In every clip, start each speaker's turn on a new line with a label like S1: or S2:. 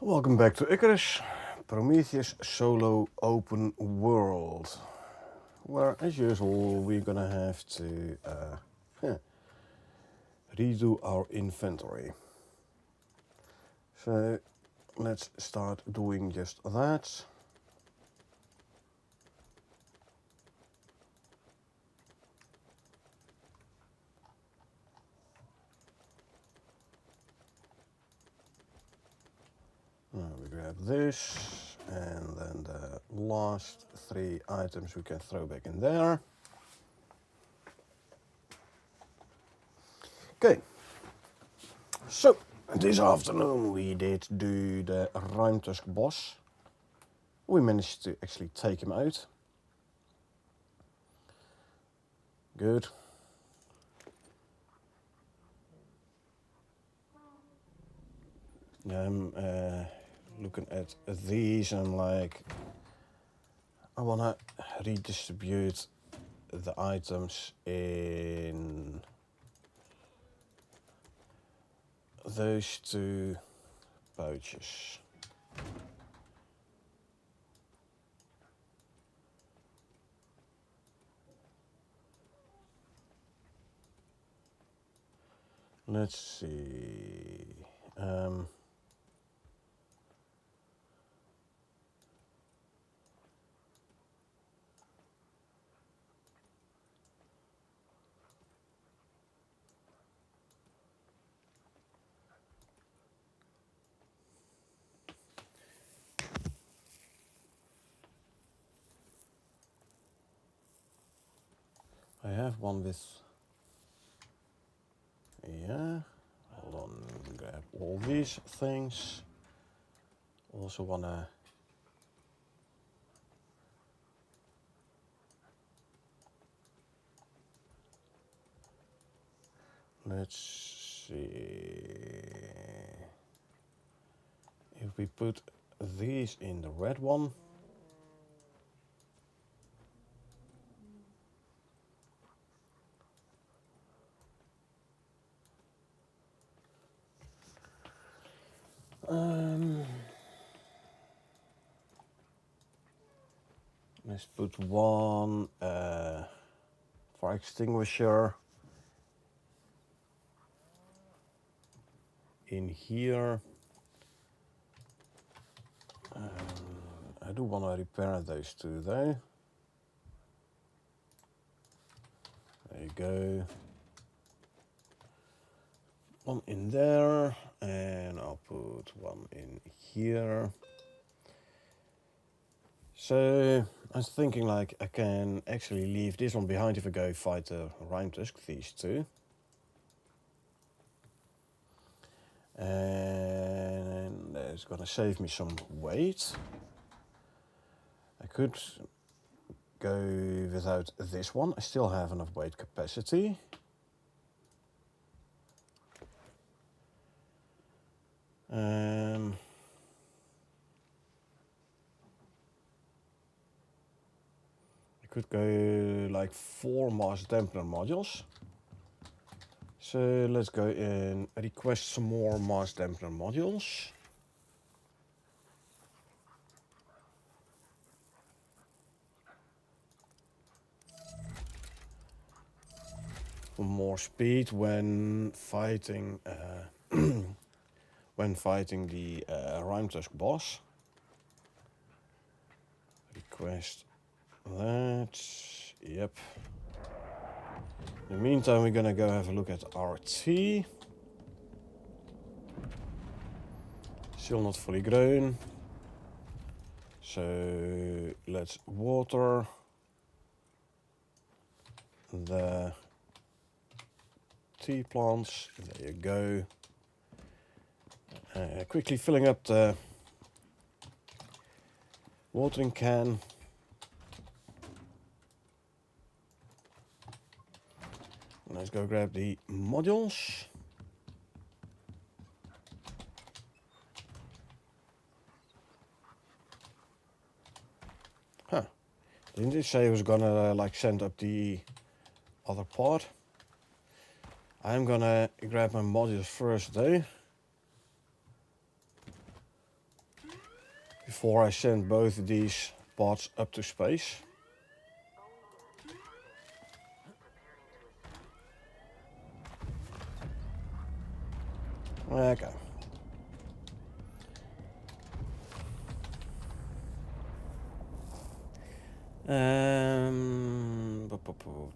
S1: Welcome back to Icarus, Prometheus solo open world, where as usual we're gonna have to redo our inventory. So let's start doing just that. Now we grab this, and then the last 3 items we can throw back in there. Okay, so this afternoon we did do the Ruimtusk boss. We managed to actually take him out. Good. I'm looking at these and like, I wanna redistribute the items in those 2 pouches. Let's see. I have one with, yeah, hold on, grab all these things. Also wanna, let's see, if we put these in the red one, let's put one fire extinguisher in here. I do want to repair those 2 though. There you go. One in there, and I'll put one in here. So I was thinking like I can actually leave this one behind if I go fight the Ruimtusk, these 2. And it's gonna save me some weight. I could go without this one. I still have enough weight capacity. I could go like 4 mass dampener modules. So let's go and request some more mass dampener modules. For more speed when fighting when fighting the Ruimtusk boss. Request that. Yep. In the meantime, we're gonna go have a look at RT. Still not fully grown. So let's water the tea plants. There you go. Quickly filling up the watering can. Let's go grab the modules. Huh. Didn't it say it was gonna like send up the other part? I'm gonna grab my modules first though. before I send both these pods up to space. Okay.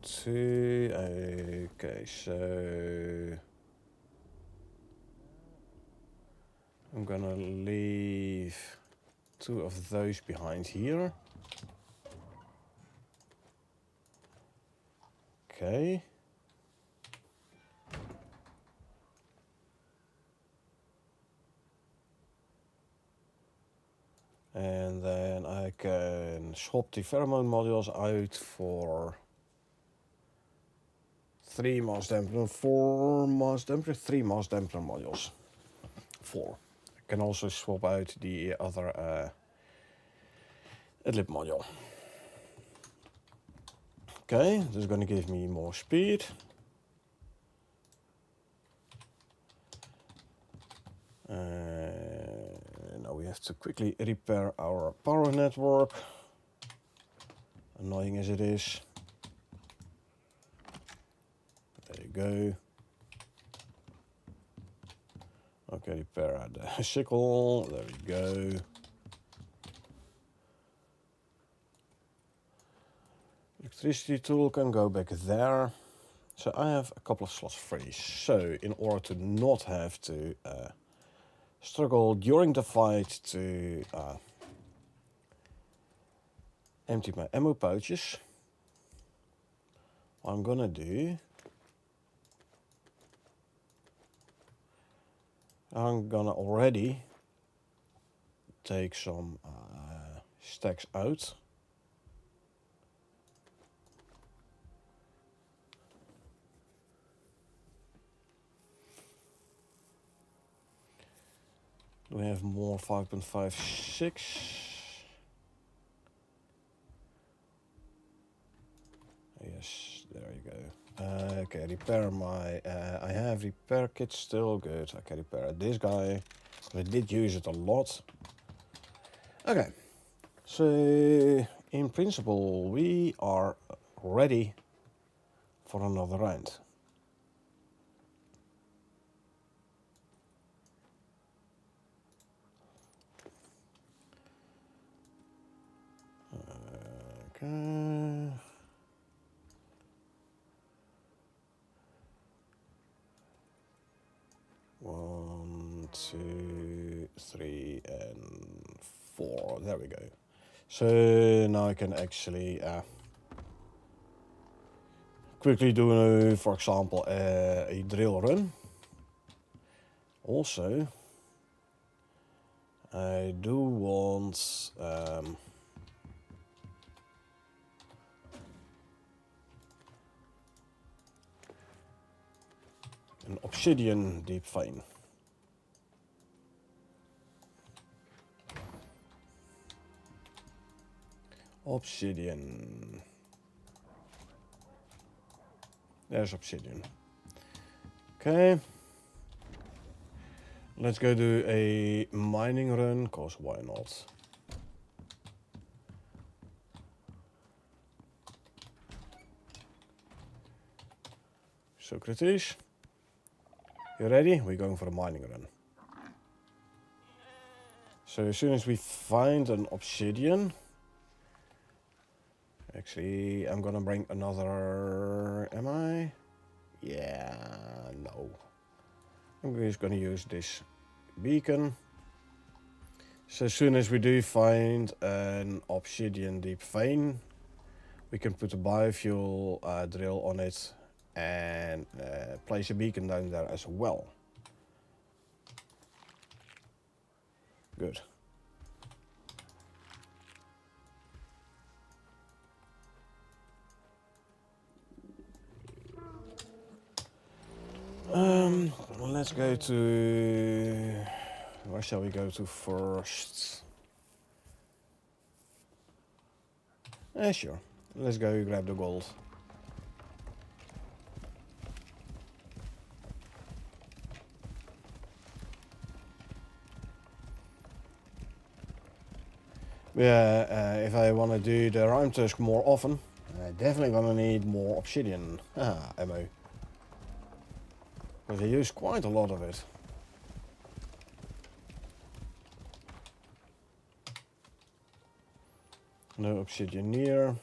S1: Two. Okay, so I'm gonna leave 2 of those behind here. Okay. And then I can swap the pheromone modules out for 3 mass dampener, 4 mass dampener, 3 mass dampener modules. 4. I can also swap out the other lip module. Okay, this is going to give me more speed. Now we have to quickly repair our power network, annoying as it is. There you go. Okay, repair the sickle, there we go. Electricity tool can go back there. So I have a couple of slots free. So in order to not have to struggle during the fight to empty my ammo pouches, what I'm gonna do, I'm gonna already take some stacks out. We have more 5.56. Yes, there you go. Okay, repair my... I have repair kits still, good. I can repair this guy. I did use it a lot. Okay, so in principle we are ready for another round. Okay. One, 2, 3, and 4. There we go. So now I can actually quickly do, for example, a drill run. Also, I do want an obsidian deep vein. Obsidian. There's obsidian. Okay. Let's go do a mining run, cause why not? Socrates, you ready? We're going for a mining run. So as soon as we find an obsidian, actually I'm gonna bring another, am I? Yeah, no. I'm just gonna use this beacon. So as soon as we do find an obsidian deep vein, we can put a biofuel drill on it and place a beacon down there as well. Good. Let's go to... Where shall we go to first? Sure. Let's go grab the gold. Yeah, if I want to do the Rime Tusk more often, I definitely gonna need more obsidian ammo. Because I use quite a lot of it. No obsidian near.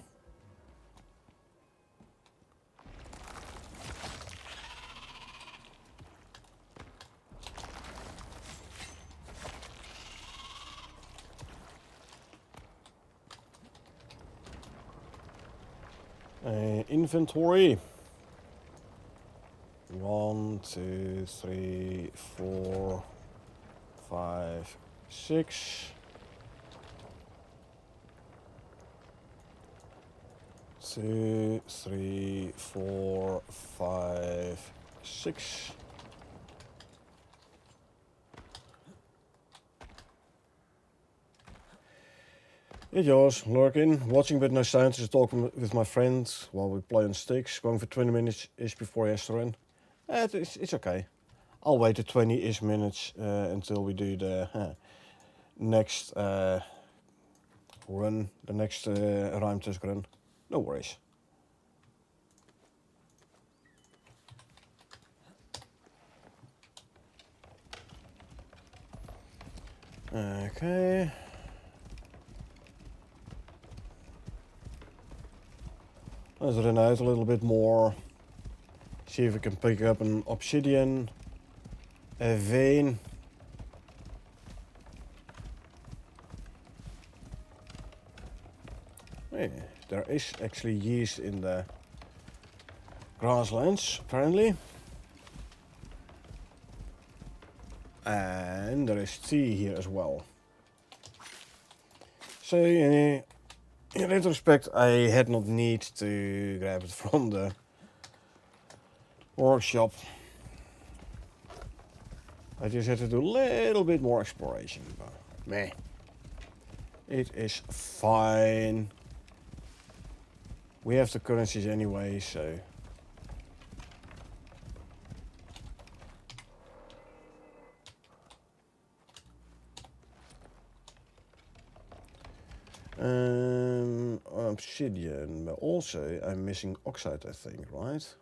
S1: Inventory. 1, 2, 3, 4, 5, 6. 2, 3, 4, 5, 6. Yeah, Josh, lurking, watching but no sound, just talking with my friends while we play on sticks. Going for 20 minutes-ish before he has to run. It's okay. I'll wait the 20-ish minutes until we do the next run, the next Rime Tusk run. No worries. Okay. Let's run out a little bit more. See if we can pick up an obsidian, a vein. Hey, there is actually yeast in the grasslands, apparently. And there is tea here as well. So, in retrospect, I had not need to grab it from the workshop. I just had to do a little bit more exploration, but meh. It is fine. We have the currencies anyway, so... Obsidian, but also I'm missing oxide, I think, right?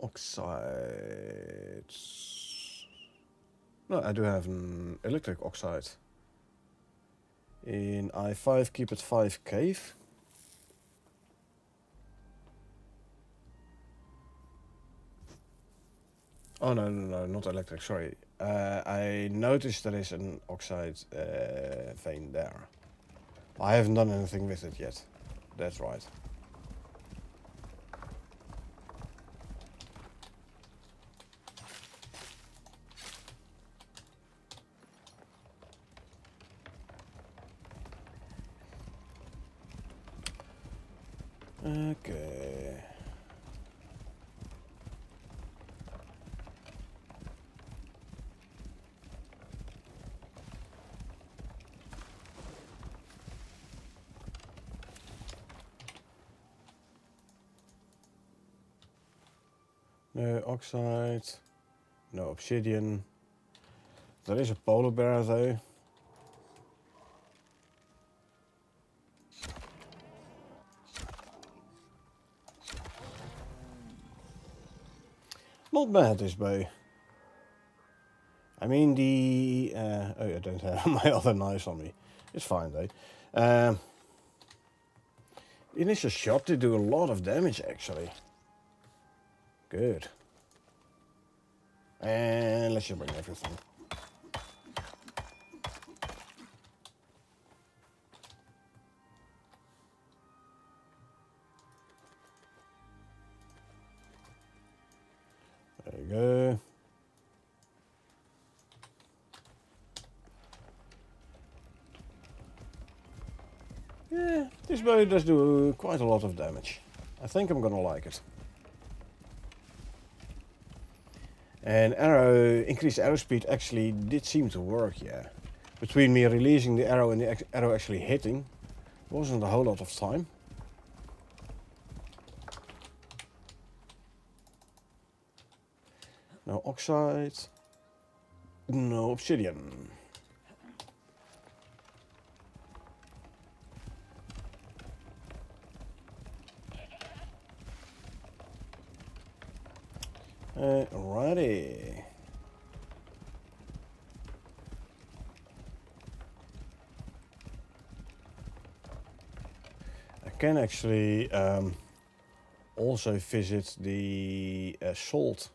S1: Oxide. No, I do have an electric oxide. In I5, keep it 5 cave. Oh, no, not electric, sorry. I noticed there is an oxide vein there. I haven't done anything with it yet. That's right. Okay. No oxide. No obsidian. There is a polar bear though. Not bad, this bow. I mean the... oh, I don't have my other knives on me. It's fine though. Initial shot did do a lot of damage actually. Good. And let's just bring everything. There you go. Yeah, this bow does do quite a lot of damage. I think I'm gonna like it. And increased arrow speed actually did seem to work, yeah. Between me releasing the arrow and the arrow actually hitting, wasn't a whole lot of time. No oxide. no obsidian. Alrighty. I can actually also visit the salt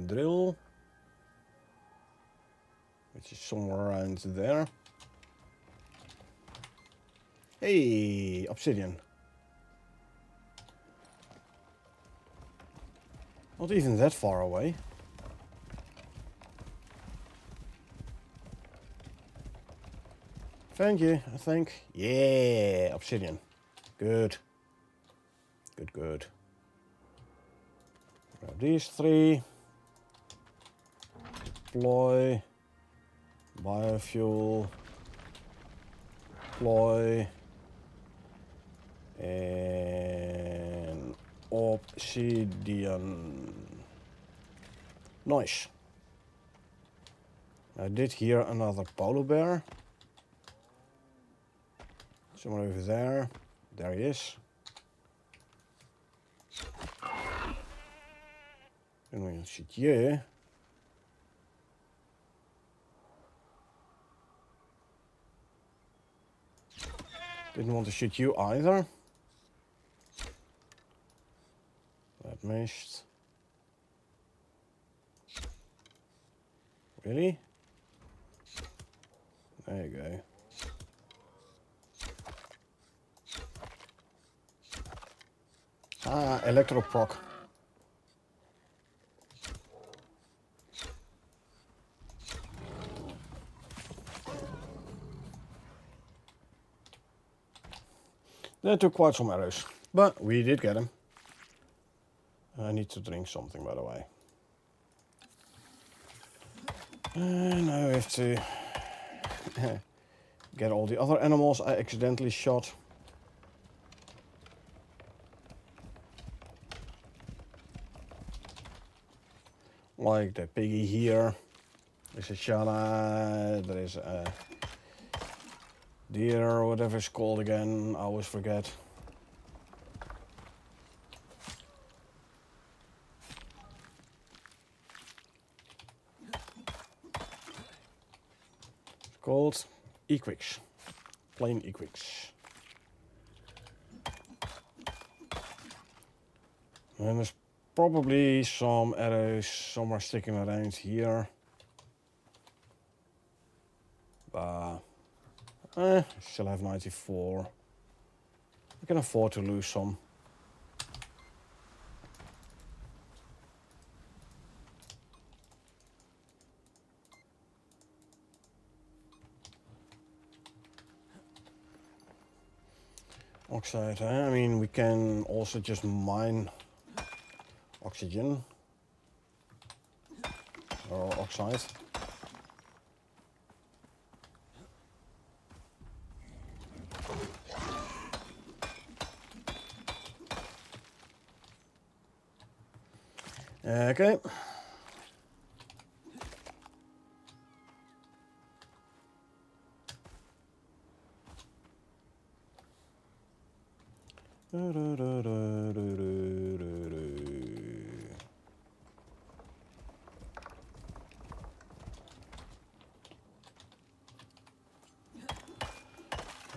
S1: drill, which is somewhere around there. Hey, obsidian. Not even that far away. Thank you, I think. Yeah, obsidian. Good. Good, good. Grab these 3. Deploy. Biofuel. Deploy. And obsidian. Nice. I did hear another polar bear. Somewhere over there. There he is. En dan zit je. Didn't want to shoot you either. That missed. Really? There you go. Ah, electro proc. That took quite some arrows, but we did get him. I need to drink something, by the way. And now I have to get all the other animals I accidentally shot. Like the piggy here. There's a Shana, there is a deer or whatever it's called again, I always forget. It's called Icarus, plain Icarus. And there's probably some arrows somewhere sticking around here. But I still have 94. I can afford to lose some. Oxide, I mean, we can also just mine oxygen or oxide. Okay.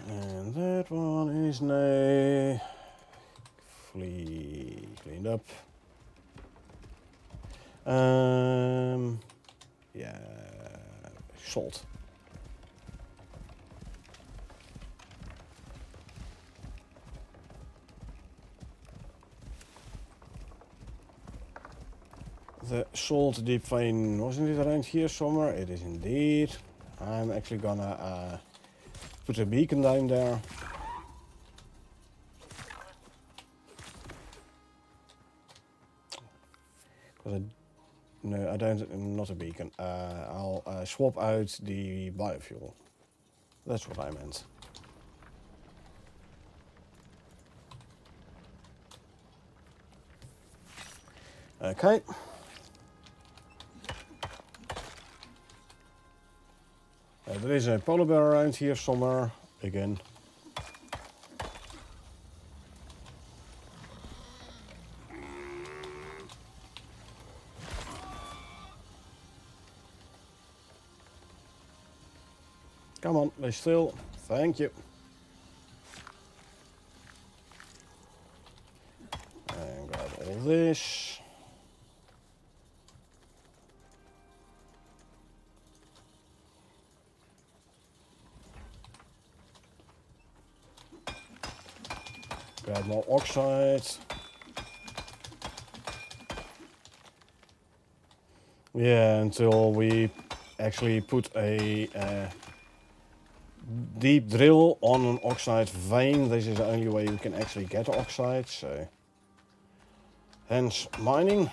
S1: And that one is now fully cleaned up. Yeah, salt. The salt deep vein, wasn't it around here somewhere? It is indeed. I'm actually gonna put a beacon down there. No, I don't, not a beacon. I'll swap out the biofuel. That's what I meant. Okay. There is a polar bear around here somewhere again. Come on, lay still. Thank you. And grab all this. Grab more oxide. Yeah, until we actually put a deep drill on an oxide vein. This is the only way we can actually get oxide, so hence mining.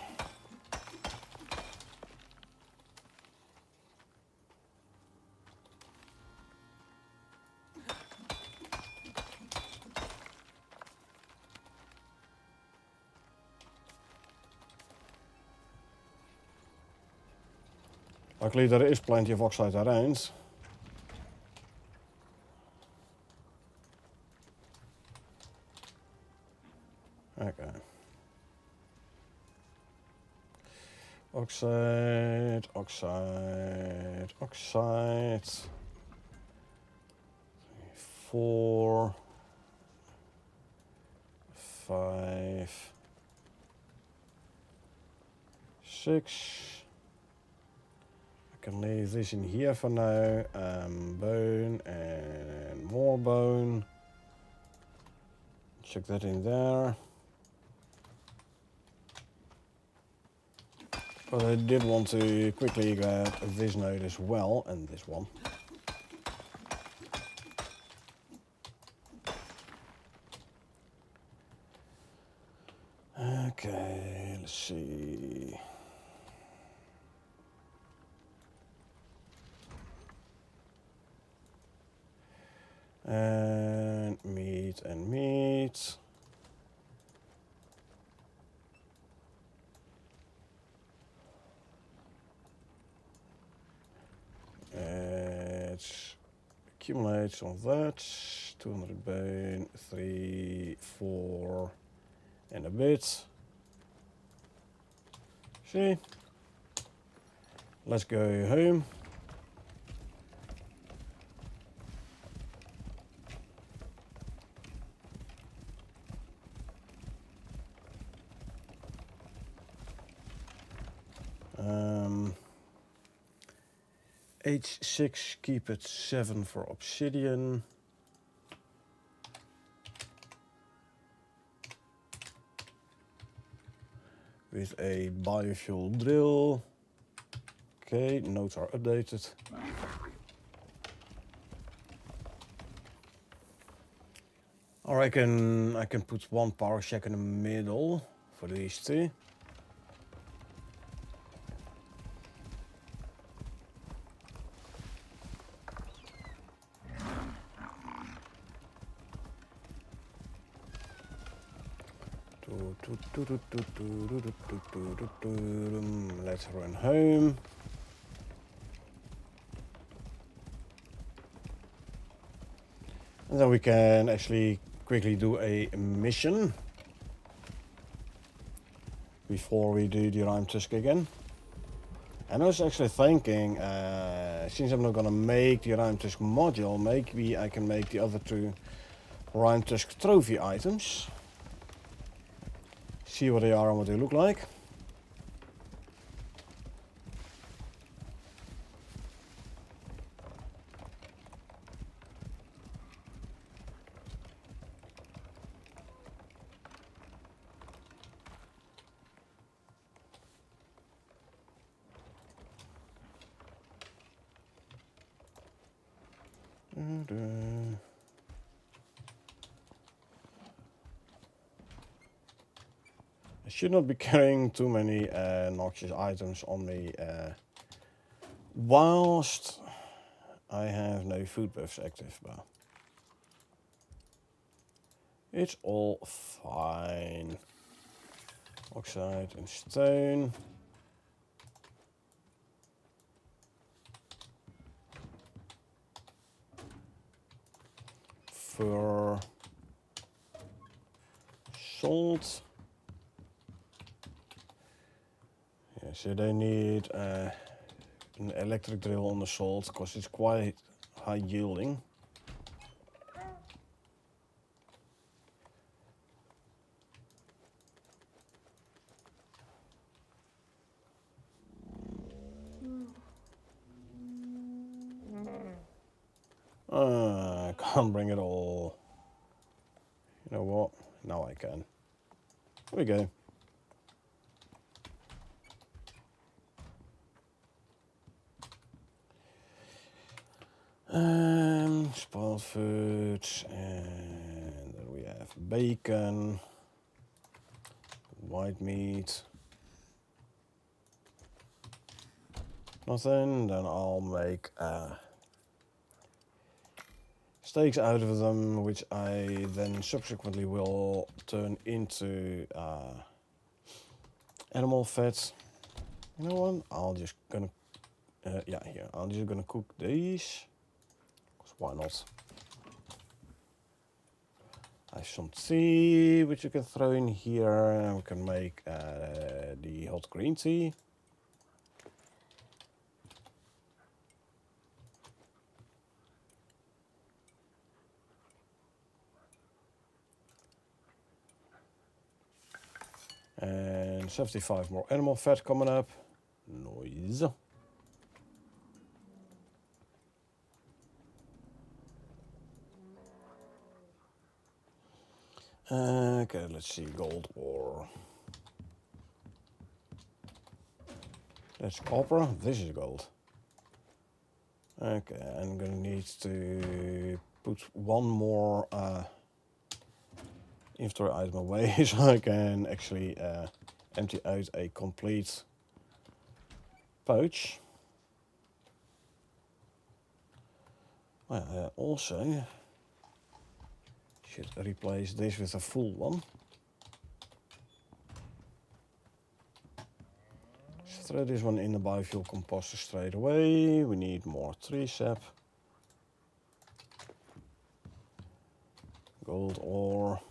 S1: Luckily there is plenty of oxide around. Okay. Oxide, oxide, oxide. 4, 5, 6. I can leave this in here for now. Bone and more bone. Check that in there. But I did want to quickly grab this node as well, and this one. Okay, let's see. And meat and meat. It accumulates on that. 200 bone, 3, 4 and a bit. See? Let's go home. H6, keep it 7 for obsidian. With a biofuel drill. Okay, notes are updated. Or I can put one power shack in the middle for these two. Let's run home. And then we can actually quickly do a mission before we do the Rime Tusk again. And I was actually thinking, since I'm not gonna make the Rime Tusk module, maybe I can make the other two Rime Tusk trophy items. See what they are and what they look like. I should not be carrying too many noxious items on me whilst I have no food buffs active, but it's all fine. Oxide and stone. fur, salt. Yeah, so they need an electric drill on the salt because it's quite high yielding. I can't bring it all. You know what? Now I can. Here we go. Spoiled foods, and then we have bacon, white meat. Nothing. Then I'll make steaks out of them, which I then subsequently will turn into animal fat. You know what? I'll just gonna I'm just gonna cook these. 'Cause why not? I have some tea which you can throw in here, and we can make the hot green tea. And 75 more animal fat coming up. Noise. Okay, let's see, gold ore. That's copper, this is gold. Okay, I'm gonna need to put one more inventory item away so I can actually empty out a complete pouch. Well, also should replace this with a full one. So throw this one in the biofuel composter straight away. We need more tree sap. Gold ore.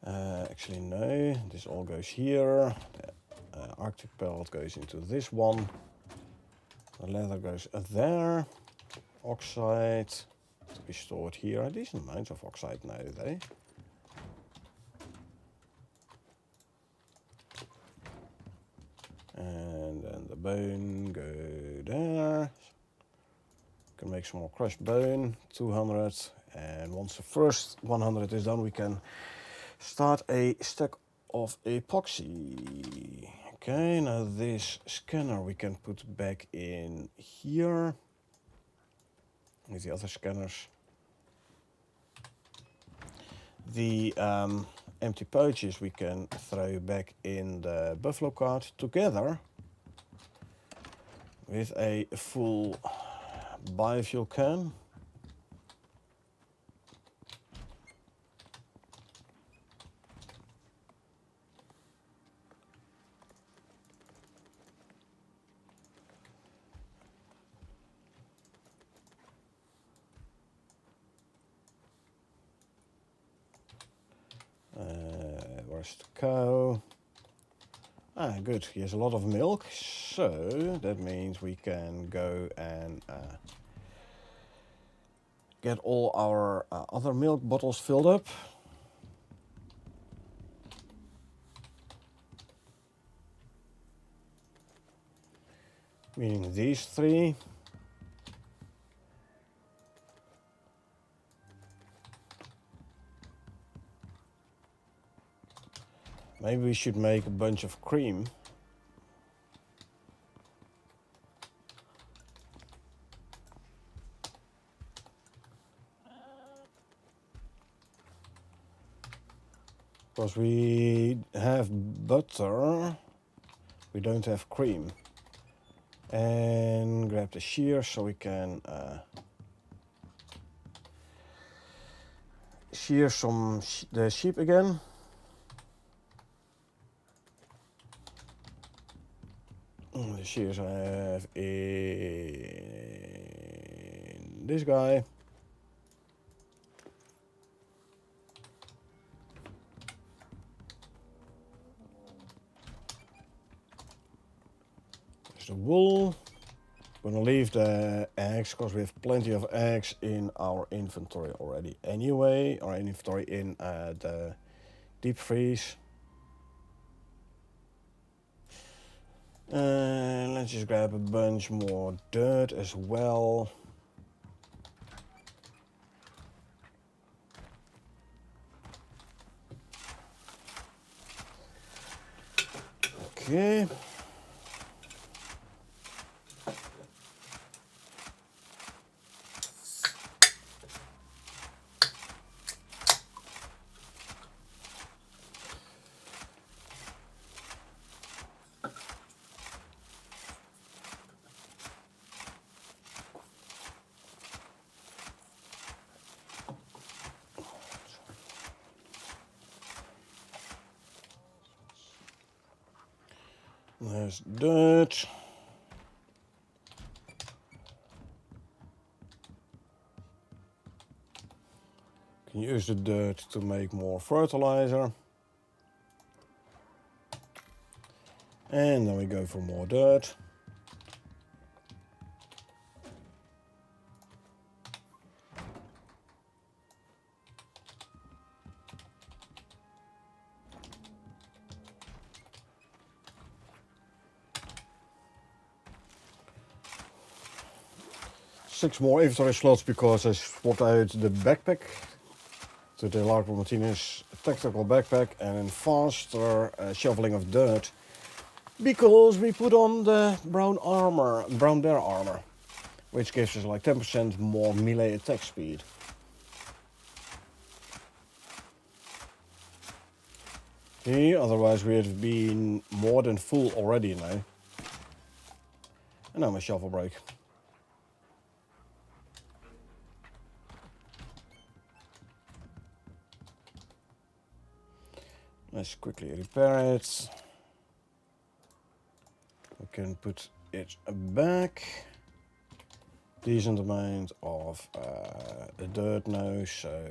S1: Actually no, this all goes here. Arctic pellet goes into this one. The leather goes there. Oxide to be stored here. A decent amount of oxide now though. And then the bone go there. Can make some more crushed bone, 200. And once the first 100 is done, we can start a stack of epoxy. Okay, now this scanner we can put back in here. With the other scanners. The empty pouches we can throw back in the buffalo cart together with a full biofuel can. Where's the cow? Ah, good. He has a lot of milk, so that means we can go and get all our other milk bottles filled up. Meaning these three. Maybe we should make a bunch of cream. Because we have butter, we don't have cream. And grab the shear so we can shear the sheep again. The shears I have in this guy. There's the wool. I'm gonna leave the eggs because we have plenty of eggs in our inventory already anyway. Our inventory in the deep freeze. Let's just grab a bunch more dirt as well. Okay. There's dirt. Can use the dirt to make more fertilizer. And then we go for more dirt. Six more inventory slots because I swapped out the backpack to the Largo Martinez tactical backpack and faster shoveling of dirt because we put on the brown bear armor, which gives us like 10% more melee attack speed. See, otherwise we have been more than full already now. And now my shovel break. Let's quickly repair it. We can put it back. Decent amount of dirt now, so...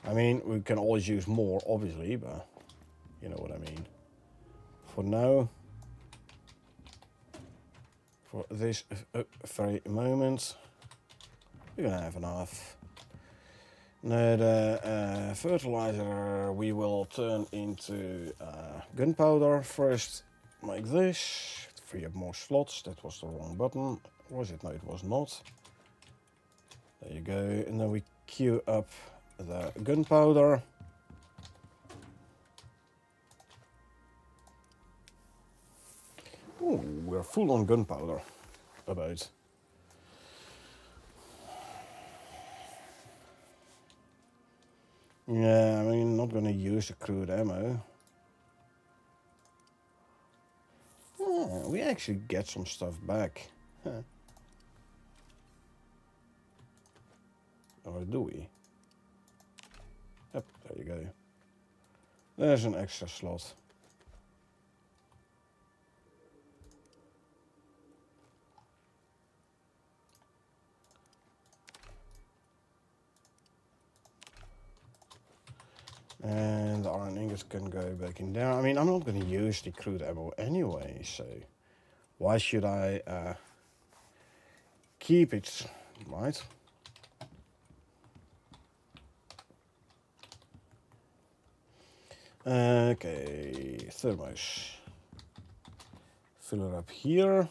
S1: I mean, we can always use more, obviously, but you know what I mean. For now, for this very moment, we're gonna have enough. Now the fertilizer we will turn into gunpowder. First, like this. Free up more slots. That was the wrong button. Was it? No, it was not. There you go. And then we queue up the gunpowder. Oh, we're full on gunpowder. About. Yeah, I mean, not gonna use the crude ammo. Oh, we actually get some stuff back. Huh. Or do we? Yep, there you go. There's an extra slot. And the iron ingots can go back in there. I mean, I'm not going to use the crude ammo anyway, so why should I keep it, right? Okay, thermos. Fill it up here.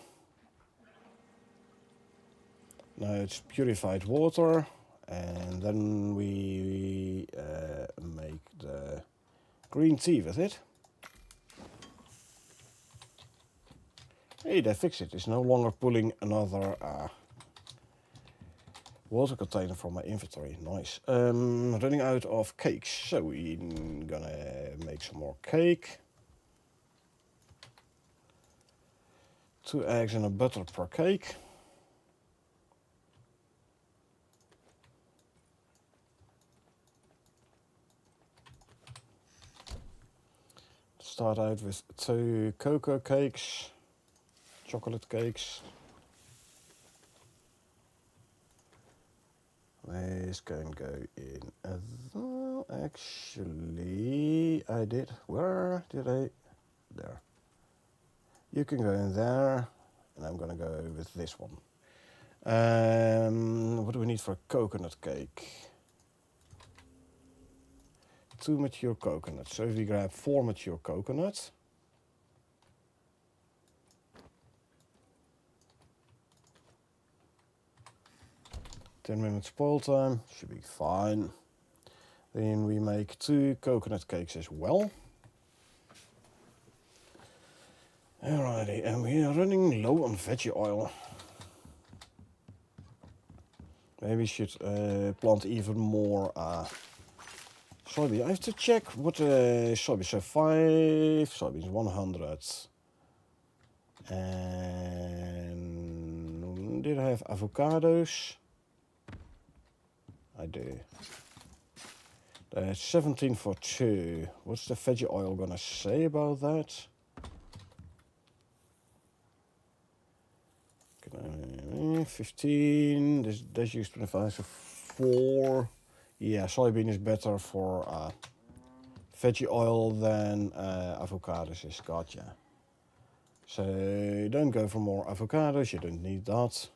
S1: Now it's purified water. And then we make the green tea with it. Hey, they fixed it. It's no longer pulling another water container from my inventory. Nice. Running out of cakes, so we're gonna make some more cake. 2 eggs and a butter per cake. start out with 2 cocoa cakes, chocolate cakes. This can go in as well. Actually, I did. Where did I? There. You can go in there, and I'm gonna go with this one. What do we need for a coconut cake? 2 mature coconuts. So if we grab 4 mature coconuts. Ten-minute spoil time, should be fine. Then we make 2 coconut cakes as well. Alrighty, and we are running low on veggie oil. Maybe we should plant even more soybeans. I have to check what soybeans. So 5 soybeans, 100. And did I have avocados? I do. That's 17 for 2. What's the veggie oil gonna say about that? 15. This use 25, so 4. Yeah, soybean is better for veggie oil than avocados is. Gotcha. So don't go for more avocados. You don't need that.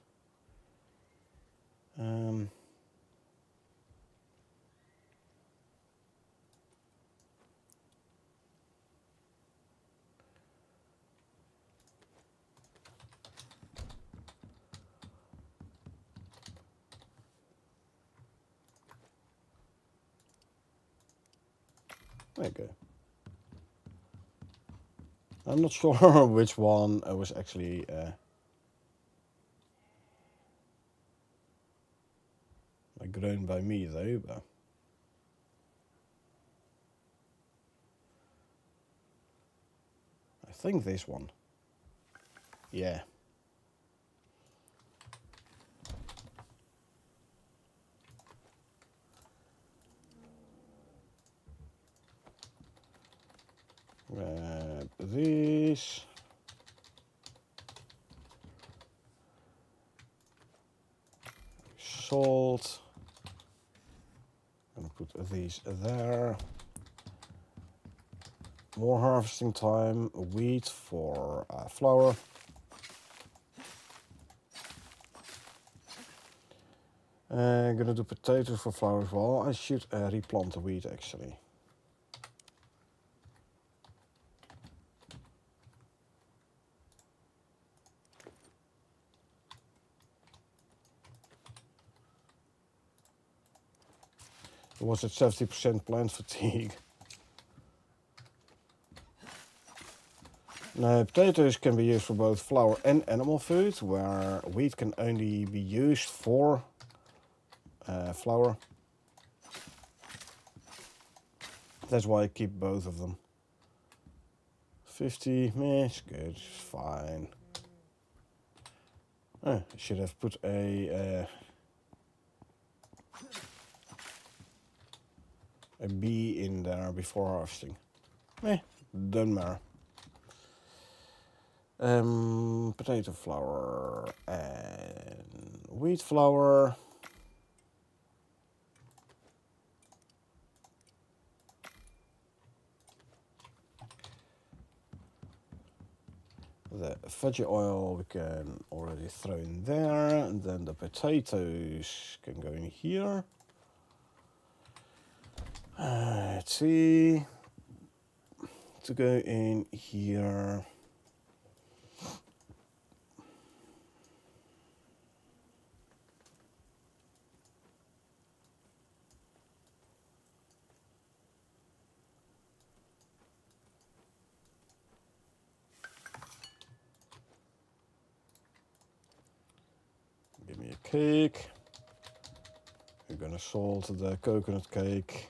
S1: There you go. I'm not sure which one was actually grown by me though, but I think this one. Yeah. Grab these. Salt. And put these there. More harvesting time. Wheat for flour. I'm gonna do potatoes for flour as well. I should replant the wheat actually. It was at 70% plant fatigue. Now, potatoes can be used for both flour and animal food, where wheat can only be used for flour. That's why I keep both of them. 50, meh, it's good, it's fine. I should have put a bee in there before harvesting. Doesn't matter. Potato flour and wheat flour. The veggie oil we can already throw in there, and then the potatoes can go in here. Let's see, to go in here. Give me a cake. We're gonna salt the coconut cake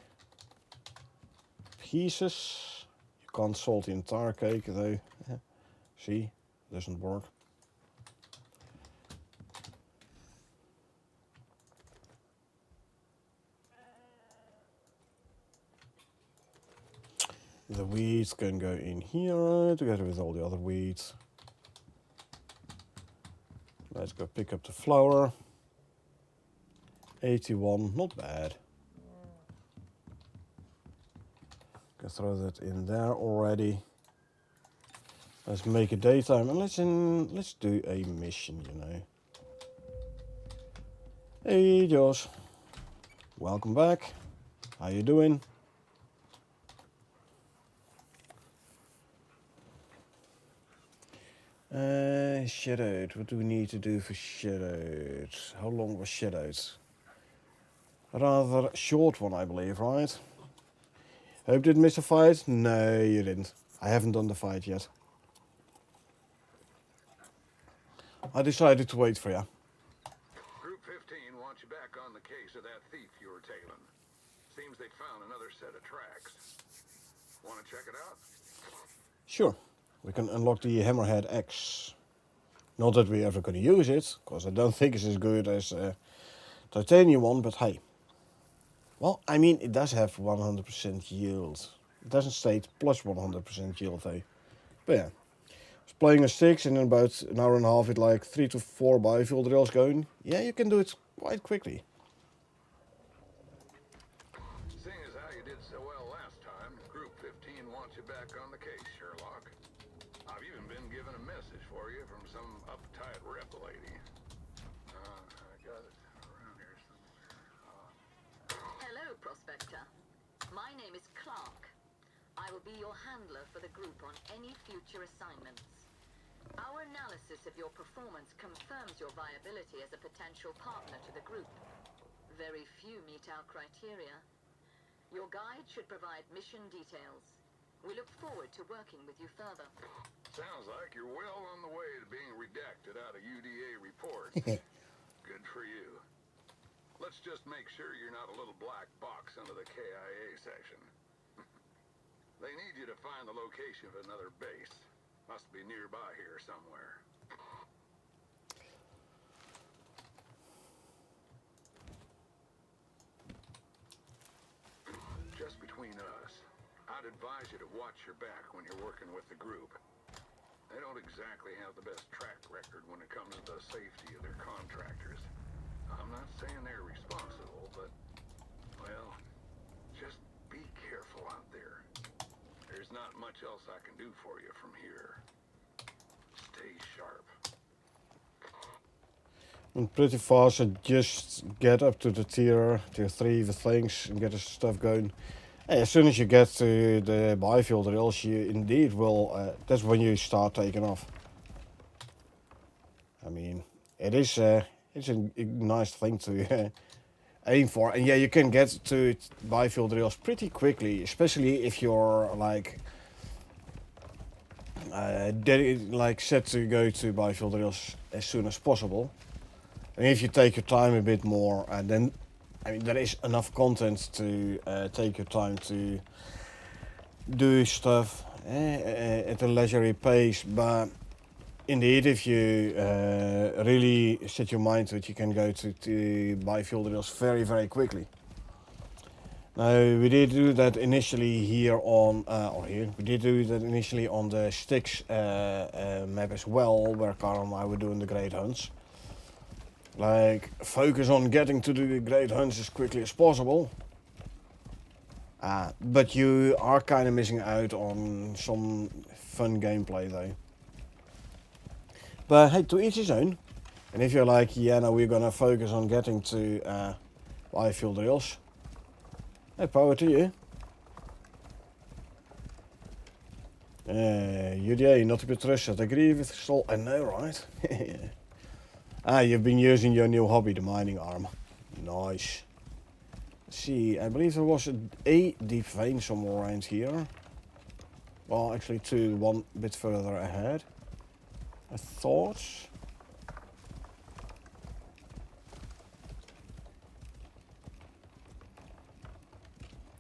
S1: pieces. You can't salt the entire cake though. See, doesn't work. The weeds can go in here together with all the other weeds. Let's go pick up the flour. 81, not bad. Can throw that in there already. Let's make it daytime and let's do a mission, you know. Hey Josh, welcome back. How you doing? Shadowed. What do we need to do for shadowed? How long was shadowed? A rather short one, I believe, right? Hope didn't miss a fight? No, you didn't. I haven't done the fight yet. I decided to wait for you.
S2: Group 15 wants you back on the case of that thief you were tailing. Seems they found another set of tracks. Want to check it out?
S1: Sure. We can unlock the Hammerhead X. Not that we're ever going to use it, because I don't think it's as good as titanium one, but hey. Well, I mean, it does have 100% yield. It doesn't state plus 100% yield, though. But yeah. I was playing a 6 and in about an hour and a half with like 3 to 4 biofuel drills going. Yeah, you can do it quite quickly.
S2: Seeing as how you did so well last time, Group 15 wants you back on the case, Sherlock. I've even been given a message for you from some uptight rep lady. I got it around here somewhere.
S3: Hello, Prospector. My name is Clark. I will be your handler for the group on any future assignments. Our analysis of your performance confirms your viability as a potential partner to the group. Very few meet our criteria. Your guide should provide mission details. We look forward to working with you further.
S2: Sounds like you're well on the way to being redacted out of UDA reports. Good for you. Let's just make sure you're not a little black box under the KIA section. They need you to find the location of another base. Must be nearby here somewhere. Just between us, I'd advise you to watch your back when you're working with the group. They don't exactly have the best track record when it comes to the safety of their contractors. I'm not saying they're responsible, but, well, just be careful out there. There's not much else I can do for you from here. Stay sharp.
S1: And pretty fast, I just get up to the tier 3 with things and get the stuff going. Hey, as soon as you get to the biofuel drills, you indeed will, that's when you start taking off. I mean, it's a nice thing to aim for. And yeah, you can get to biofuel drills pretty quickly, especially if you're like set to go to biofuel drills as soon as possible. And if you take your time a bit more, then I mean there is enough content to take your time to do stuff at a leisurely pace. But indeed, if you really set your mind to it, you can go to biofuel drills very, very quickly. Now, we did do that initially here on, we did do that initially on the Styx map as well, where Carl and I were doing the Great Hunts. Like, focus on getting to the Great Hunts as quickly as possible. But you are kind of missing out on some fun gameplay though. But hey, to each his own. And if you're like, yeah, no, we're gonna focus on getting to biofuel drills. Hey, power to you. UDA, not to be trusted. Agree with Sol. I know, right? You've been using your new hobby, the mining arm. Nice. Let's see, I believe there was a deep vein somewhere around here. Well, actually two, one bit further ahead. I thought.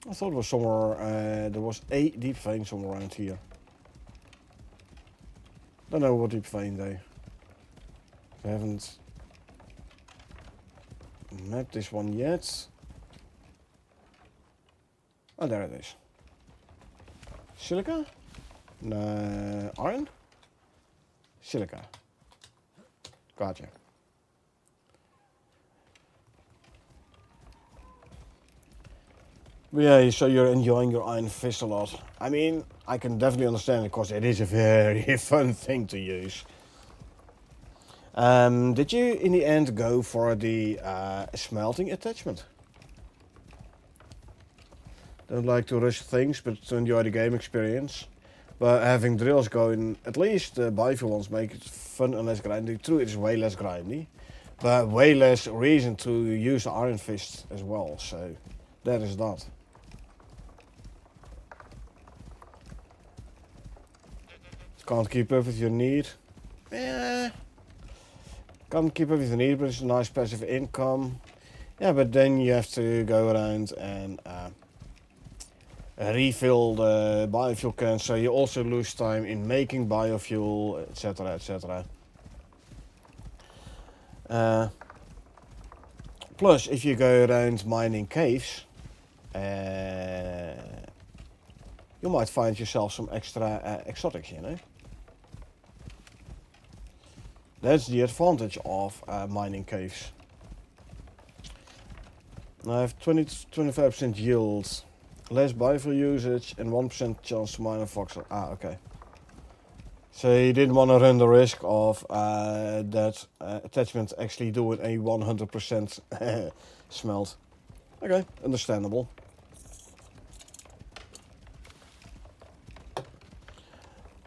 S1: I thought it was somewhere, there was a deep vein somewhere around here. Don't know what deep vein though. I haven't mapped this one yet. Oh, there it is. Silica? No, iron? Silica. Gotcha. But yeah, so you're enjoying your Iron Fist a lot. I mean, I can definitely understand it because it is a very fun thing to use. Did you in the end go for the smelting attachment? Don't like to rush things, but to enjoy the game experience. But having drills going, at least the biofuel ones make it fun and less grindy. True, it's way less grindy, but way less reason to use the Iron Fist as well. So that is that. Can't keep up with your need. Yeah. Can't keep up with your need, but it's a nice passive income. Yeah, but then you have to go around and refill the biofuel cans, so you also lose time in making biofuel, etc, etc. Plus, if you go around mining caves, you might find yourself some extra exotics, you know. That's the advantage of mining caves. I have 20-25% yield, less biofuel usage, and 1% chance to mine a voxel. Ah, okay. So you didn't want to run the risk of that attachment actually doing a 100% smelt. Okay, understandable.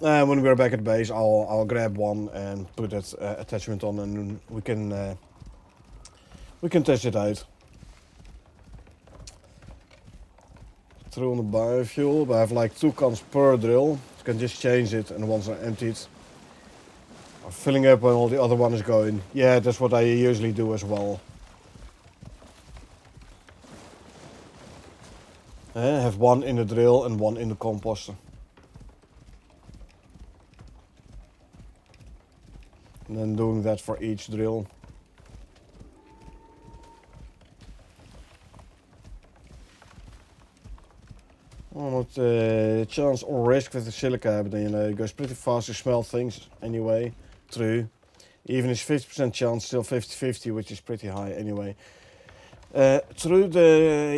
S1: When we're back at base, I'll grab one and put that attachment on, and we can test it out. Through on the biofuel, but I have like 2 cans per drill. You can just change it, and once they're emptied, I'm filling up when all the other one is going. Yeah, that's what I usually do as well. I have 1 in the drill and 1 in the composter. And then doing that for each drill. Well, not chance or risk with the silica, but then, you know, it goes pretty fast to smelt things anyway. True. Even it's 50% chance, still 50-50, which is pretty high anyway. True,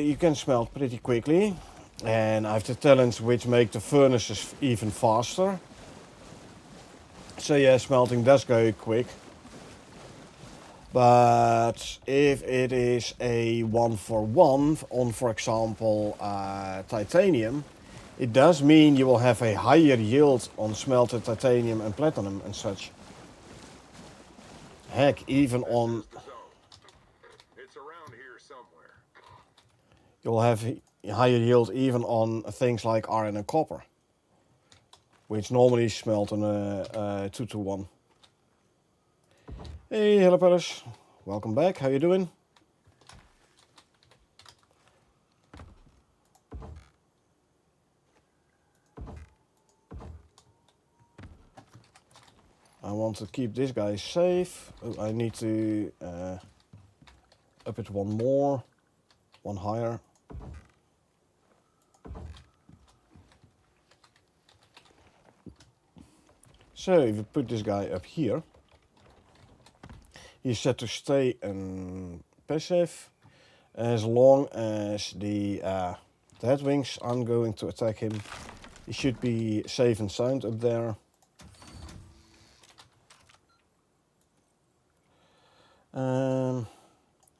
S1: you can smelt pretty quickly. And I have the talents which make the furnaces even faster. So yeah, smelting does go quick. But if it is a 1-for-1 on, for example, titanium, it does mean you will have a higher yield on smelted titanium and platinum and such. Heck, even on...
S2: It's around here somewhere.
S1: You'll have higher yield even on things like iron and copper, which normally smelt on a 2-to-1. Hey, hello fellas. Welcome back. How you doing? I want to keep this guy safe. Oh, I need to up it 1 more, 1 higher. So if you put this guy up here, he's set to stay passive as long as the headwings aren't going to attack him. He should be safe and sound up there.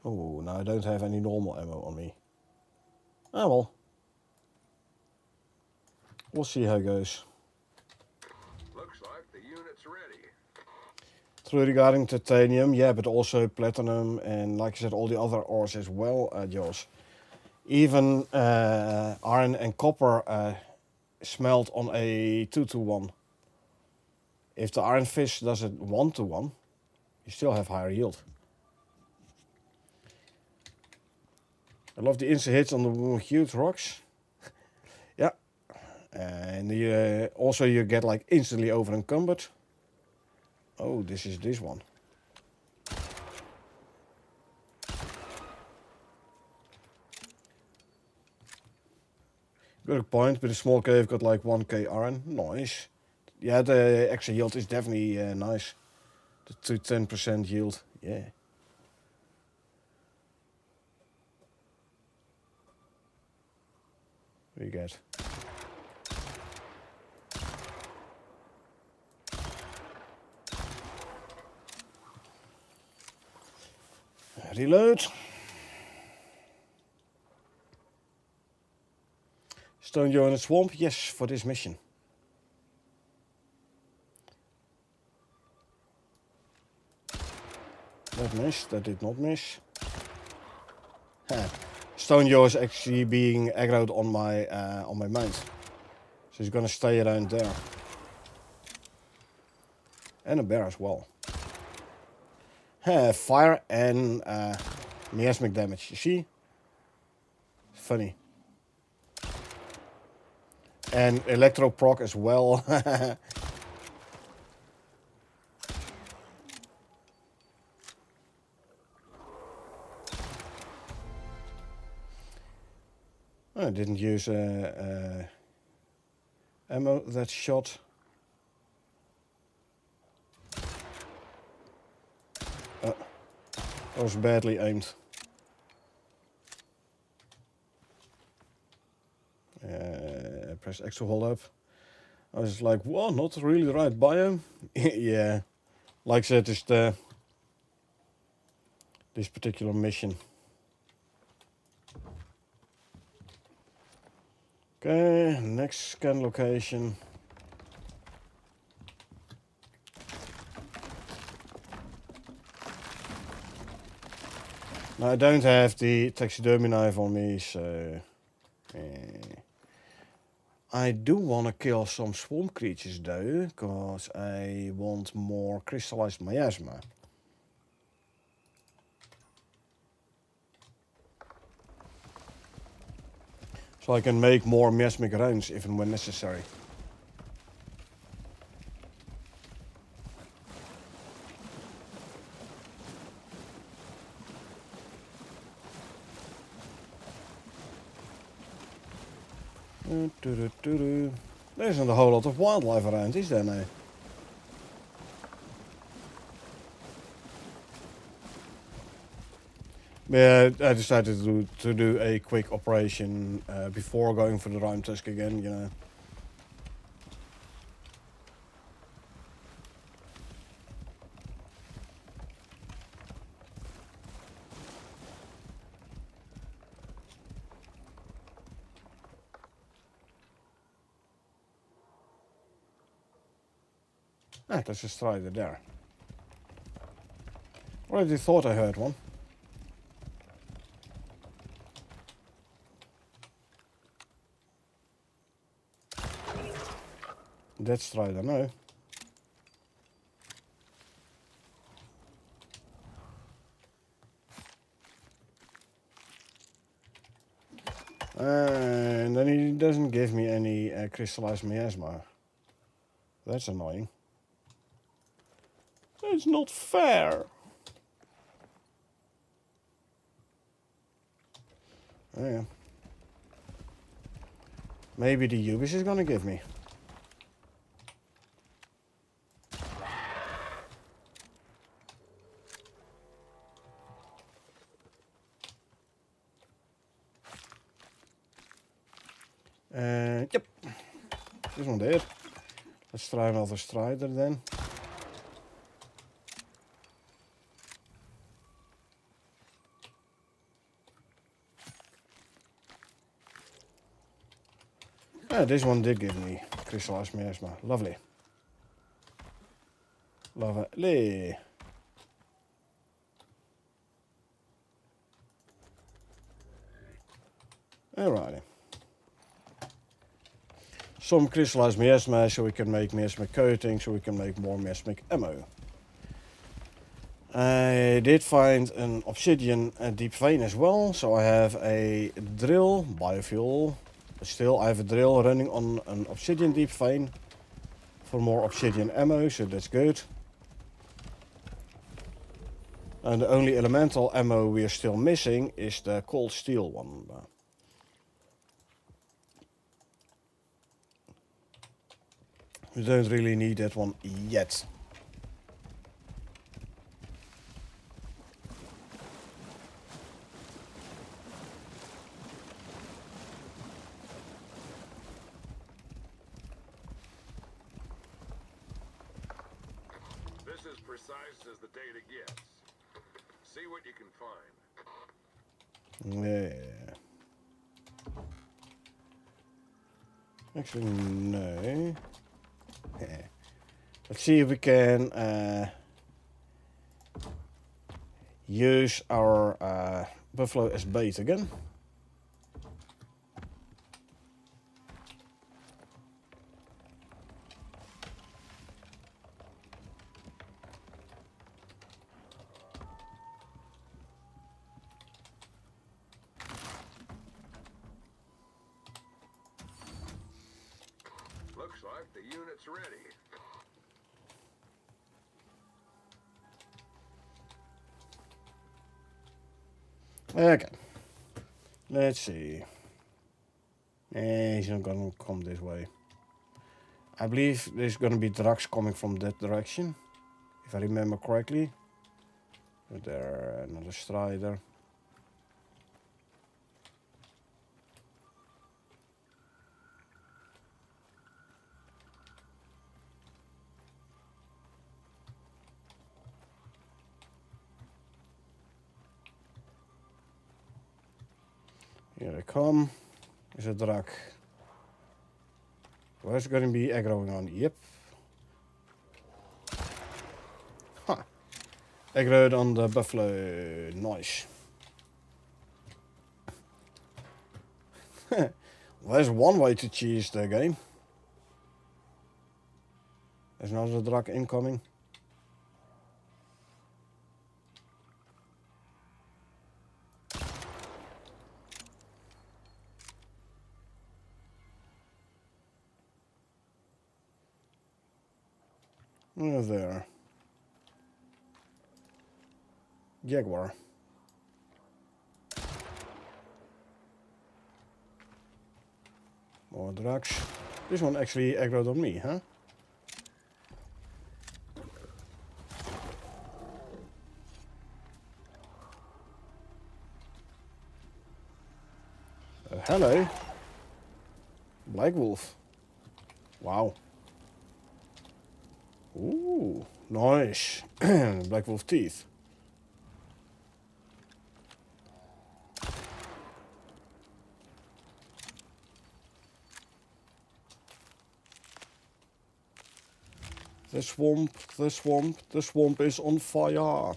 S1: Oh, no, I don't have any normal ammo on me. Ah well. We'll see how it goes.
S2: Looks like the unit's ready.
S1: True regarding titanium, yeah, but also platinum and, like I said, all the other ores as well, Jos. Even iron and copper smelt on a 2-to-1. If the Iron Fist does it 1-to-1, you still have higher yield. I love the instant hits on the huge rocks. Yeah. And also you get like instantly over encumbered. Oh, this is this one. Good point, but a small cave got like 1k iron. Nice. Yeah, the extra yield is definitely nice. The 10% yield, yeah. What do you get? Reload. Stone Joe in the swamp? Yes, for this mission. That missed, that did not miss. Huh. Stone Joe is actually being aggroed on my mount. So he's gonna stay around there. And a bear as well. Fire and miasmic damage, you see? Funny. And electro proc as well. I didn't use ammo that shot. That was badly aimed. Press X to hold up. I was like, whoa, not really the right biome. Yeah, like I said, it's this particular mission. Okay, next scan location. Now I don't have the taxidermy knife on me, so I do want to kill some swamp creatures though, because I want more crystallized miasma. So I can make more miasmic rounds if and when necessary. There isn't a whole lot of wildlife around, is there now? Yeah, I decided to do a quick operation before going for the Rime Tusk again, you know. Ah, there's a strider there. Already thought I heard one. That strider, no. And then he doesn't give me any crystallized miasma. That's annoying. That's not fair. Oh yeah. Maybe the Ubis is gonna give me. Yep. This one there. Let's try another strider then. Ah, this one did give me crystallized miasma. Lovely. Lovely. Alrighty. Some crystallized miasma so we can make miasmic coating, so we can make more miasmic ammo. I did find an obsidian deep vein as well, so I have a drill, biofuel. But still, I have a drill running on an obsidian deep vein for more obsidian ammo, so that's good. And the only elemental ammo we are still missing is the cold steel one. We don't really need that one yet.
S2: This is precise as the data gets. See what you can find.
S1: Yeah. Actually, no. Yeah. Let's see if we can use our buffalo as bait again.
S2: Looks like the unit's ready.
S1: Okay. Let's see. He's not gonna come this way. I believe there's gonna be drugs coming from that direction, if I remember correctly. There, another strider. Here they come. There's a drug. Where's going to be aggroing on? Yep. Huh. Aggroed on the buffalo. Nice. Well, there's one way to cheese the game. There's another drug incoming. Oh, there. Jaguar. More drugs. This one actually aggroed on me, huh? Hello. Black Wolf. Wow. Ooh, nice. Black Wolf teeth. The swamp, the swamp, the swamp is on fire.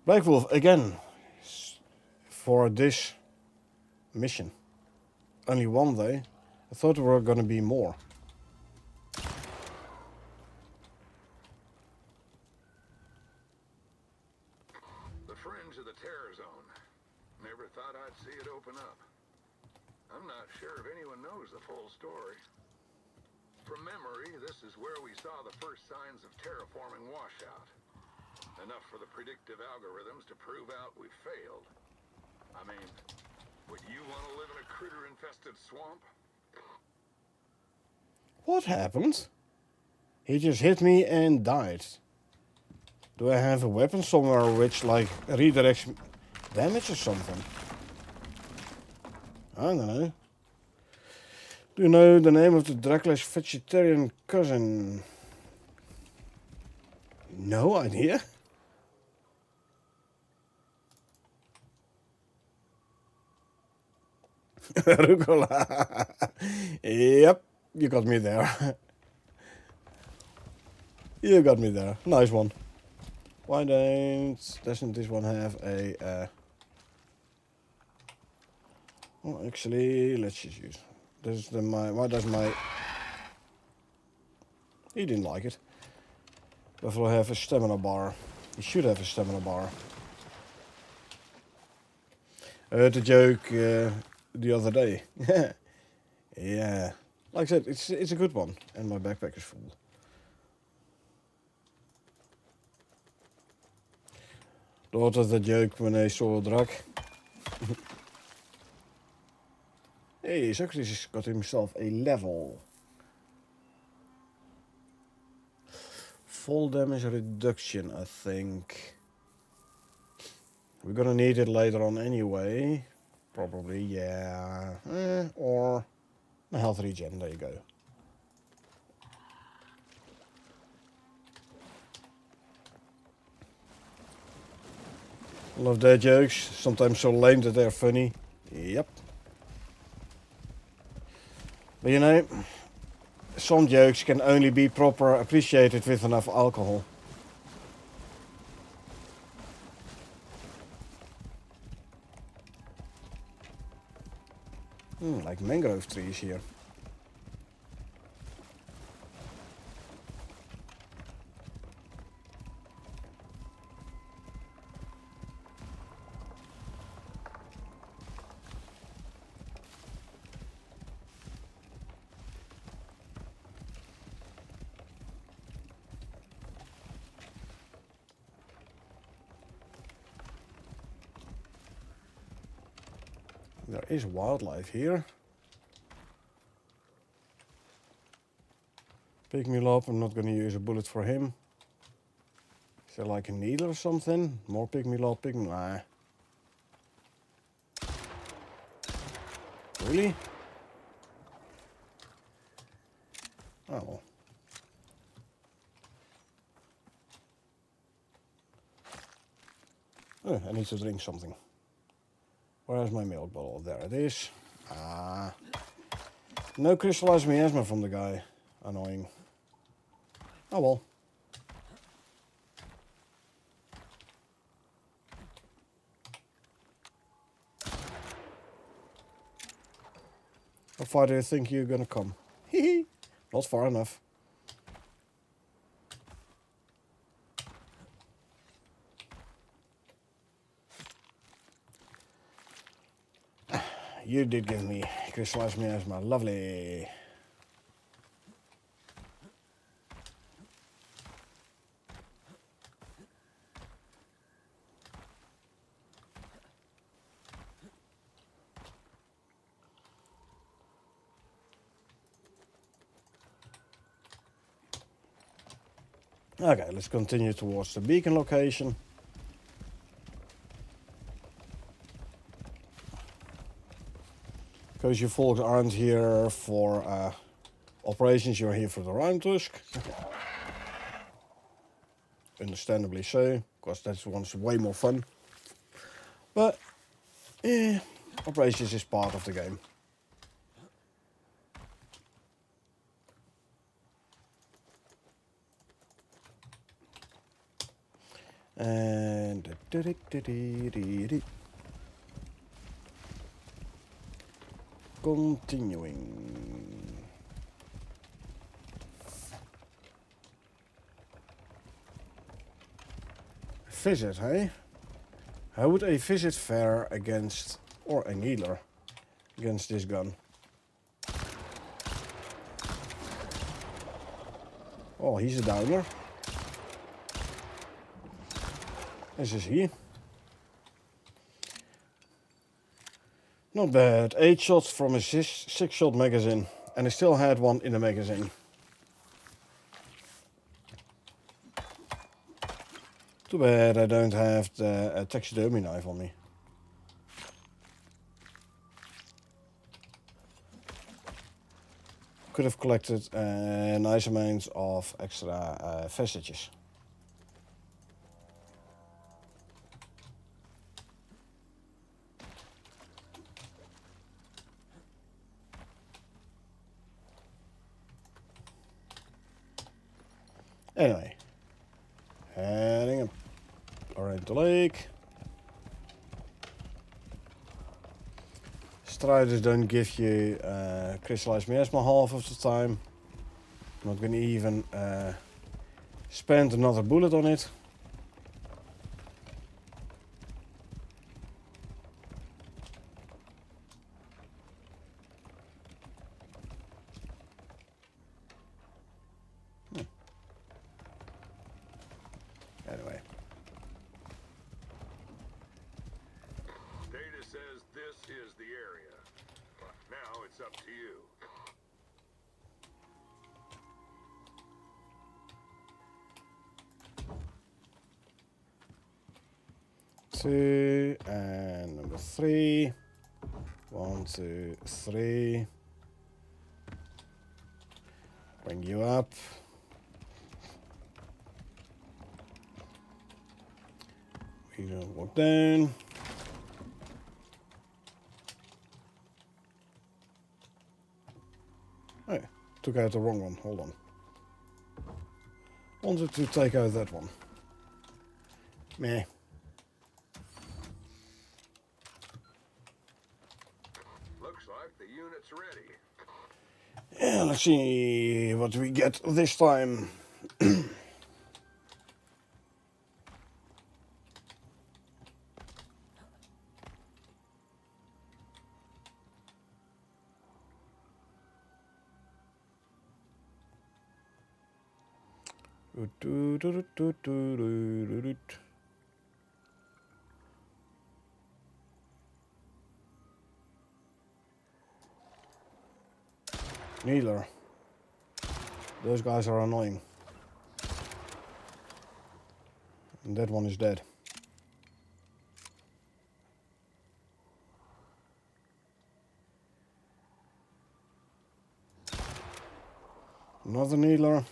S1: Black Wolf again for this mission. Only one though. I thought there were gonna be more.
S2: The fringe of the terror zone. Never thought I'd see it open up. I'm not sure if anyone knows the full story. From memory, this is where we saw the first signs of terraforming washout. Enough for the predictive algorithms to prove out we failed. I mean, would you want to live in a critter-infested swamp?
S1: What happened? He just hit me and died. Do I have a weapon somewhere which like redirects damage or something? I don't know. Do you know the name of the Dracula's vegetarian cousin? No idea. Rucola. Yep, you got me there. You got me there. Nice one. Why doesn't this one have a well, actually, let's just use this is why does my he didn't like it. Buffalo have a stamina bar. He should have a stamina bar. I heard the joke the other day. Yeah. Like I said, it's a good one. And my backpack is full. Thought of the joke when I saw a drug. Hey, Socrates got himself a level. Full damage reduction, I think. We're gonna need it later on anyway. Probably, yeah. Or a health regen, there you go. Love their jokes, sometimes so lame that they're funny. Yep. But you know, some jokes can only be proper appreciated with enough alcohol. Like mangrove trees here. There is wildlife here. Pygmy lob, I'm not gonna use a bullet for him. Is there like a needle or something? More pygmy lob, nah. Really? Oh well. Oh, I need to drink something. Where's my milk bottle? There it is. Ah. No crystallized miasma from the guy. Annoying. Oh well. How far do you think you're gonna come? Hehe. Not far enough. You did give me crystallized miasma. Lovely. Okay, let's continue towards the beacon location. Because you folks aren't here for operations, you're here for the round tusk. Understandably so, because that one's way more fun. But, operations is part of the game. And continuing. Visit, hey? How would a visit fare against, or a needler, against this gun? Oh, he's a downer. This is he. Not bad. 8 shots from a 6-shot magazine. And I still had one in the magazine. Too bad I don't have the taxidermy knife on me. Could have collected nice amounts of extra vestiges. Anyway, heading up around the lake. Striders don't give you crystallized miasma half of the time. I'm not going to even spend another bullet on it. Anyway.
S2: Data says this is the area. Now it's up to you.
S1: 2, and number 3. 1, 2, 3. Bring you up. We don't walk down. Oh, took out the wrong one. Hold on. Wanted to take out that one. Meh.
S2: Looks like the unit's ready.
S1: Yeah, let's see what we get this time. Neither. Those guys are annoying. And that one is dead. Another needler.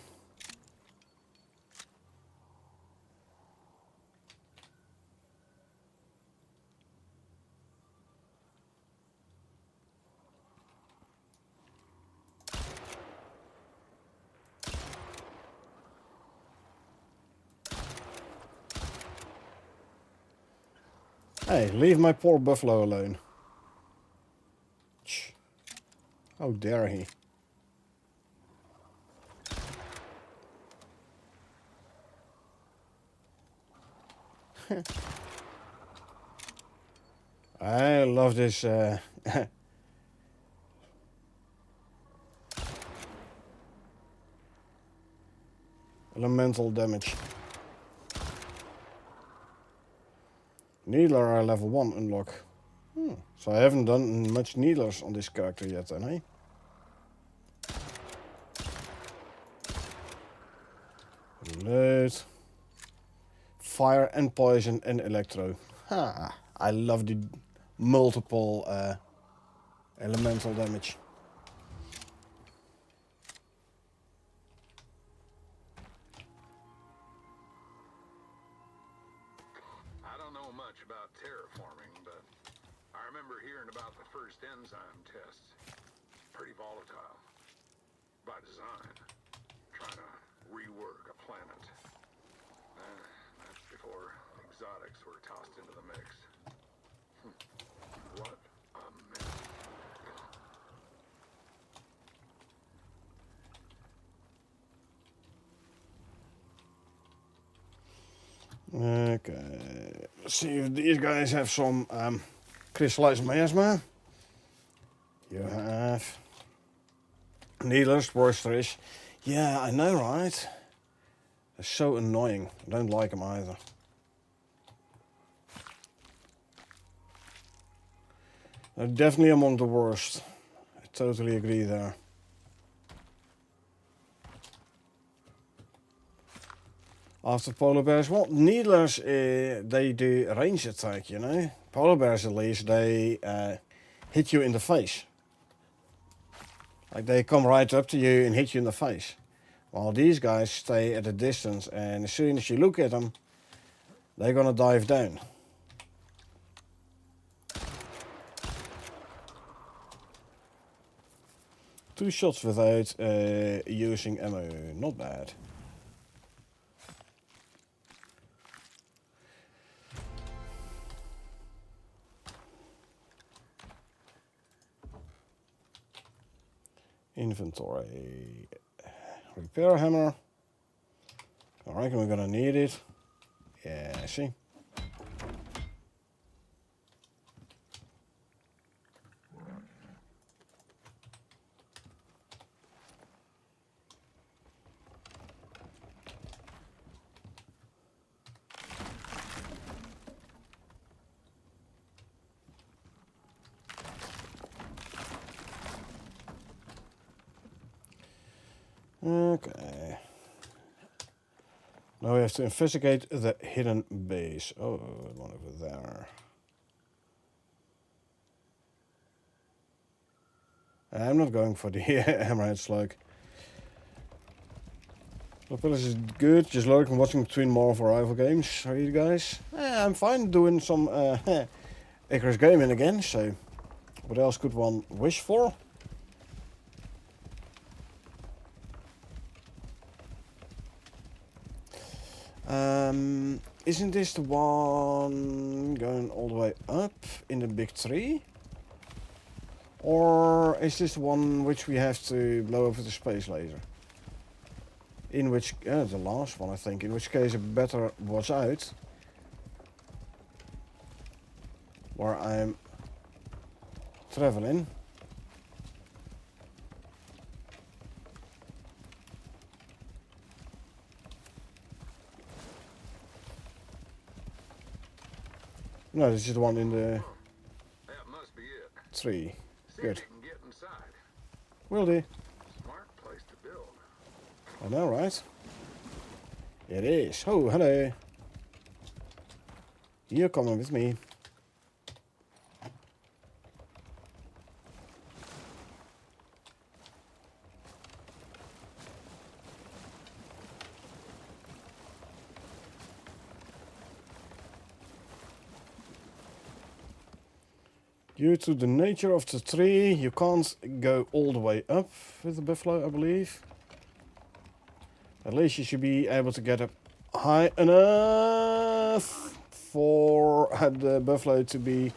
S1: Hey, leave my poor buffalo alone. Shh. How dare he? I love this elemental damage. Needler are level 1 unlock. So I haven't done much needlers on this character yet then, eh? Reload. Fire and poison and electro. Ha! I love the multiple elemental damage.
S2: I don't know much about terraforming, but I remember hearing about the first enzyme tests. Pretty volatile. By design. Trying to rework a planet. That's before exotics were tossed into the mix. What a mess.
S1: Okay, let's see if these guys have some crystallized miasma. You have needlers, boisterous. Yeah, I know, right? They're so annoying. I don't like them either. They're definitely among the worst. I totally agree there. After polar bears, well, needlers, they do range attack, you know. Polar bears, at least, they hit you in the face. Like, they come right up to you and hit you in the face. While these guys stay at a distance, and as soon as you look at them, they're gonna dive down. Two shots without using ammo, not bad. Inventory. Repair hammer. I reckon we're gonna need it. Yeah, see. Okay. Now we have to investigate the hidden base. Oh, one over there. I'm not going for the hammerhead slug. This is good, just lurking and watching between more of our rival games. How are you guys? I'm fine doing some Icarus gaming again, so what else could one wish for? Isn't this the one going all the way up in the big tree? Or is this the one which we have to blow up with a space laser? In which, the last one I think, in which case it better watch out where I'm traveling. No, this is the one in the
S2: That must be it.
S1: tree.
S2: See
S1: Good.
S2: if you can get inside.
S1: Will do.
S2: Smart place to build.
S1: I know, right? It is. Oh, hello. You're coming with me. Due to the nature of the tree, you can't go all the way up with the buffalo, I believe. At least you should be able to get up high enough for the buffalo to be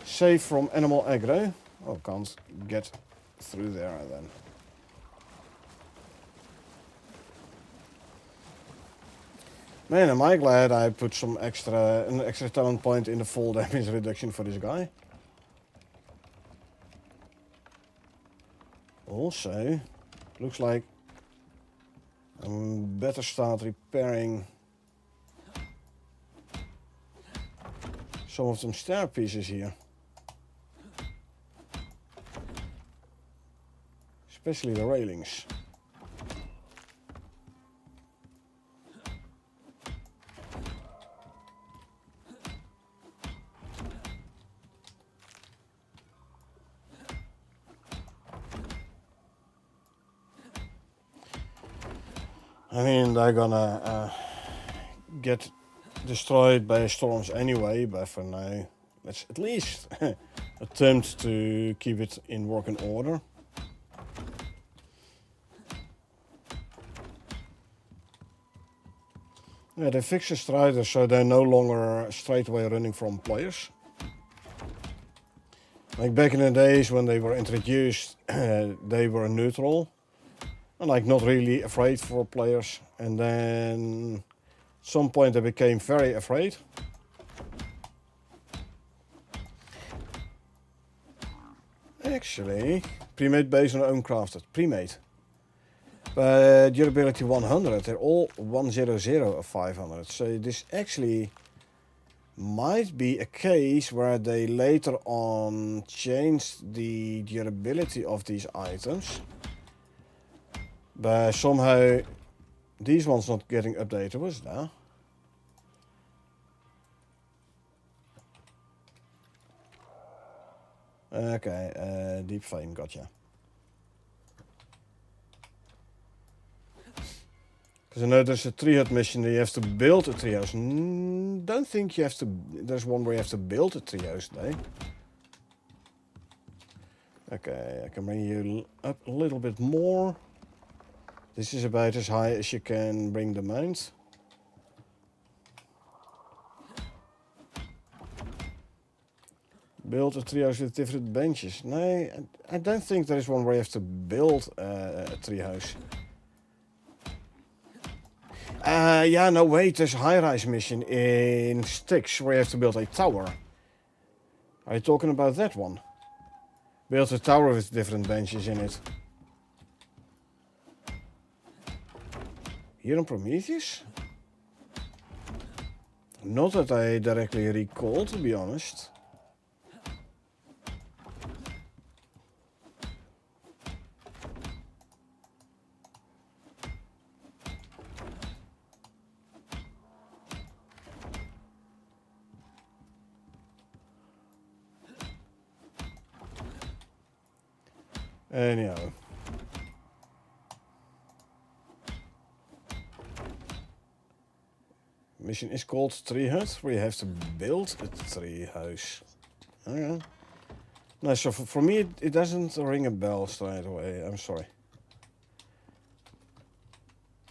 S1: safe from animal aggro. Oh, can't get through there then. Man, am I glad I put an extra talent point in the full damage reduction for this guy. Also, looks like I better start repairing some of them stair pieces here. Especially the railings. I mean, they're gonna get destroyed by storms anyway, but for now, let's at least attempt to keep it in working order. Yeah, they fixed the striders so they're no longer straight away running from players. Like back in the days when they were introduced, they were neutral. And like not really afraid for players, and then at some point they became very afraid. Actually, pre-made based on own crafted, pre-made. But durability 100, they're all 100 of 500. So this actually might be a case where they later on changed the durability of these items. But somehow these ones not getting updated, was there? Okay, deep flame, gotcha. Because I know there's a tree hut mission that you have to build a treehouse. Don't think you have to. There's one where you have to build a treehouse, though. Okay, I can bring you up a little bit more. This is about as high as you can bring the mount. Build a treehouse with different benches. No, I don't think there is one where you have to build a treehouse. Yeah, no, wait, there's a high-rise mission in Styx where you have to build a tower. Are you talking about that one? Build a tower with different benches in it. Here on Prometheus? Not that I directly recall, to be honest. Anyhow. Mission is called Tree Hut. We have to build a tree house. Okay. No, so for me it doesn't ring a bell straight away. I'm sorry.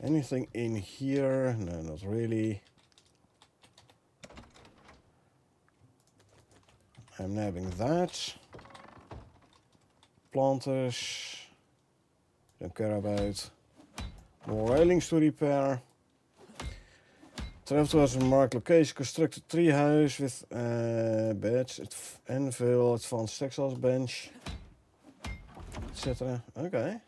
S1: Anything in here? No, not really. I'm nabbing that. Planters. Don't care about. More railings to repair. Travel towards a marked location. Construct a tree house with beds, anvil, advanced textiles bench, etc. Okay.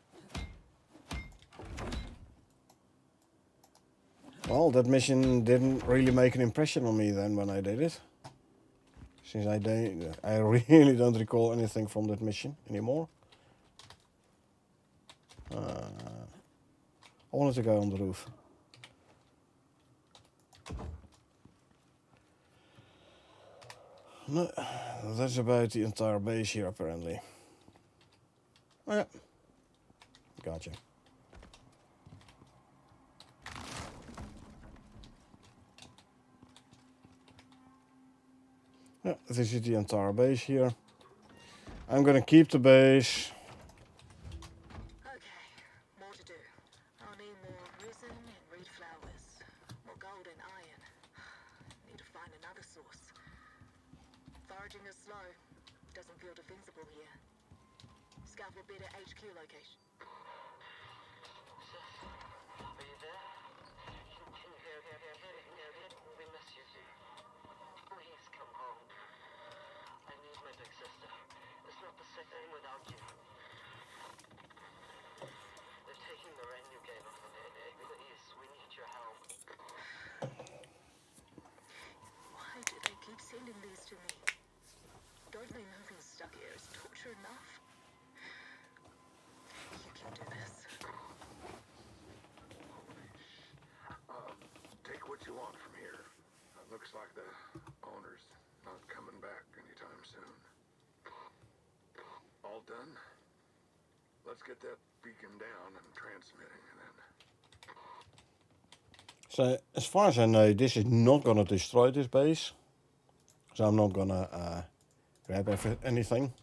S1: Well, that mission didn't really make an impression on me then when I did it. Since I really don't recall anything from that mission anymore. I wanted to go on the roof. No, that's about the entire base here apparently. Oh, yeah. Gotcha. Yeah, this is the entire base here. I'm gonna keep the base.
S4: Okay, more to do. I'll need more resin and reed flowers. More gold and iron. Need to find another source. Foraging is slow. Doesn't feel defensible here. Scout will be at HQ location.
S5: Are you there? We miss you. Please come home. I need my big sister. It's not the same without you. They're taking the ring you gave us. Please, we need your help.
S4: Why do they keep sending these to me? Don't they know being stuck here is torture enough? You can do this.
S2: Take what you want from here. Looks like the owner's not coming back anytime soon. All done? Let's get that beacon down and transmitting, and then...
S1: So, as far as I know, this is not gonna destroy this base. So I'm not gonna grab anything.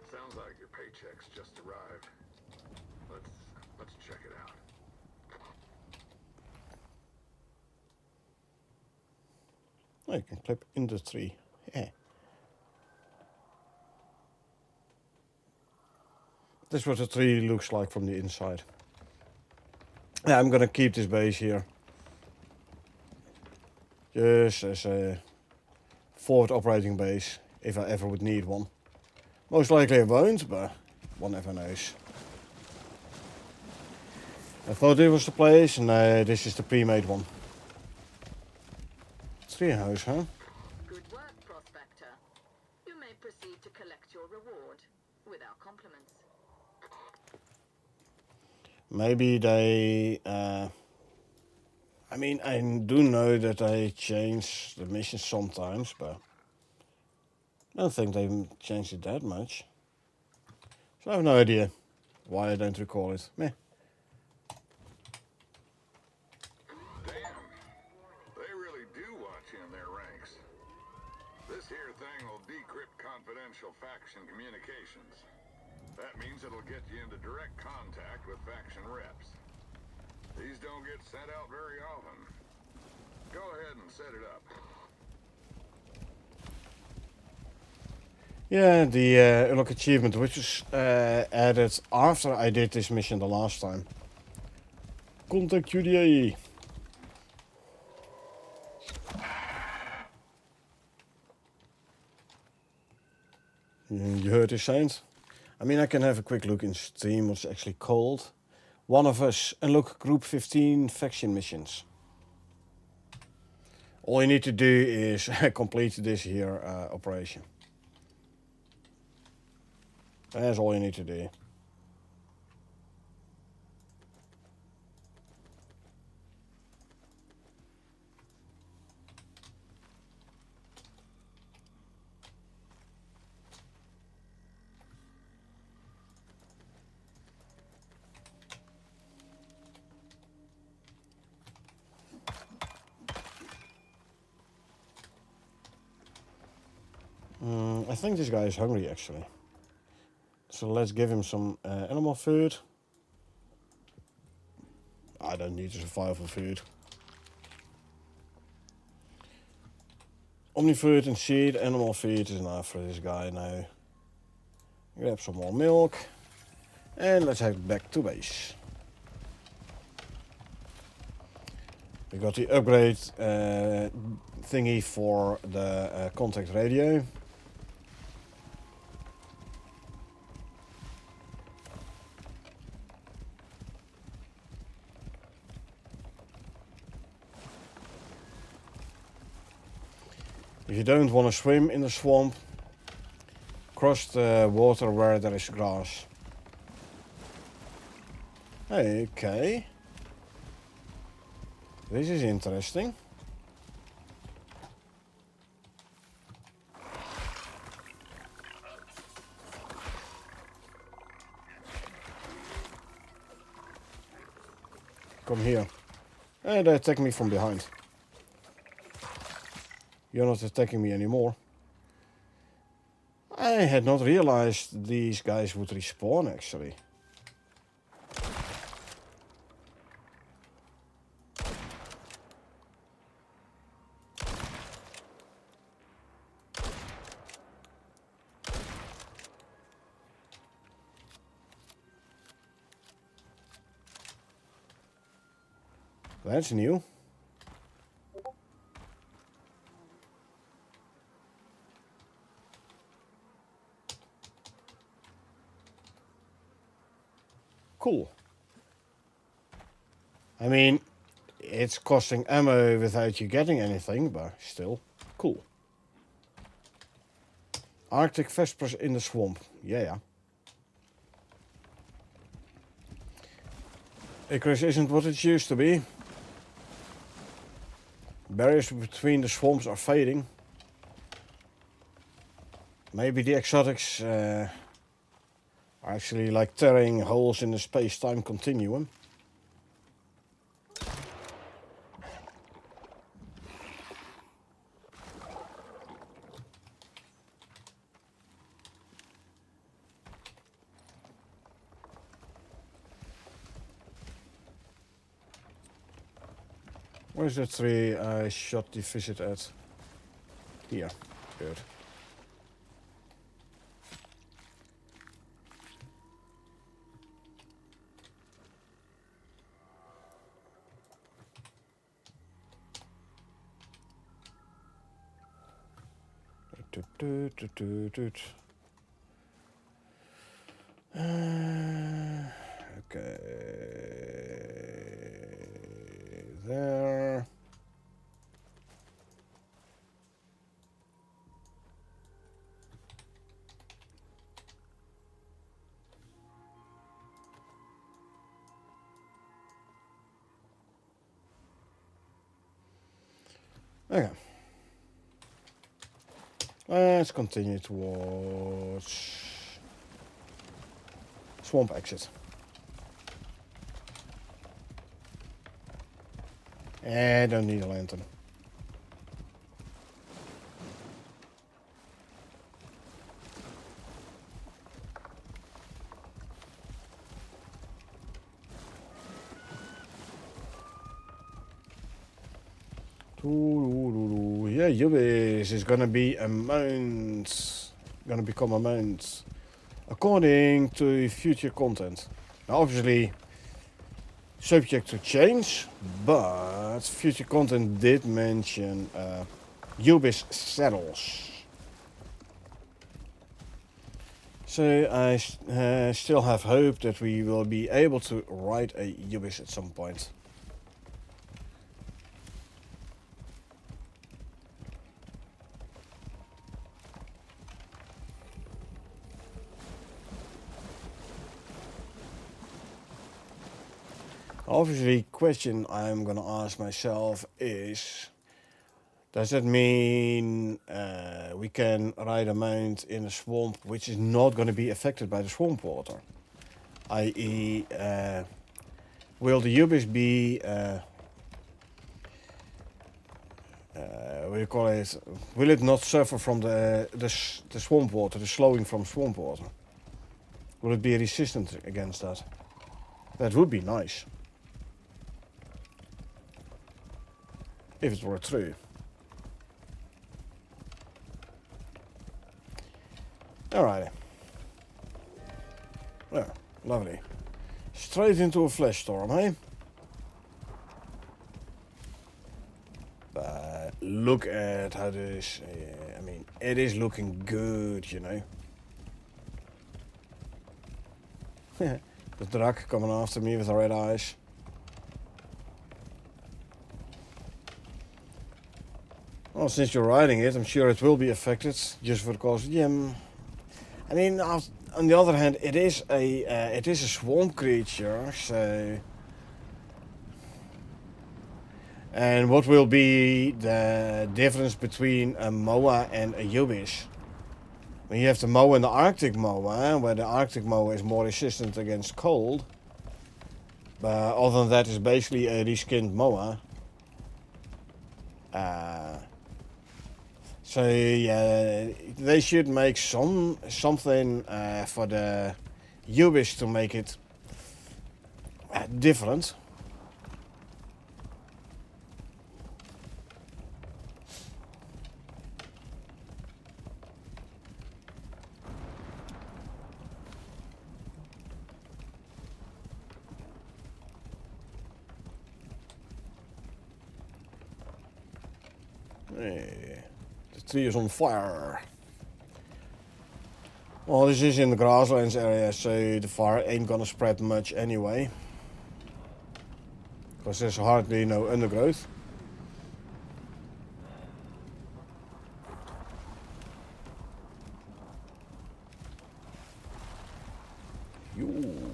S2: Sounds like your paycheck's just arrived. Let's check it out.
S1: Oh, you can clip in the tree. Yeah. This is what the tree looks like from the inside. Yeah, I'm gonna keep this base here. Just as a forward operating base, if I ever would need one. Most likely I won't, but one never knows. I thought it was the place, and this is the pre-made one. Treehouse, huh?
S3: Good work, Prospector. You may proceed to collect your reward with our compliments.
S1: Maybe they... I mean, I do know that they change the mission sometimes, but I don't think they changed it that much. So I have no idea why I don't recall it. Meh.
S2: Damn. They really do watch in their ranks. This here thing will decrypt confidential faction communications. That means it'll get you into direct contact with faction reps. These don't get sent out very often. Go ahead and set it up.
S1: Yeah, the unlock achievement, which was added after I did this mission the last time. Contact UDA. You heard the sound? I mean, I can have a quick look in Steam what's actually called. One of Us, unlock Group 15 faction missions. All you need to do is complete this here operation. That's all you need to do. I think this guy is hungry actually. So let's give him some animal food. I don't need survival food. Omni food and seed, animal feed is enough for this guy now. Grab some more milk. And let's head back to base. We got the upgrade thingy for the contact radio. If you don't want to swim in the swamp, cross the water where there is grass. Okay. This is interesting. Come here. And they attack me from behind. You're not attacking me anymore. I had not realized these guys would respawn actually. That's new. Cool. I mean, it's costing ammo without you getting anything, but still, cool. Arctic Vespers in the swamp. Yeah. Icarus isn't what it used to be. Barriers between the swamps are fading. Maybe the exotics are actually like tearing holes in the space-time continuum. Where's the tree I shot the visit at? Here. Good. Okay. There. Okay. Let's continue towards swamp exit. I don't need a lantern. Yeah, Ubis is gonna be a mount. Gonna become a mount. According to future content. Now obviously subject to change, but future content did mention Ubis saddles. So I still have hope that we will be able to ride a Ubis at some point. Obviously, question I'm gonna ask myself is, does that mean we can ride a mount in a swamp which is not going to be affected by the swamp water? I.e., will the Ubis be what do you call it? Will it not suffer from the swamp water, the slowing from swamp water? Will it be resistant against that? That would be nice. If it were true. Alright. Yeah, lovely. Straight into a flash storm, eh? But look at how this... I mean, it is looking good, you know. The Drak coming after me with the red eyes. Well, since you're riding it, I'm sure it will be affected. Just because, yeah... I mean, on the other hand, it is a swamp creature, so... And what will be the difference between a Moa and a Yubis? When you have the Moa and the Arctic Moa, where the Arctic Moa is more resistant against cold. But other than that, it's basically a reskinned Moa. So yeah, they should make something for the Yubis to make it different. Hey, the tree is on fire. Well, this is in the grasslands area, so the fire ain't gonna spread much anyway. Because there's hardly no undergrowth. Yoo.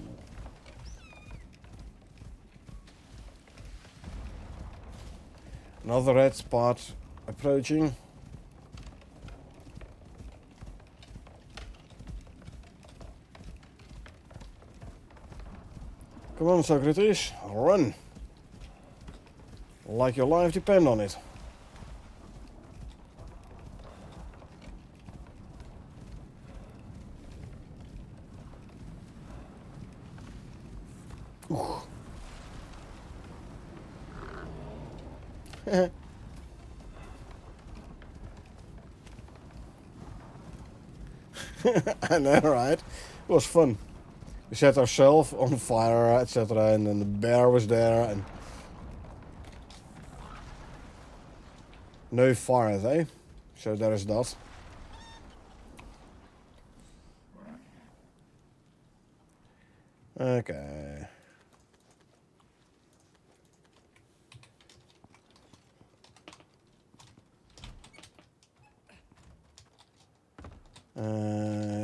S1: Another red spot approaching. Come on, Socrates, run. Like your life depends on it. I know, right? It was fun. We set ourselves on fire, etc. And then the bear was there and... No fire though. So there is that. Okay.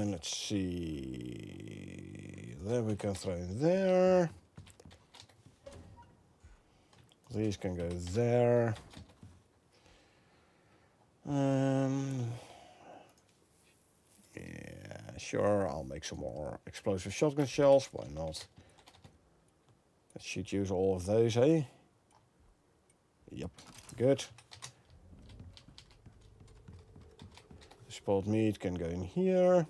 S1: Let's see. There we can throw in there. These can go there. Yeah, sure. I'll make some more explosive shotgun shells. Why not? I should use all of those, eh? Yep, good. Spoiled meat can go in here.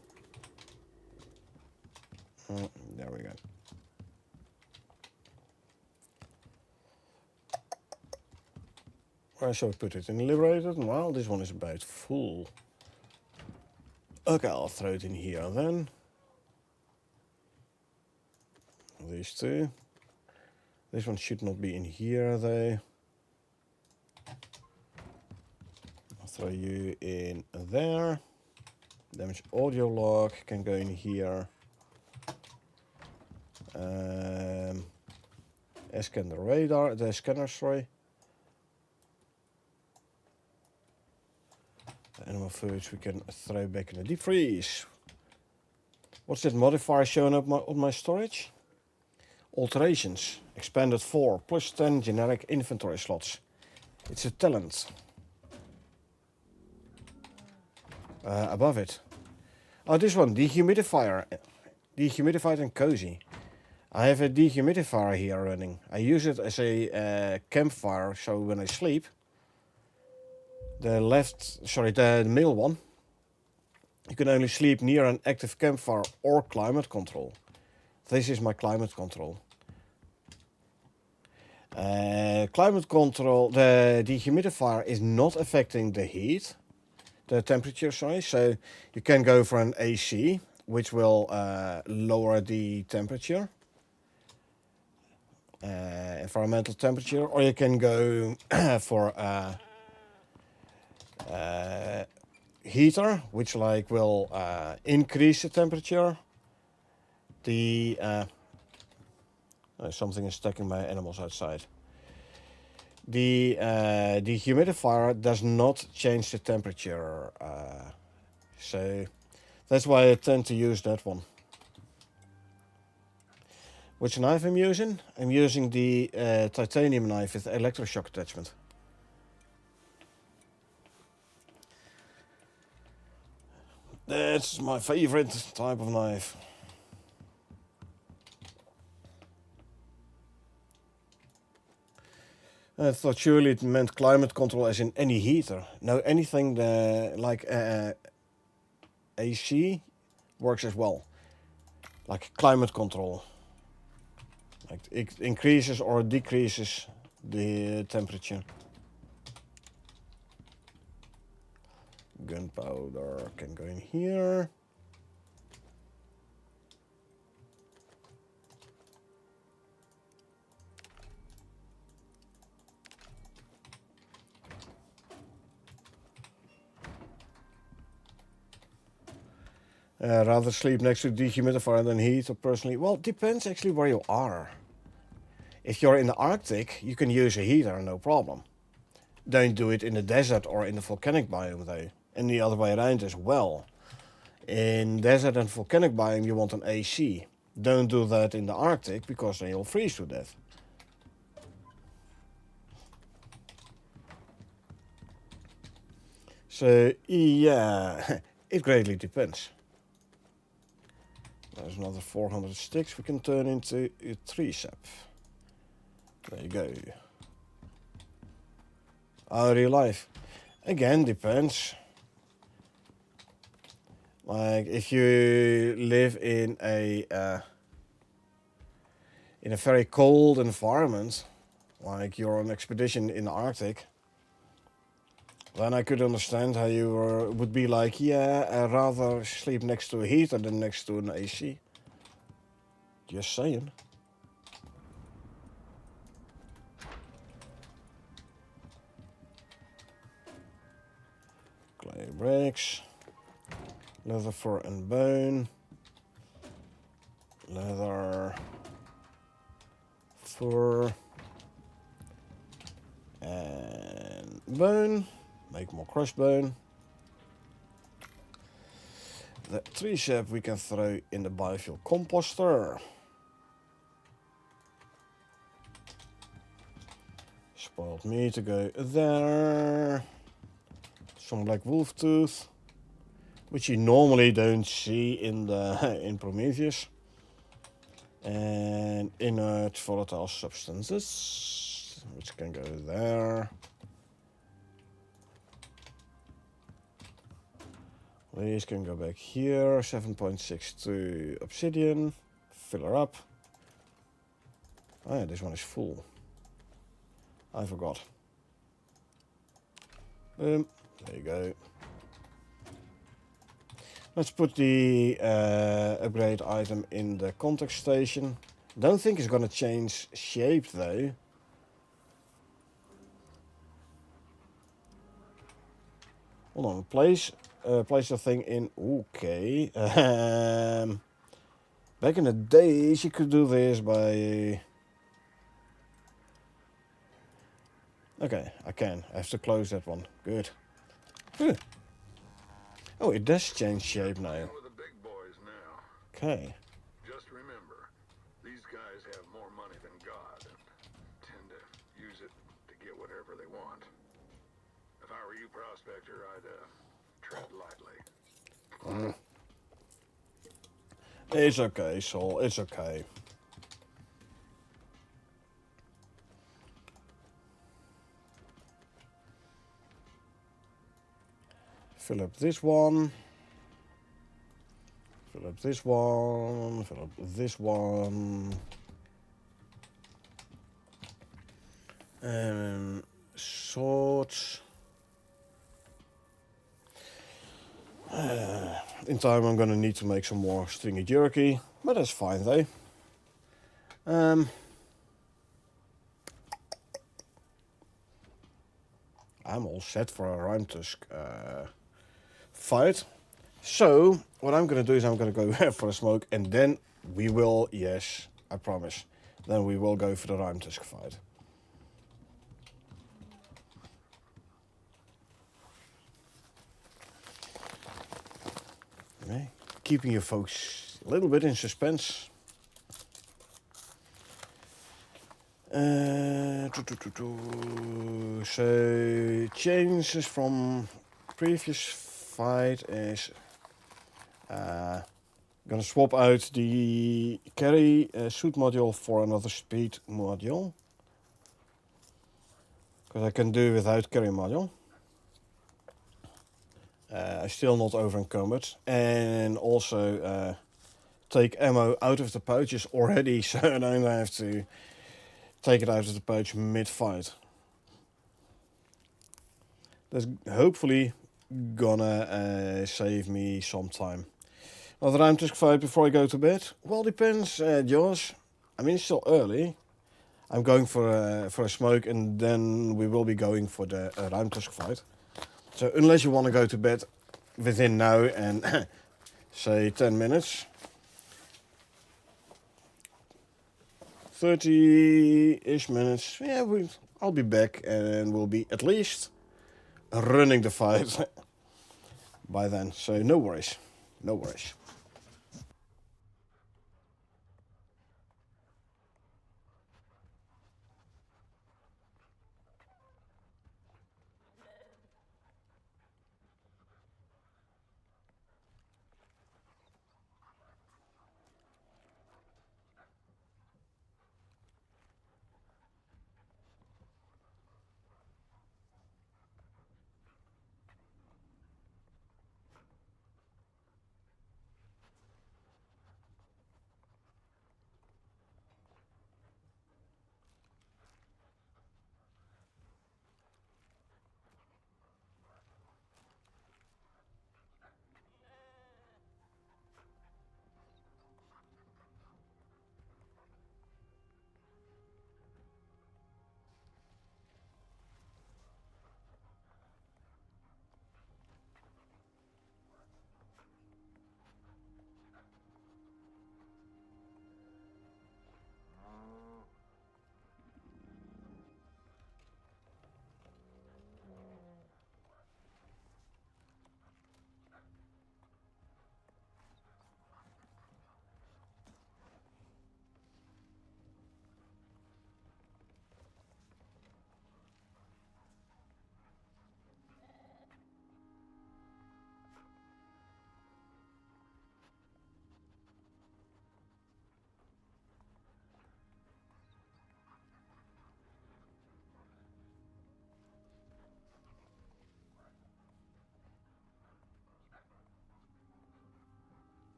S1: There we go. Where shall we put it? In liberated? Well, this one is about full. Okay, I'll throw it in here then. These two. This one should not be in here though. I'll throw you in there. Damage audio log can go in here. Scan the radar, the scanner, sorry. The animal foods we can throw back in the deep freeze. What's that modifier showing up on my storage? Alterations, expanded 4, plus 10 generic inventory slots. It's a talent. Above it. Oh, this one, dehumidifier. Dehumidified and cozy. I have a dehumidifier here running. I use it as a campfire, so when I sleep, the middle one. You can only sleep near an active campfire or climate control. This is my climate control. Climate control, the dehumidifier is not affecting the temperature, sorry. So you can go for an AC, which will lower the temperature, environmental temperature, or you can go for a heater, which like will increase the temperature. Something is attacking my animals outside. The dehumidifier does not change the temperature, so that's why I tend to use that one. Which knife I'm using? I'm using the titanium knife with electroshock attachment. That's my favorite type of knife. I thought surely it meant climate control as in any heater. No, anything like AC works as well. Like climate control. Like it increases or decreases the temperature. Gunpowder can go in here. Rather sleep next to the dehumidifier than heat, or personally. Well, it depends actually where you are. If you're in the Arctic, you can use a heater, no problem. Don't do it in the desert or in the volcanic biome though. And the other way around as well. In desert and volcanic biome you want an AC. Don't do that in the Arctic because then you'll freeze to death. So yeah, it greatly depends. There's another 400 sticks we can turn into a tree sap. There you go. Real life. Again, depends. Like if you live in a very cold environment, like you're on expedition in the Arctic, then I could understand how you would be like, yeah, I'd rather sleep next to a heater than next to an AC. Just saying. Clay bricks. Leather, fur and bone. Leather, fur, and bone. Make more crossbone. The tree sap we can throw in the biofuel composter. Spoiled meat to go there. Some black wolf tooth, which you normally don't see in Prometheus. And inert volatile substances, which can go there. These can go back here. 7.62 obsidian. Fill her up. Oh yeah, this one is full. I forgot. Boom. There you go. Let's put the upgrade item in the contact station. Don't think it's gonna change shape though. Hold on, place the thing in. Okay. Back in the days, you could do this by. Okay, I can. I have to close that one. Good. Oh, it does change shape now.
S2: With the big boys now.
S1: Okay.
S2: Just remember, these guys have more money than God and tend to use it to get whatever they want. If I were you, Prospector, I'd tread lightly.
S1: It's okay, Saul. It's okay. Fill up this one. Fill up this one. Fill up this one. And swords. In time I'm gonna need to make some more stringy jerky, but that's fine though. I'm all set for a Rime Tusk fight. So what I'm gonna do is I'm gonna go for a smoke, and then we will, yes, I promise, then we will go for the Rime Tusk fight. Okay. Keeping you folks a little bit in suspense. So changes from previous fight is gonna swap out the carry suit module for another speed module, because I can do without carry module. I'm still not over encumbered, and also take ammo out of the pouches already, so I don't have to take it out of the pouch mid-fight. That's hopefully gonna save me some time. Another Rime Tusk fight before I go to bed? Well, depends, Josh. I mean, it's still early. I'm going for a smoke, and then we will be going for the Rime Tusk fight. So unless you want to go to bed within now and say 10 minutes, 30-ish minutes, yeah, I'll be back, and we'll be at least running the fight by then. So no worries, no worries.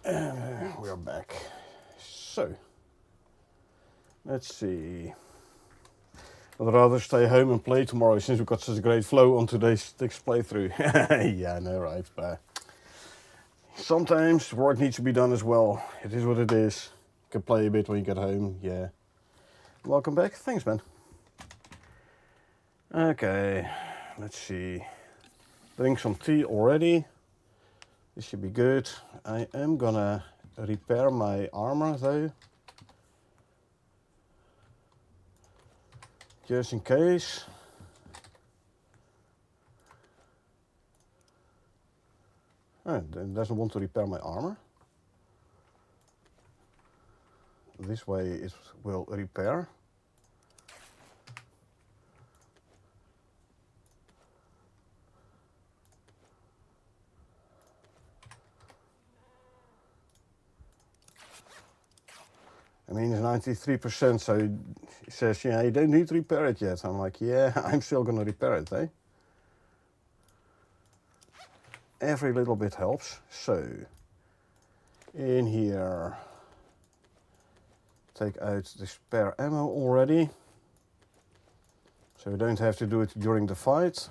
S1: We are back. So, let's see. I'd rather stay home and play tomorrow since we got such a great flow on today's playthrough. Yeah, I know, right? But sometimes work needs to be done as well. It is what it is. You can play a bit when you get home, yeah. Welcome back. Thanks, man. Okay, let's see. Drink some tea already. This should be good. I am gonna repair my armor though. Just in case. Oh, it doesn't want to repair my armor. This way it will repair. I mean, it's 93%, so it says, yeah, you don't need to repair it yet. I'm like, yeah, I'm still gonna repair it, eh? Every little bit helps. So, in here, take out the spare ammo already. So we don't have to do it during the fight.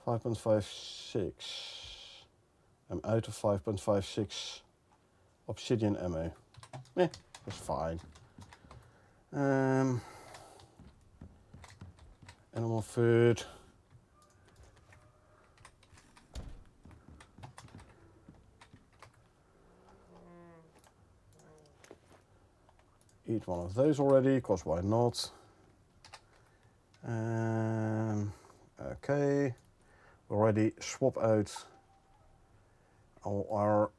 S1: 5.56. I'm out of 5.56 obsidian ammo. That's fine. Animal food. Eat one of those already, because why not? Okay. Already swap out all our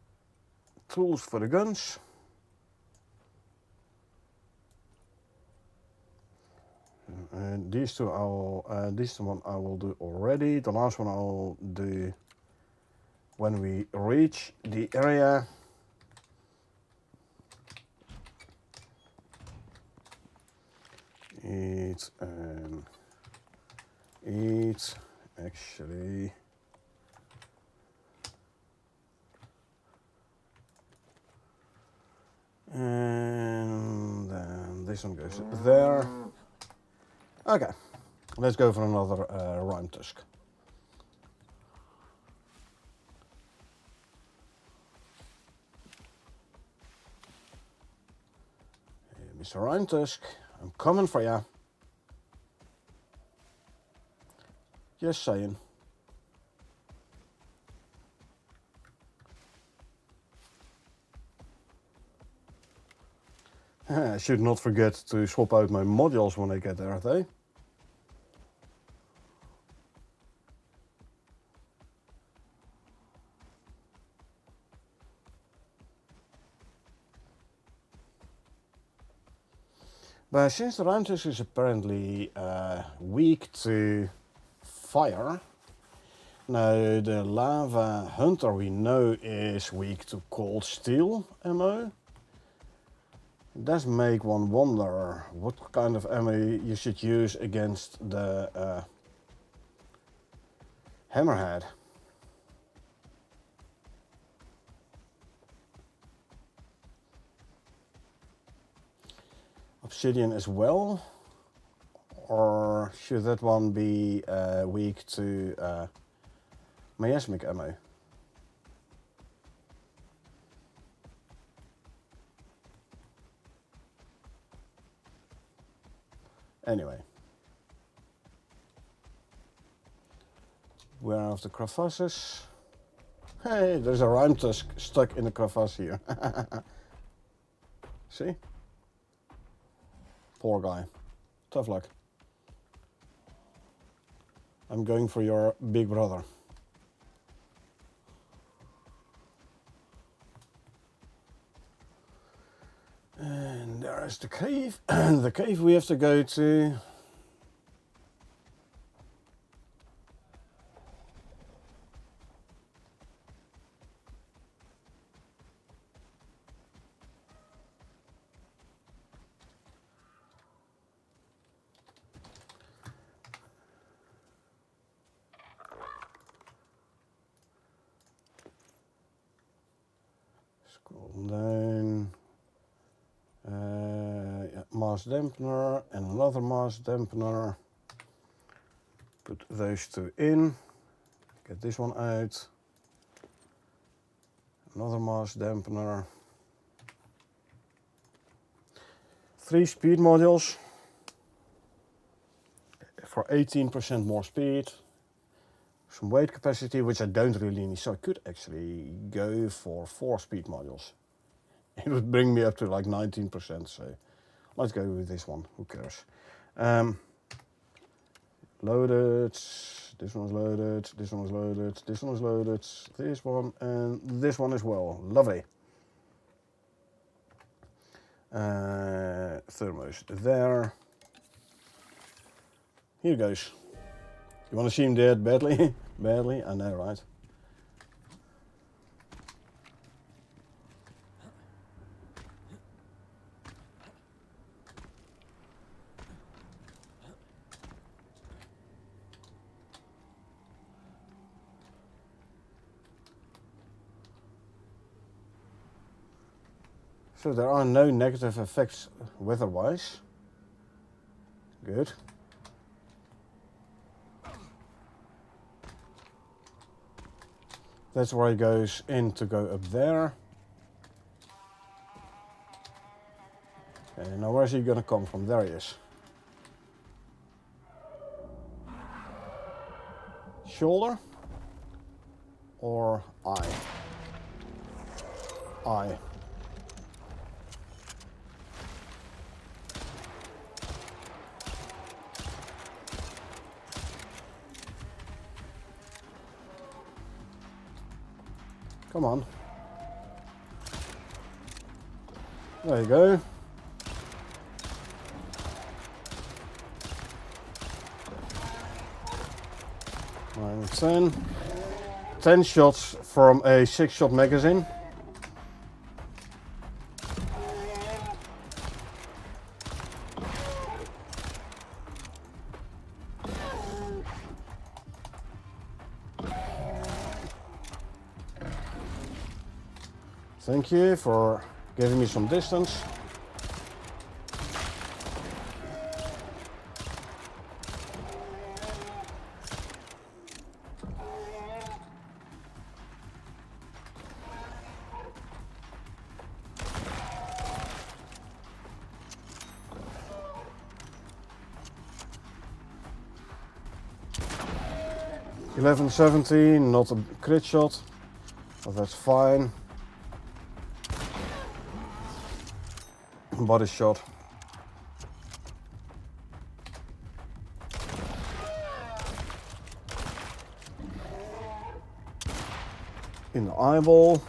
S1: tools for the guns. And these two this one I will do already. The last one I'll do when we reach the area. Eat and eat. Actually, and then this one goes there. Okay, let's go for another rhyme tusk. Hey, Mr. Rhyme Tusk, I'm coming for ya. Just saying. I should not forget to swap out my modules when I get there, though. But since the Rhymetusk is apparently weak to fire, now the Lava Hunter we know is weak to cold steel ammo. It does make one wonder what kind of ammo you should use against the Hammerhead. Obsidian as well, or should that one be weak to miasmic ammo? Anyway, we're out of the crevasses. Hey, there's a Rhyme Tusk stuck in the crevasse here. See? Poor guy. Tough luck. I'm going for your big brother. And there is the cave. The cave we have to go to. Calm down. Yeah, mass dampener and another mass dampener. Put those two in. Get this one out. Another mass dampener. 3 speed modules for 18% more speed. Some weight capacity, which I don't really need, so I could actually go for 4 speed modules. It would bring me up to like 19%, so let's go with this one, who cares. Loaded, this one's loaded, this one's loaded, this one's loaded, this one, and this one as well. Lovely. Thermos there. Here goes. You want to see him dead badly? Badly? I know, right? So there are no negative effects weather-wise. Good. That's where he goes in to go up there. Okay, now where's he gonna come from? There he is. Shoulder or eye? Eye. Come on. There you go. -10. 10 shots from a 6-shot magazine. Thank you for giving me some distance. .1170, not a crit shot, but that's fine. Body shot. In the eyeball.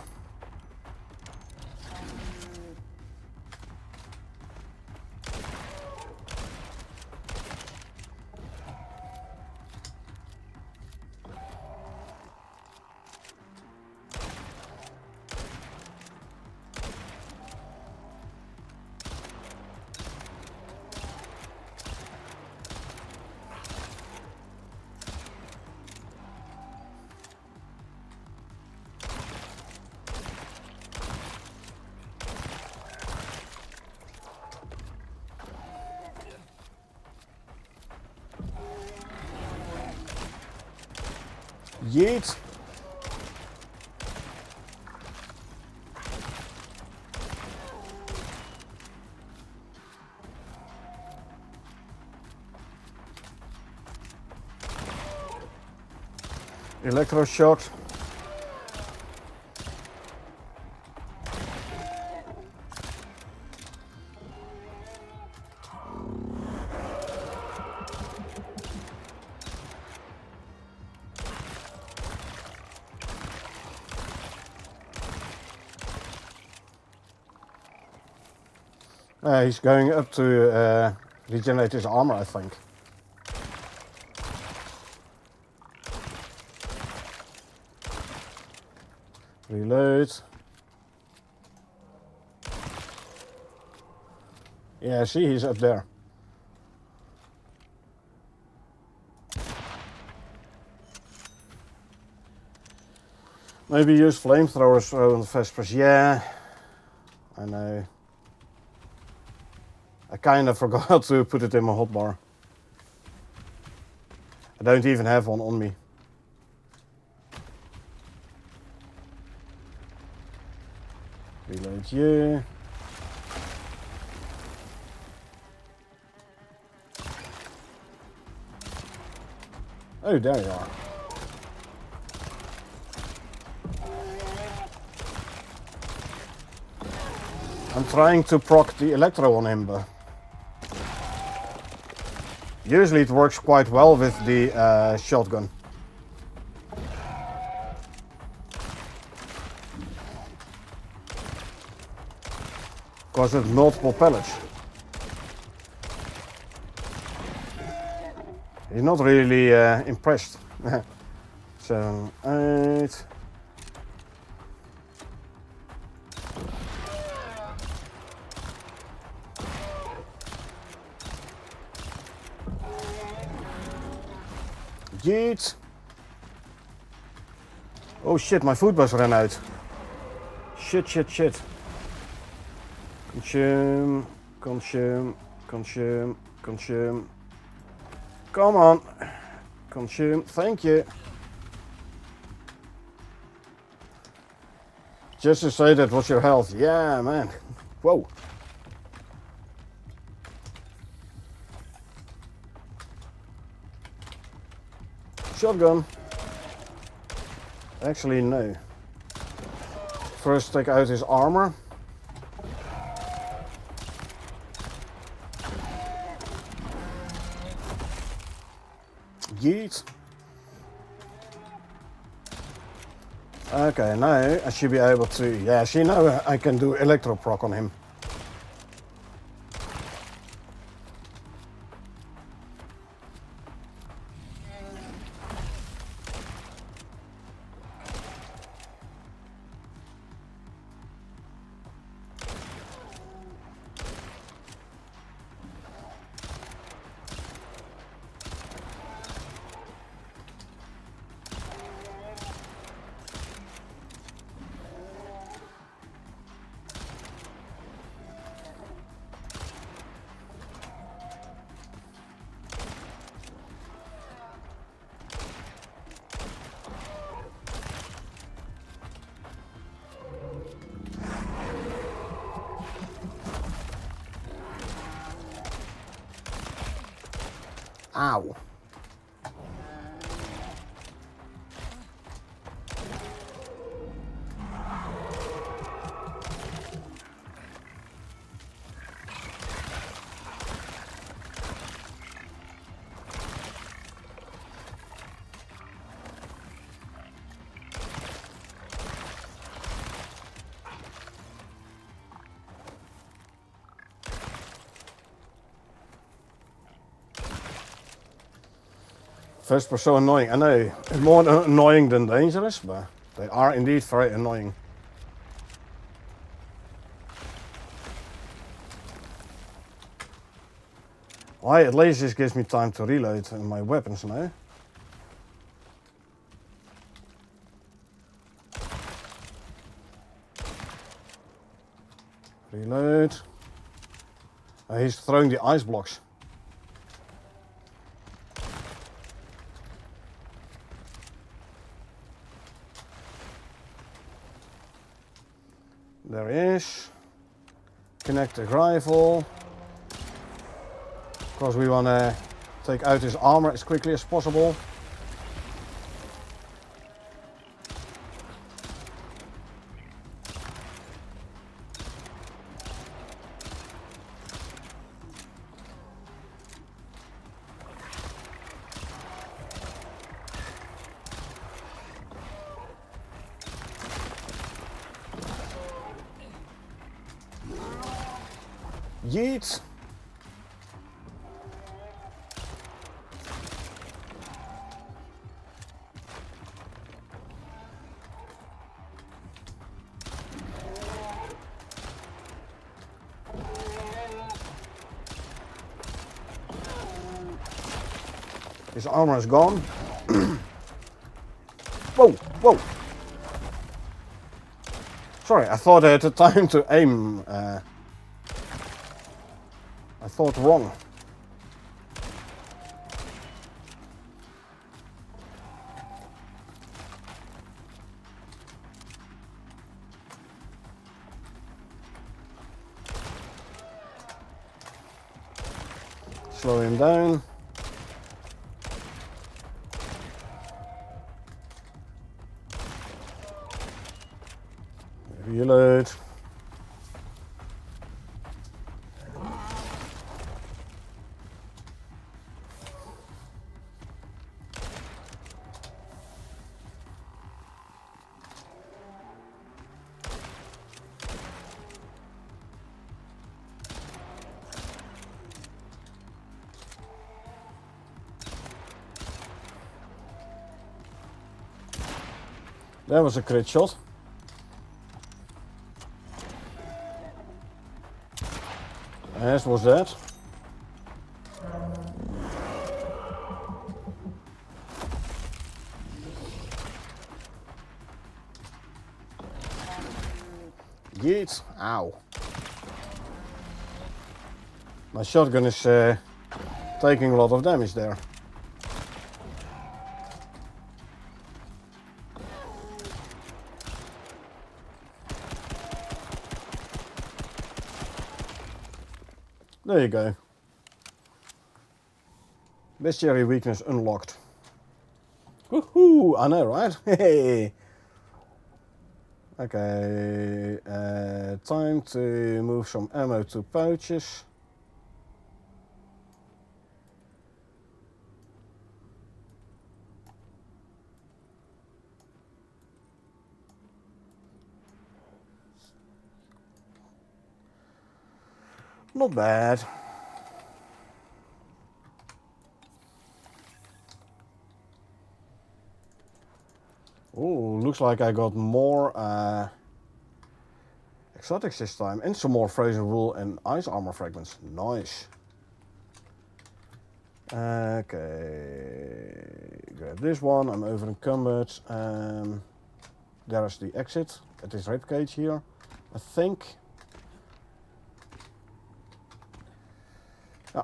S1: Yeet. Electroshock. He's going up to regenerate his armor, I think. Reload. Yeah, see, he's up there. Maybe use flamethrowers on the Vespers. Yeah, I know. I kind of forgot to put it in my hotbar. I don't even have one on me. Reload you. Oh, there you are. I'm trying to proc the electro on him, but usually it works quite well with the shotgun. Because it's multiple pellets. He's not really impressed. 7, 8. Yeet. Oh shit, my food bus ran out. Shit, shit, shit. Consume, consume, consume, consume. Come on. Consume, thank you. Just to say that was your health. Yeah, man. Whoa. Shotgun. Actually, no. First take out his armor. Yeet. Okay, now I should be able to... Yeah, see, now I can do electro proc on him. Ow. First were so annoying. I know, more annoying than dangerous, but they are indeed very annoying. Why, at least this gives me time to reload my weapons now. Reload. He's throwing the ice blocks. There he is. Kinetic rifle. Of course we want to take out his armor as quickly as possible. Yeet. His armor is gone. Whoa, whoa. Sorry, I thought I had the time to aim. I thought wrong. Slow him down. Reload. That was a crit shot. As was that. Yeet. Ow. My shotgun is taking a lot of damage there. There you go. Bestiary weakness unlocked. Woohoo! I know, right? Hey. Okay, time to move some ammo to pouches. Not bad. Oh, looks like I got more exotics this time and some more frozen wool and ice armor fragments. Nice. Okay, grab this one. I'm over encumbered. There's the exit at this red cage here, I think. Yeah.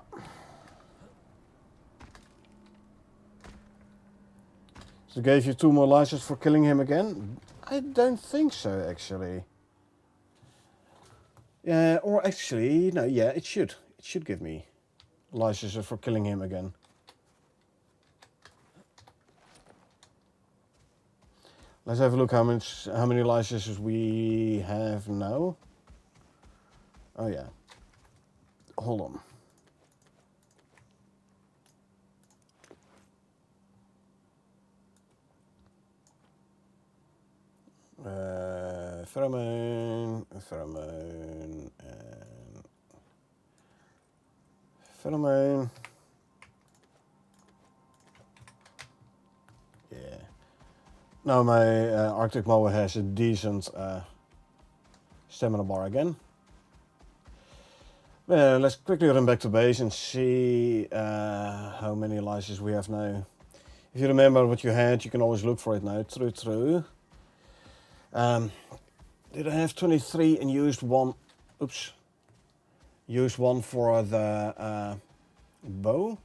S1: So gave you 2 more licenses for killing him again? I don't think so, actually. Yeah, or actually, no, yeah, it should. It should give me licenses for killing him again. Let's have a look how many licenses we have now. Oh yeah. Hold on. Pheromone, and pheromone. Yeah. Now my Arctic mower has a decent stamina bar again. Let's quickly run back to base and see how many licenses we have now. If you remember what you had, you can always look for it now. True. Did I have 23 and used one? Oops. Used one for the bow.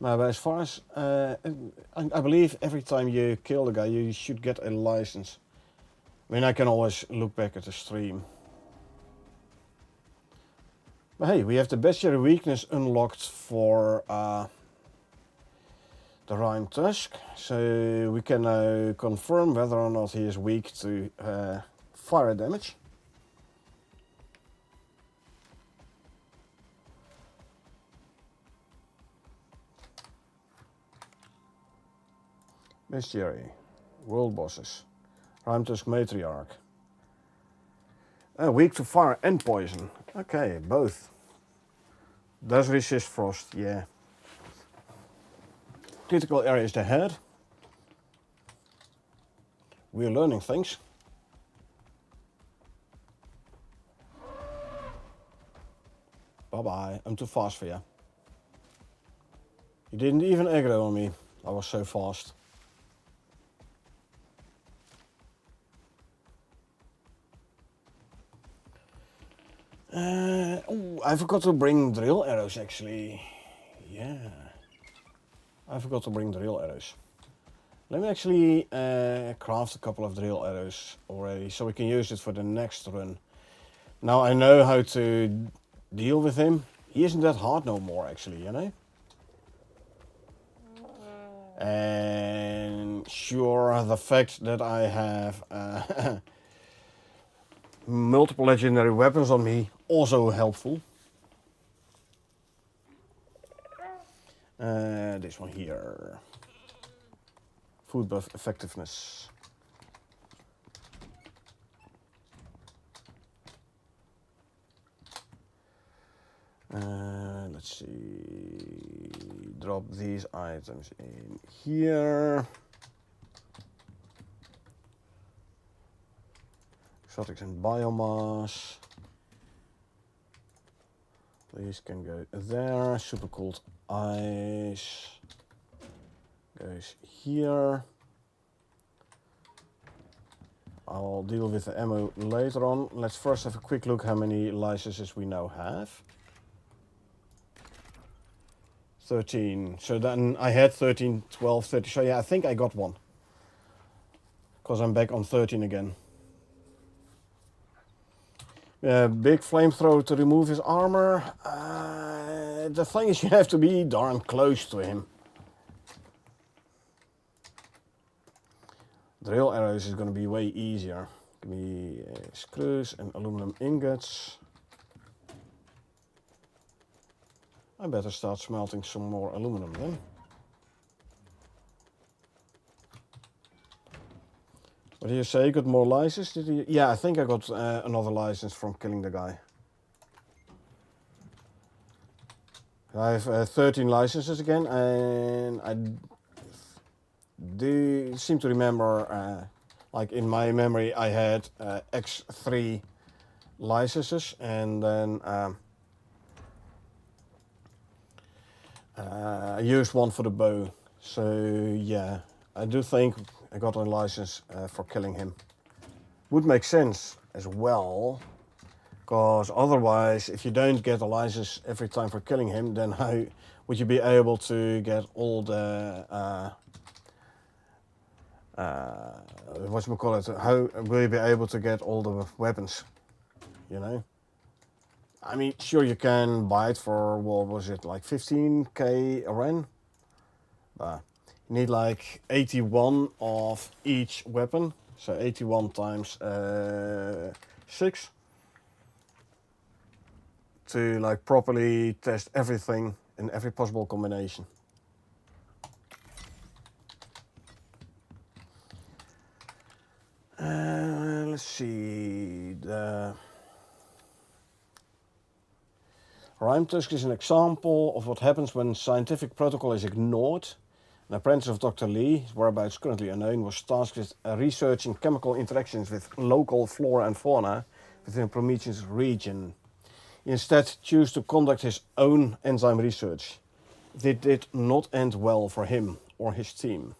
S1: No, but as far as I believe every time you kill the guy, you should get a license. I mean, I can always look back at the stream. But hey, we have the bestiary weakness unlocked for the Rime Tusk, so we can now confirm whether or not he is weak to fire damage. Bestiary, world bosses, Rime Tusk matriarch. Weak to fire and poison. Okay, both. Does resist frost, yeah. Critical area is the head. We're learning things. Bye-bye. I'm too fast for you. You didn't even aggro on me. I was so fast. Oh, I forgot to bring drill arrows actually. Yeah. I forgot to bring drill arrows. Let me actually craft a couple of drill arrows already so we can use it for the next run. Now I know how to deal with him. He isn't that hard no more actually, you know? And sure, the fact that I have multiple legendary weapons on me also helpful. This one here. Food buff effectiveness. Let's see. Drop these items in here. Exotics and biomass. These can go there. Super cooled ice goes here. I'll deal with the ammo later on. Let's first have a quick look how many licenses we now have. 13. So then I had 13, 12, 30. So yeah, I think I got one. Because I'm back on 13 again. Big flamethrower to remove his armor. The thing is, you have to be darn close to him. Drill arrows is going to be way easier. Give me screws and aluminum ingots. I better start smelting some more aluminum then. What did you say? You got more license? Did you? Yeah, I think I got another license from killing the guy. I have 13 licenses again, and I do seem to remember, like in my memory, I had X3 licenses, and then I used one for the bow. So yeah, I do think I got a license for killing him. Would make sense as well, because otherwise, if you don't get a license every time for killing him, then how would you be able to get all the whatchamacallit, how will you be able to get all the weapons, you know? I mean, sure, you can buy it for, what was it, like 15k a run? But you need like 81 of each weapon, so 81 times 6 to like properly test everything in every possible combination. Let's see, the Rhyme Tusk is an example of what happens when scientific protocol is ignored. An apprentice of Dr. Lee, his whereabouts currently unknown, was tasked with researching chemical interactions with local flora and fauna within Prometheus region. He instead chose to conduct his own enzyme research. It did not end well for him or his team.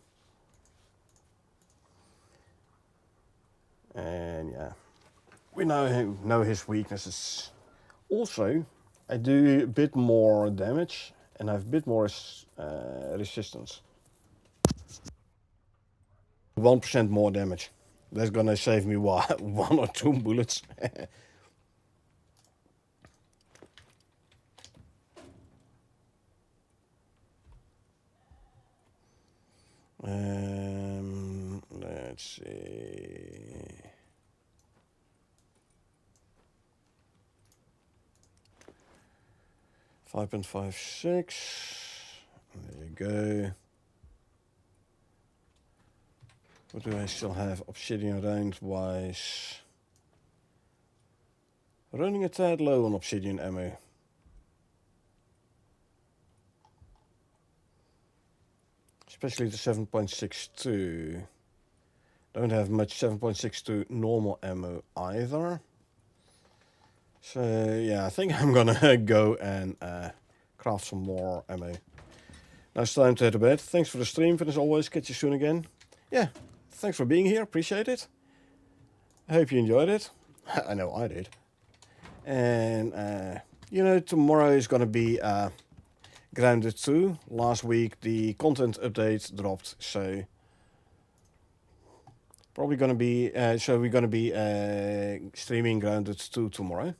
S1: And yeah, we now know his weaknesses. Also, I do a bit more damage and I have a bit more resistance. 1% more damage. That's gonna save me what, 1 or 2 bullets. Let's see. .56. There you go. What do I still have obsidian round wise? Running a tad low on obsidian ammo. Especially the 7.62. Don't have much 7.62 normal ammo either. So yeah, I think I'm gonna go and craft some more ammo. Now it's time to head to bed. Thanks for the stream, and as always, catch you soon again. Yeah, thanks for being here, appreciate it. I hope you enjoyed it. I know I did. And you know, tomorrow is gonna be Grounded 2. Last week the content update dropped, so probably gonna be we're gonna be streaming Grounded 2 tomorrow.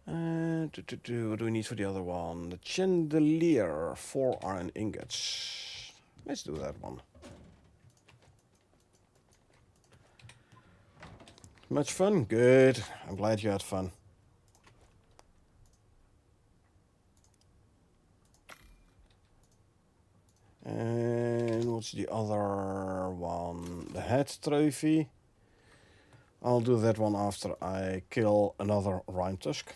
S1: What do we need for the other one? The chandelier, 4 iron ingots. Let's do that one. Much fun? Good. I'm glad you had fun. And what's the other one? The head trophy. I'll do that one after I kill another rhyme tusk.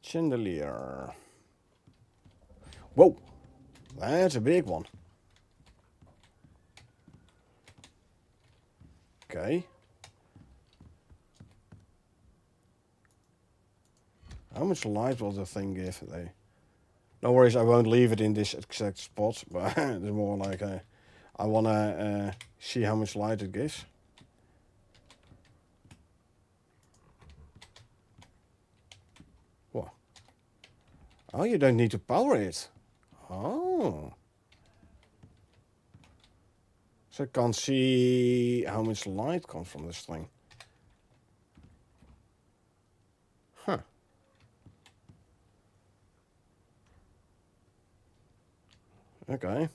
S1: Chandelier. Whoa, that's a big one. Okay. How much light will the thing give? No worries, I won't leave it in this exact spot, but it's more like I wanna see how much light it gives. What? Oh, you don't need to power it. Oh. So I can't see how much light comes from this thing. Huh. Okay.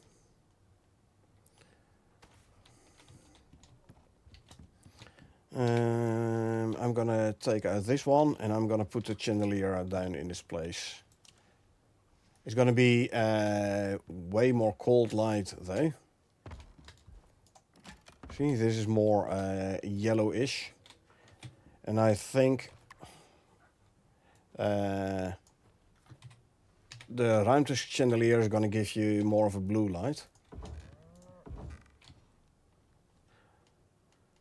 S1: I'm gonna take out this one and I'm gonna put the chandelier down in this place. It's gonna be way more cold light though. See, this is more yellowish. And I think the ruimtes chandelier is gonna give you more of a blue light.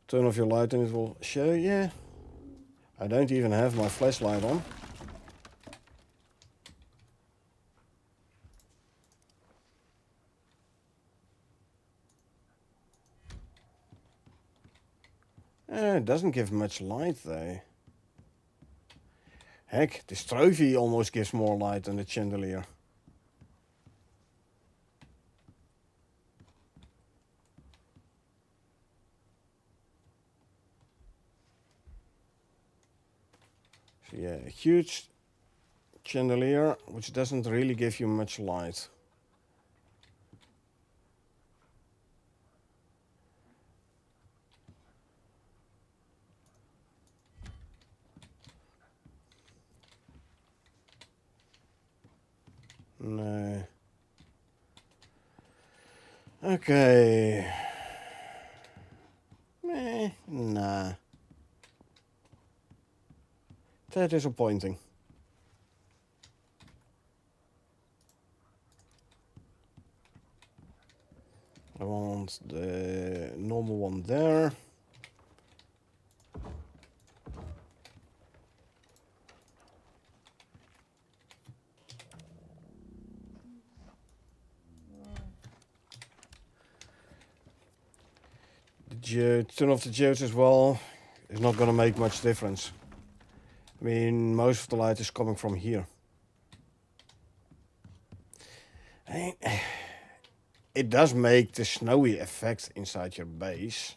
S1: Turn off your light and it will show, yeah. I don't even have my flashlight on. It doesn't give much light though. Heck, this trophy almost gives more light than the chandelier. So yeah, a huge chandelier, which doesn't really give you much light. No. Okay. Nah. That's disappointing. I want the normal one there. Turn off the geodes as well. It's not gonna make much difference. I mean, most of the light is coming from here. It does make the snowy effect inside your base.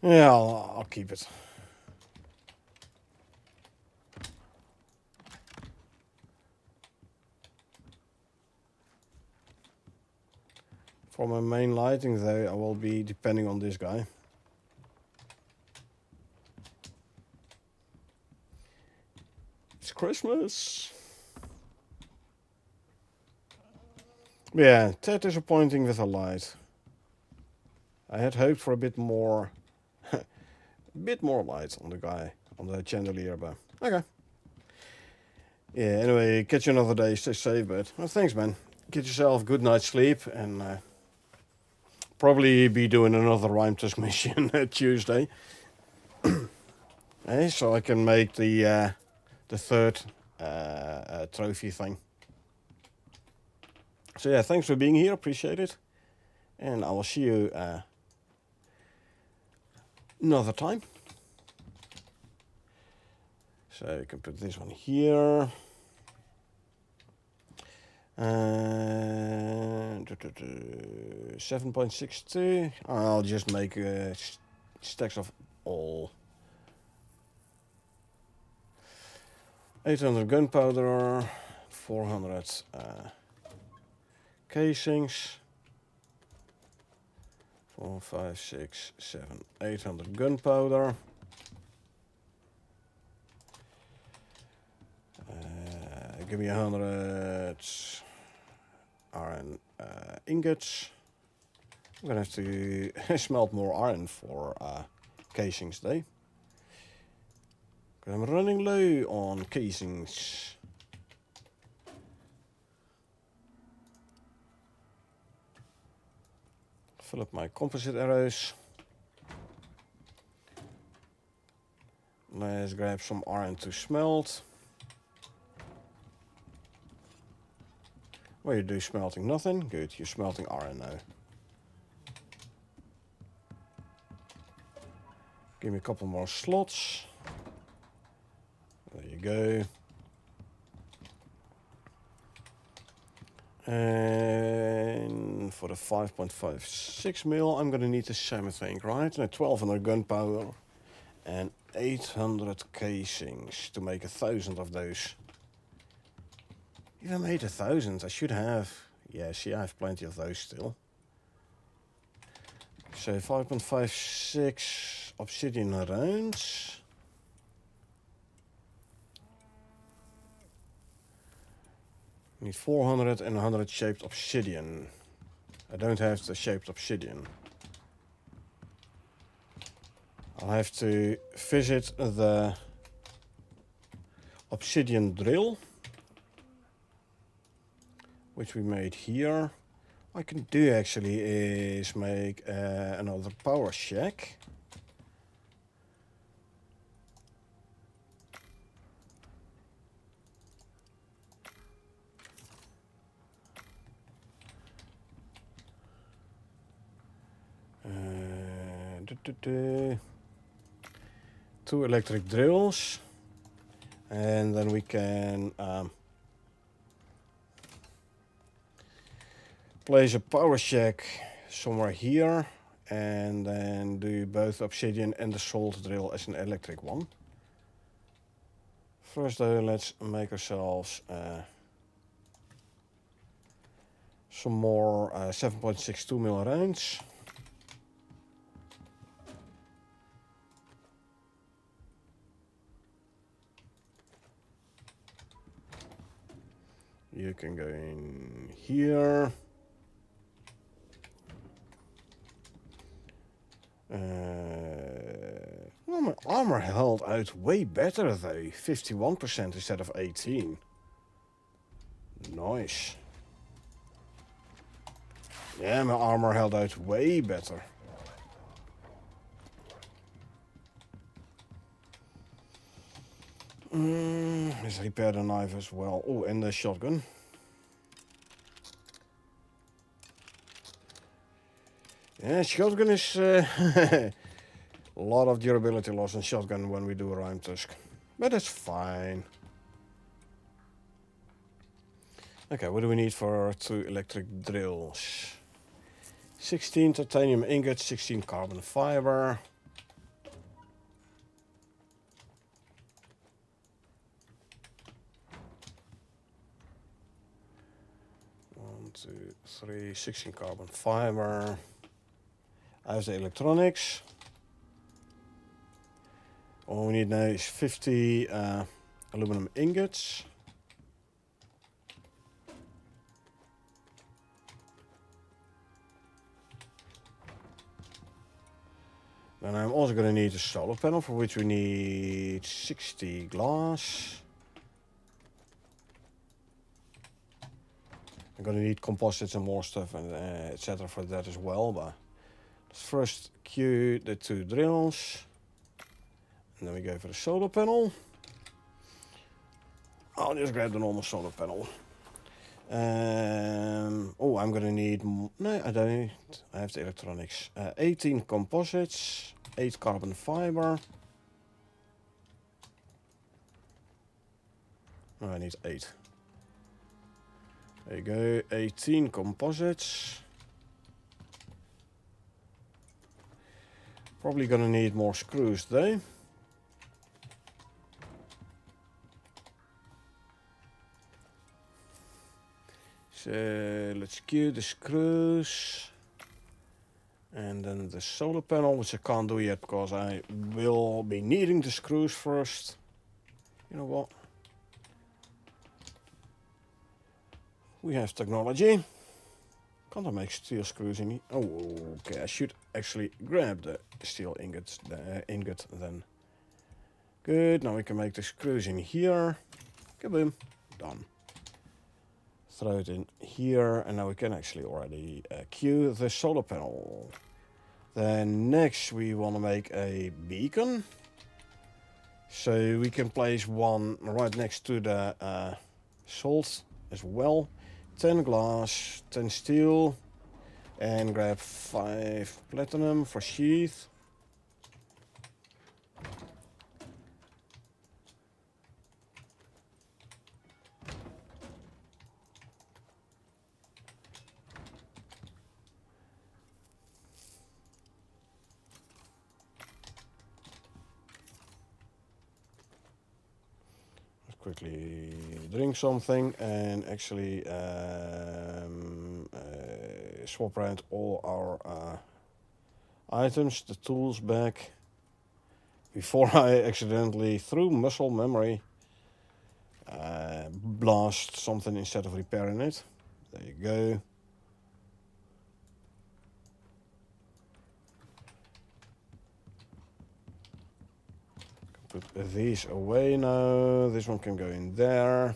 S1: Yeah, I'll keep it. For my main lighting though, I will be depending on this guy. It's Christmas. Yeah, tad disappointing with the light. I had hoped for a bit more, light on the guy, on the chandelier, but okay. Yeah, anyway, catch you another day, stay safe, but well, thanks, man. Get yourself a good night's sleep, and probably be doing another Rhyme Tusk mission Tuesday. So I can make the third trophy thing. So yeah, thanks for being here, appreciate it. And I will see you another time. So you can put this one here. 7.62. I'll just make stacks of all. 800 gunpowder, 400 casings. 4, 5, 6, 7, 800 gunpowder. Give me 100 iron ingots. I'm gonna have to smelt more iron for casings today. I'm running low on casings. Fill up my composite arrows. Let's grab some iron to smelt. What you do smelting? Nothing? Good, you're smelting iron now. Give me a couple more slots. There you go. And for the 5.56 mil, I'm gonna need the same, I think, right? And 1200 gunpowder and 800 casings to make 1,000 of those. If I made 1,000, I should have. Yeah, see, I have plenty of those still. So 5.56 obsidian rounds. Need 400 and 100 shaped obsidian. I don't have the shaped obsidian. I'll have to visit the obsidian drill, which we made here. What I can do actually is make another power shack. Two electric drills, and then we can place a power shack somewhere here, and then do both obsidian and the salt drill as an electric one. First though, let's make ourselves some more 7.62 mil rounds. You can go in here. Well, my armor held out way better though, 51% instead of 18. Nice. Yeah, my armor held out way better. Let's repair the knife as well. Oh, and the shotgun. Yeah, shotgun is a lot of durability loss in shotgun when we do a Rhyme Tusk. But that's fine. Okay, what do we need for our 2 electric drills? 16 titanium ingots, 16 carbon fiber. 2, 3, 16 carbon fiber. As the electronics. All we need now is 50 aluminum ingots. Then I'm also going to need a solar panel, for which we need 60 glass. I'm going to need composites and more stuff and etc. for that as well. But let's first queue the 2 drills. And then we go for the solar panel. I'll just grab the normal solar panel. Oh, I'm gonna need... No, I don't. I have the electronics. 18 composites, 8 carbon fiber. No, I need 8. There you go, 18 composites. Probably gonna need more screws though. So let's queue the screws. And then the solar panel, which I can't do yet because I will be needing the screws first. You know what? We have technology. Can't I make steel screws in here? Oh, okay. I should actually grab the steel ingot then. Good. Now we can make the screws in here. Kaboom. Done. Throw it in here, and now we can actually already queue the solar panel. Then next we want to make a beacon. So we can place one right next to the salt as well. 10 glass, 10 steel, and grab 5 platinum for sheath. Quickly drink something and actually swap around all our items, the tools back, before I accidentally, through muscle memory, blast something instead of repairing it. There you go. Put these away now. This one can go in there.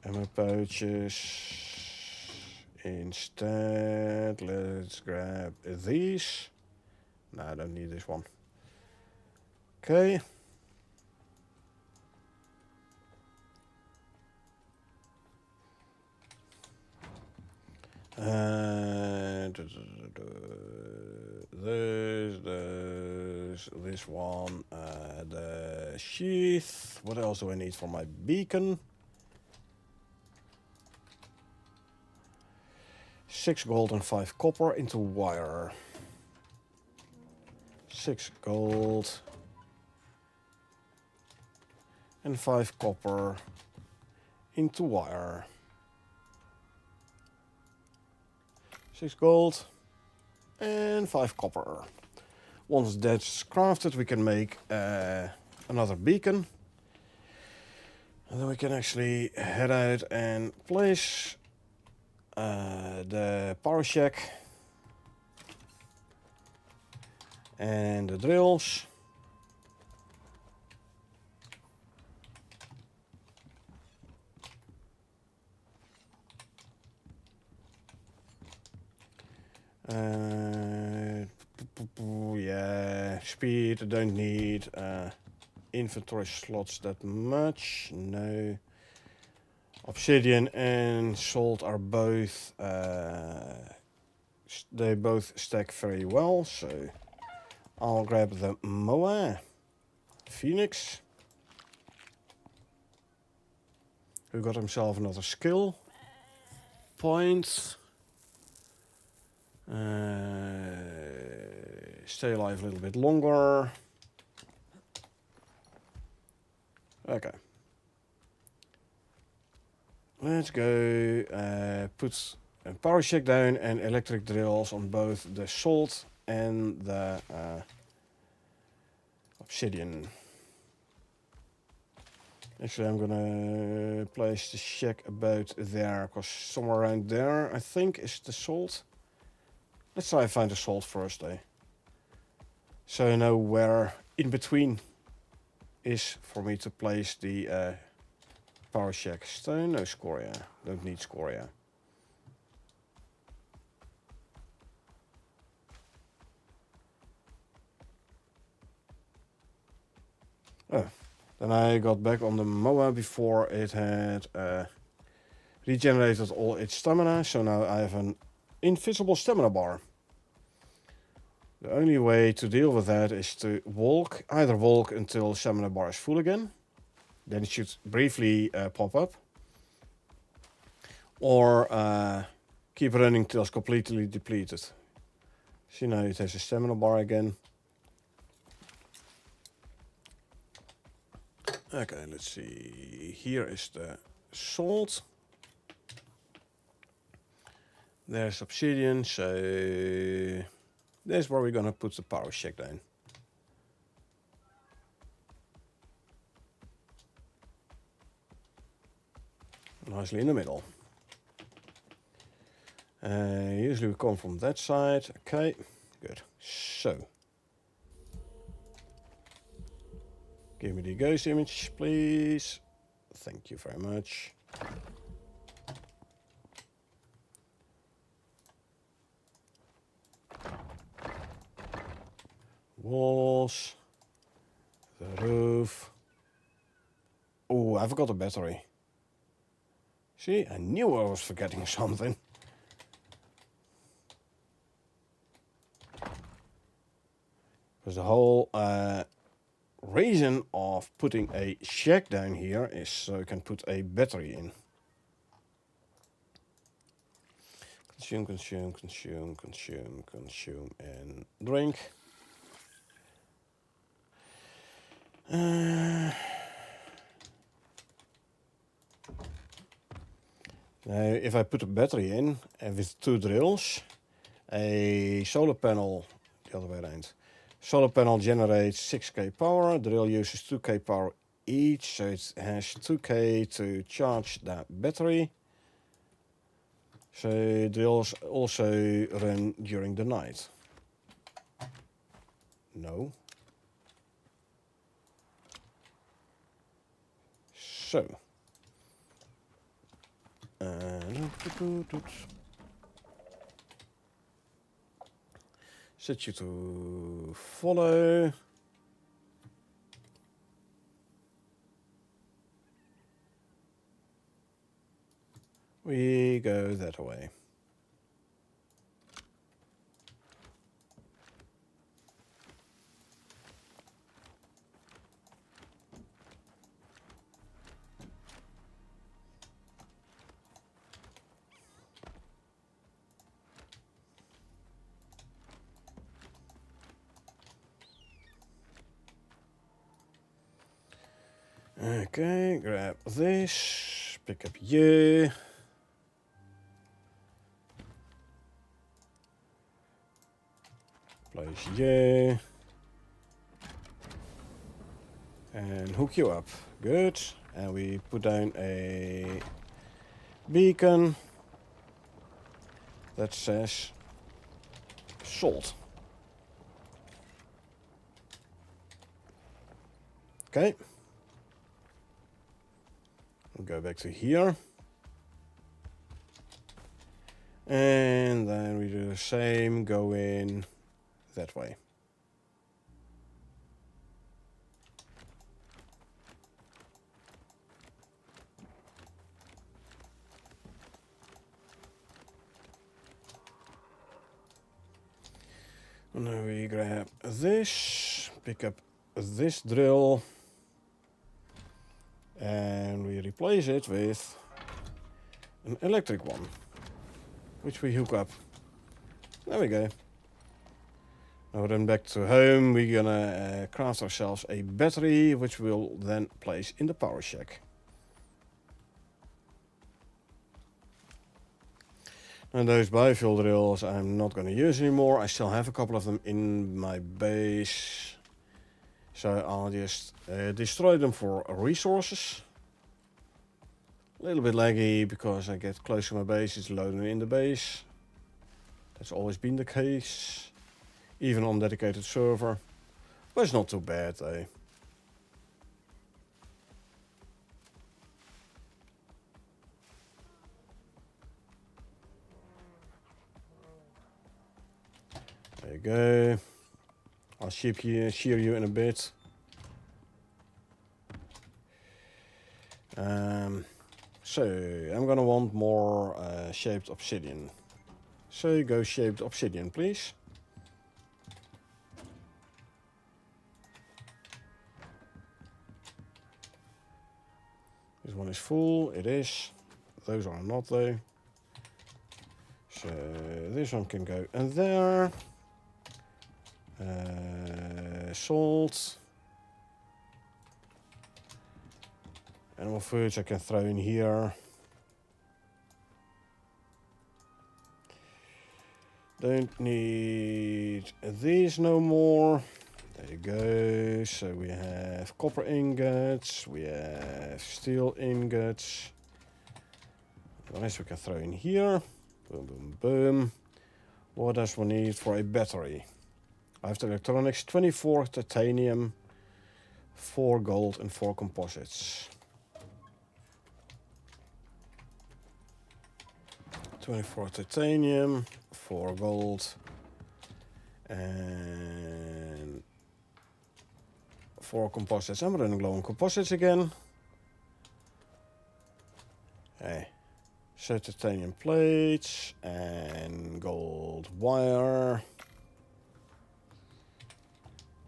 S1: Ammo pouches. Instead, let's grab these. No, I don't need this one. Okay. And this one, the sheath. What else do I need for my beacon? 6 gold and 5 copper into wire. 6 gold and 5 copper into wire. 6 gold and 5 copper. Once that's crafted, we can make another beacon. And then we can actually head out and place the power shack and the drills. Yeah, speed, I don't need inventory slots that much, no. Obsidian and salt are both, they both stack very well, so I'll grab the Moa, Phoenix, who got himself another skill point. Stay alive a little bit longer. Okay. Let's go put a power shack down and electric drills on both the salt and the obsidian. Actually, I'm gonna place the shack about there, because somewhere around there, I think, is the salt. Let's try and find the salt first, eh? So I know where in between is for me to place the power shack. Stone, no scoria. Don't need scoria. Oh, then I got back on the MOA before it had regenerated all its stamina, so now I have an invisible stamina bar. The only way to deal with that is to walk, either walk until stamina bar is full again, then it should briefly pop up, or keep running till it's completely depleted. See, now it has a stamina bar again. Okay, let's see. Here is the salt. There's obsidian, so that's where we're gonna put the power shack down. Nicely in the middle. Usually we come from that side. Okay, good. So, give me the ghost image, please. Thank you very much. Walls. The roof. Oh, I forgot a battery. See, I knew I was forgetting something. Because the whole reason of putting a shack down here is so you can put a battery in. Consume, consume, consume, consume, consume, and drink. Now, if I put a battery in with 2 drills, a solar panel, the other way around, solar panel generates 6k power, drill uses 2k power each, so it has 2k to charge that battery. So drills also run during the night. No. So. Set you to follow. We go that way. Okay, grab this, pick up you. Place you. And hook you up. Good. And we put down a beacon that says salt. Okay. We'll go back to here. And then we do the same, go in that way. And now we grab this, pick up this drill, and we replace it with an electric one, which we hook up. There we go. Now then back to home, we're gonna craft ourselves a battery, which we'll then place in the power shack. And those biofuel drills I'm not going to use anymore. I still have a couple of them in my base. So I'll just destroy them for resources. A little bit laggy because I get close to my base, it's loading in the base. That's always been the case, even on dedicated server. But it's not too bad, eh? There you go. I'll shear you in a bit. So I'm gonna want more shaped obsidian. So go shaped obsidian, please. This one is full. It is. Those are not though. So this one can go in there. Salt. Animal foods I can throw in here. Don't need these no more. There you go. So we have copper ingots. We have steel ingots. The rest we can throw in here. Boom, boom, boom. What does one need for a battery? I have the electronics, 24 titanium, 4 gold and 4 composites. 24 titanium, 4 gold, and 4 composites. I'm running low on composites again. Hey, so titanium plates and gold wire.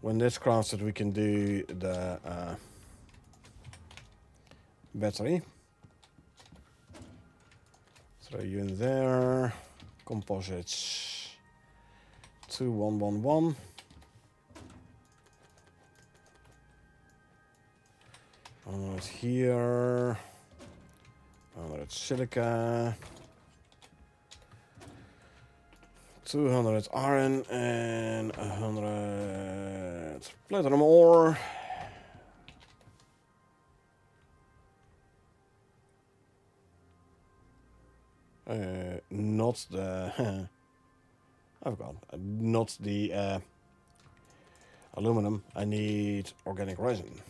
S1: When that's crafted, we can do the battery. Throw you in there. Composites 2111. On it here. On it silica. 200 iron and 100 platinum ore. Not the I've got not the aluminum. I need organic resin.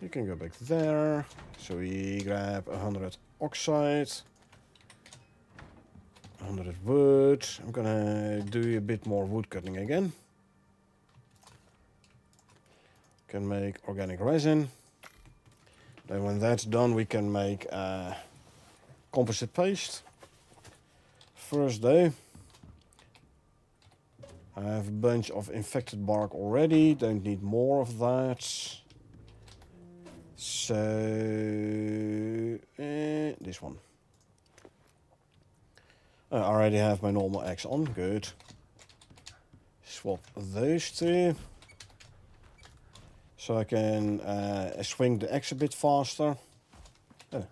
S1: You can go back there. So we grab 100 oxide, 100 wood. I'm gonna do a bit more wood cutting again. Can make organic resin. Then when that's done, we can make composite paste. First though, I have a bunch of infected bark already. Don't need more of that. So this one. I already have my normal axe on. Good. Swap those two. So I can swing the axe a bit faster. Oh.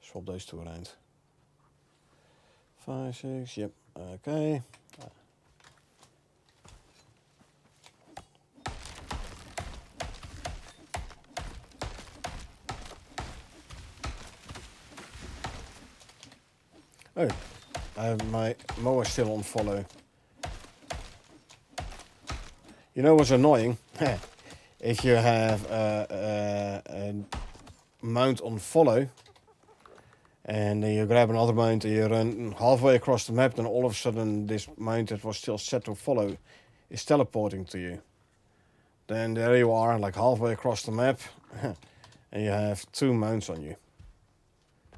S1: Swap those two around. 5, 6, yep, okay. Oh, I have my mower still on follow. You know what's annoying? If you have a mount on follow, and then you grab another mount and you run halfway across the map, then all of a sudden this mount that was still set to follow is teleporting to you. Then there you are, like halfway across the map, and you have 2 mounts on you.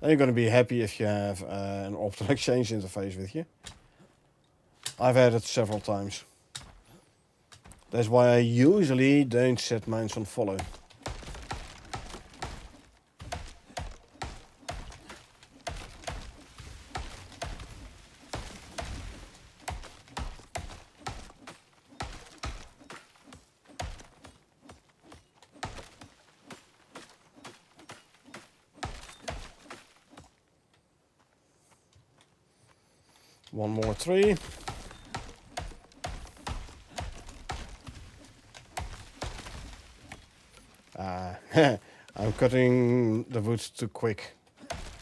S1: Then you're going to be happy if you have an optical exchange interface with you. I've had it several times. That's why I usually don't set mounts on follow. One more tree. I'm cutting the wood too quick.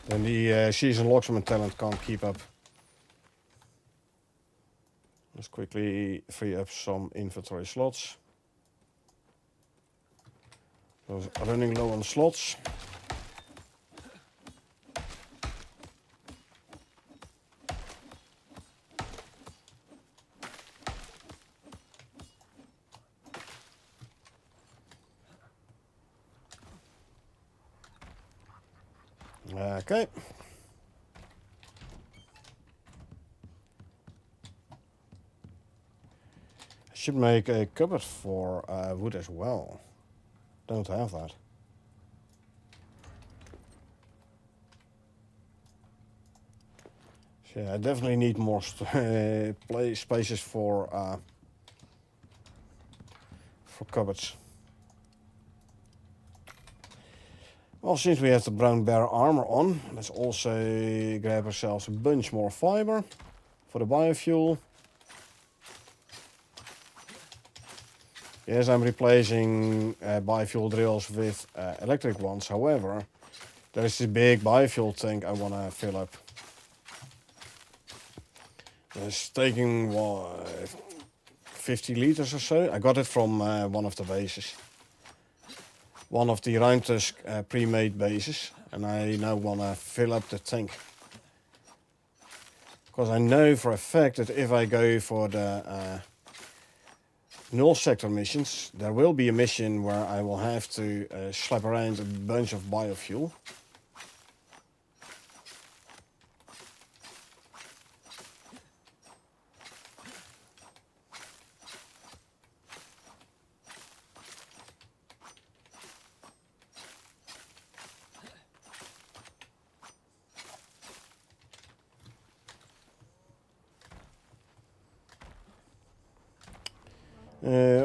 S1: Then the season locksman talent can't keep up. Let's quickly free up some inventory slots. I was running low on slots. Okay. I should make a cupboard for wood as well. Don't have that. So yeah, I definitely need more spaces for cupboards. Well, since we have the brown bear armor on, let's also grab ourselves a bunch more fiber for the biofuel. Yes, I'm replacing biofuel drills with electric ones. However, there is this big biofuel tank I want to fill up. It's taking 50 liters or so. I got it from one of the bases. One of the Ruimtusk pre-made bases. And I now want to fill up the tank. Because I know for a fact that if I go for the null sector missions, there will be a mission where I will have to slap around a bunch of biofuel.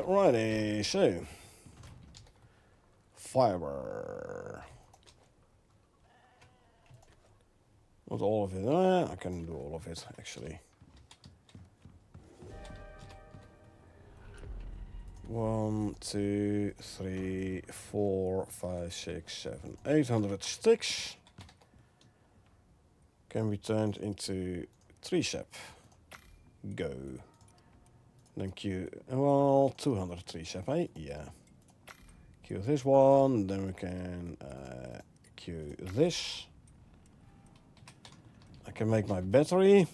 S1: Righty, so fiber. Not all of it. I can do all of it actually. 1, 2, 3, 4, 5, 6, 7, 800 sticks can be turned into tree sap. Go. Then queue, well, 200 tree sap, eh? Yeah. Queue this one, then we can queue this. I can make my battery.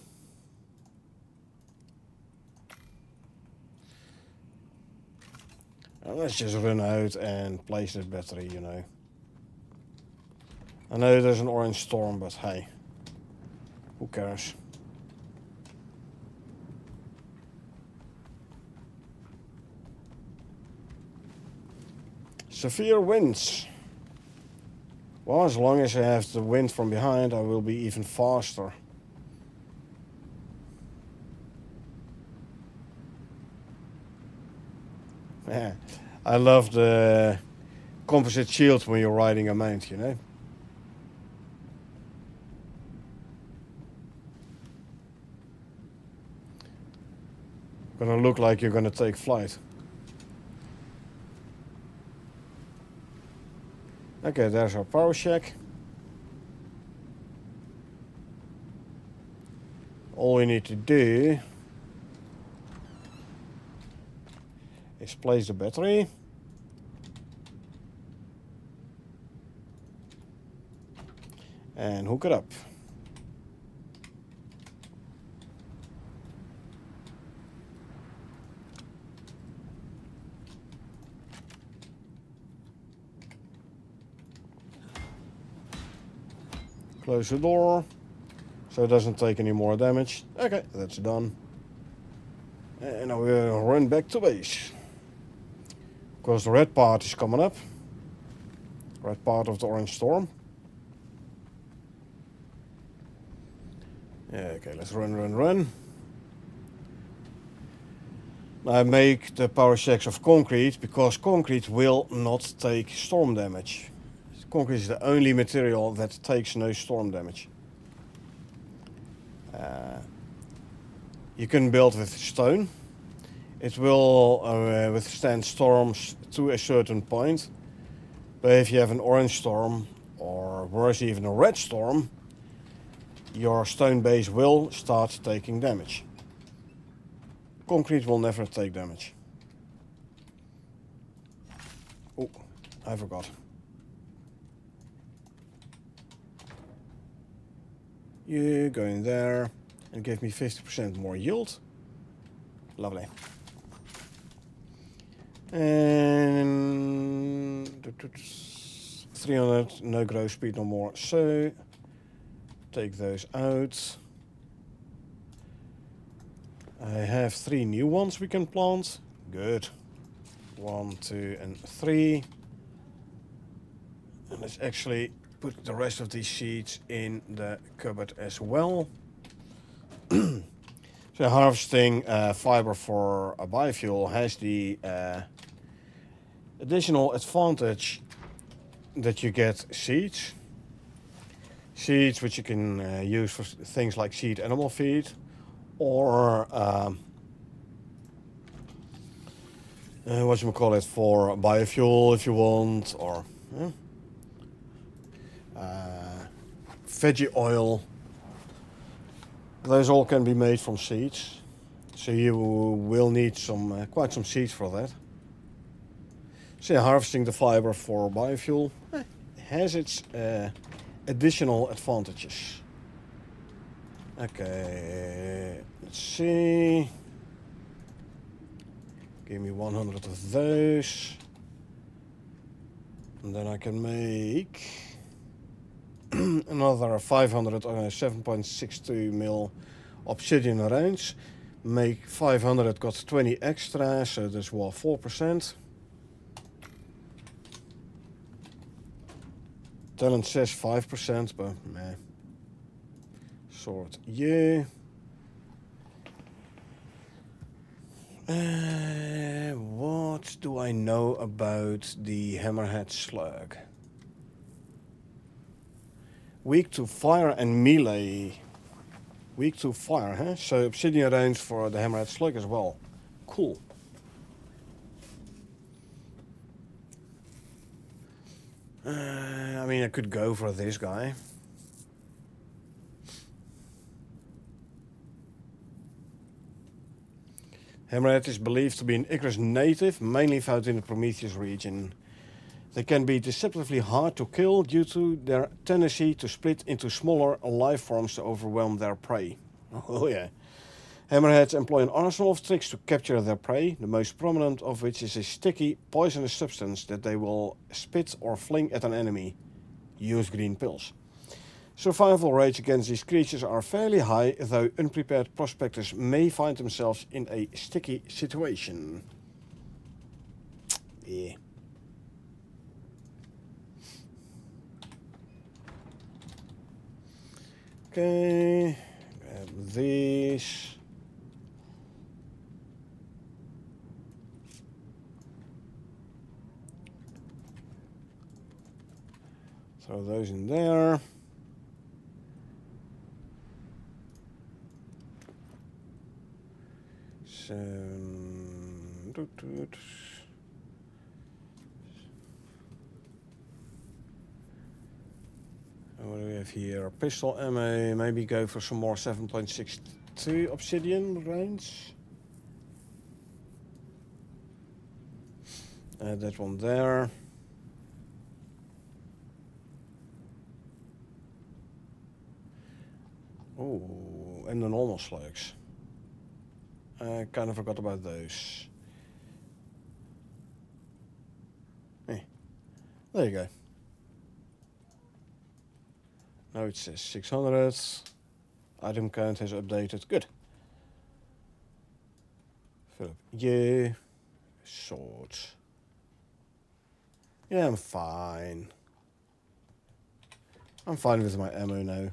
S1: And let's just run out and place this battery, you know. I know there's an orange storm, but hey, who cares? Severe winds. Well, as long as I have the wind from behind, I will be even faster. Yeah, I love the composite shield when you're riding a mount, you know. Gonna look like you're gonna take flight. Okay, there's our power shack. All we need to do is place the battery. And hook it up. Close the door so it doesn't take any more damage. Okay, that's done. And now we'll run back to base. Because the red part is coming up. Red part of the orange storm. Yeah, okay, let's run. I make the power shacks of concrete because concrete will not take storm damage. Concrete is the only material that takes no storm damage. You can build with stone. It will withstand storms to a certain point. But if you have an orange storm, or worse even a red storm, your stone base will start taking damage. Concrete will never take damage. Oh, I forgot. You go in there and give me 50% more yield. Lovely. And 300, no growth speed no more. So take those out. I have 3 new ones we can plant. Good. 1, 2, and 3. And let's actually put the rest of these seeds in the cupboard as well. So harvesting fiber for a biofuel has the additional advantage that you get seeds. Seeds which you can use for things like seed animal feed, or whatchamacallit, for biofuel if you want, or veggie oil. Those all can be made from seeds, so you will need some quite some seeds for that. So yeah, harvesting the fiber for biofuel has its additional advantages. Okay, let's see. Give me 100 of those. And then I can make another 500 7.62 mil obsidian rounds. Make 500, got 20 extra, so that's what, 4%. Talent says 5%, but meh. Sort you. What do I know about the hammerhead slug? Weak to fire and melee. Weak to fire, huh? So obsidian range for the hammerhead slug as well. Cool. I mean, I could go for this guy. Hammerhead is believed to be an Icarus native, mainly found in the Prometheus region. They can be deceptively hard to kill due to their tendency to split into smaller life forms to overwhelm their prey. Oh yeah. Hammerheads employ an arsenal of tricks to capture their prey, the most prominent of which is a sticky, poisonous substance that they will spit or fling at an enemy. Use green pills. Survival rates against these creatures are fairly high, though unprepared prospectors may find themselves in a sticky situation. Yeah. Okay, grab these. Throw those in there. So, what do we have here? Pistol ammo. Maybe go for some more 7.62 obsidian rounds. Add that one there. Oh, and the normal slugs. I kind of forgot about those. Hey, there you go. Now it says 600. Item count has updated. Good. Fill up. Yeah. Swords. Yeah, I'm fine. I'm fine with my ammo now.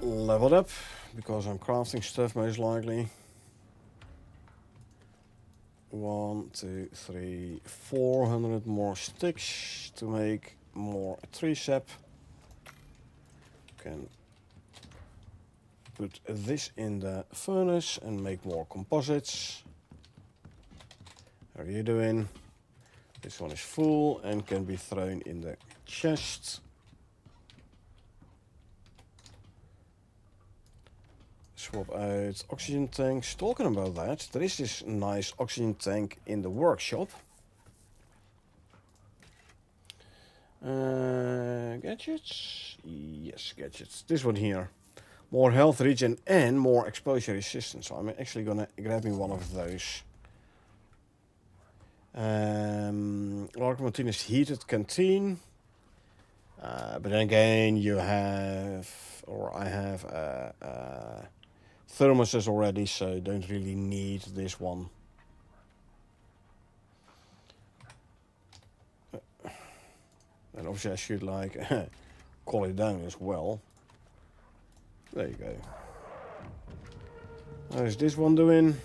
S1: Leveled up, because I'm crafting stuff most likely. 1, 2, 3, 400 more sticks to make more tree sap. Can put this in the furnace and make more composites. How are you doing? This one is full and can be thrown in the chest. Swap out oxygen tanks. Talking about that, there is this nice oxygen tank in the workshop. Gadgets? Yes, gadgets. This one here. More health regen and more exposure resistance. So I'm actually gonna grab me one of those. Lark Martinez heated canteen. But then again, you have, or I have thermoses already, so don't really need this one. And obviously I should like call it down as well. There you go. How's this one doing?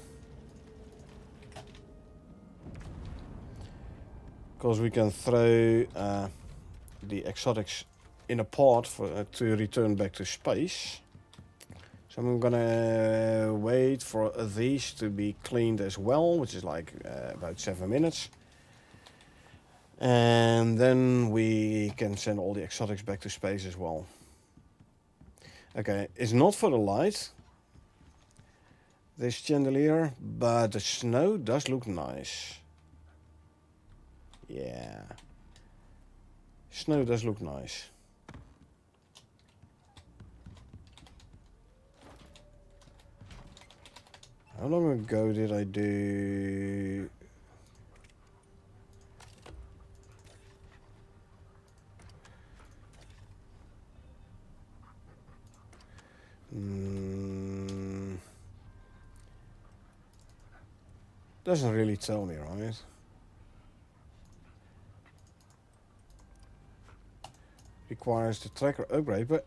S1: Because we can throw the exotics in a pod for to return back to space. So I'm gonna wait for these to be cleaned as well, which is like about 7 minutes. And then we can send all the exotics back to space as well. Okay, it's not for the light, this chandelier, but the snow does look nice. Yeah. Snow does look nice. How long ago did I do... Doesn't really tell me, right? Requires the tracker upgrade, but...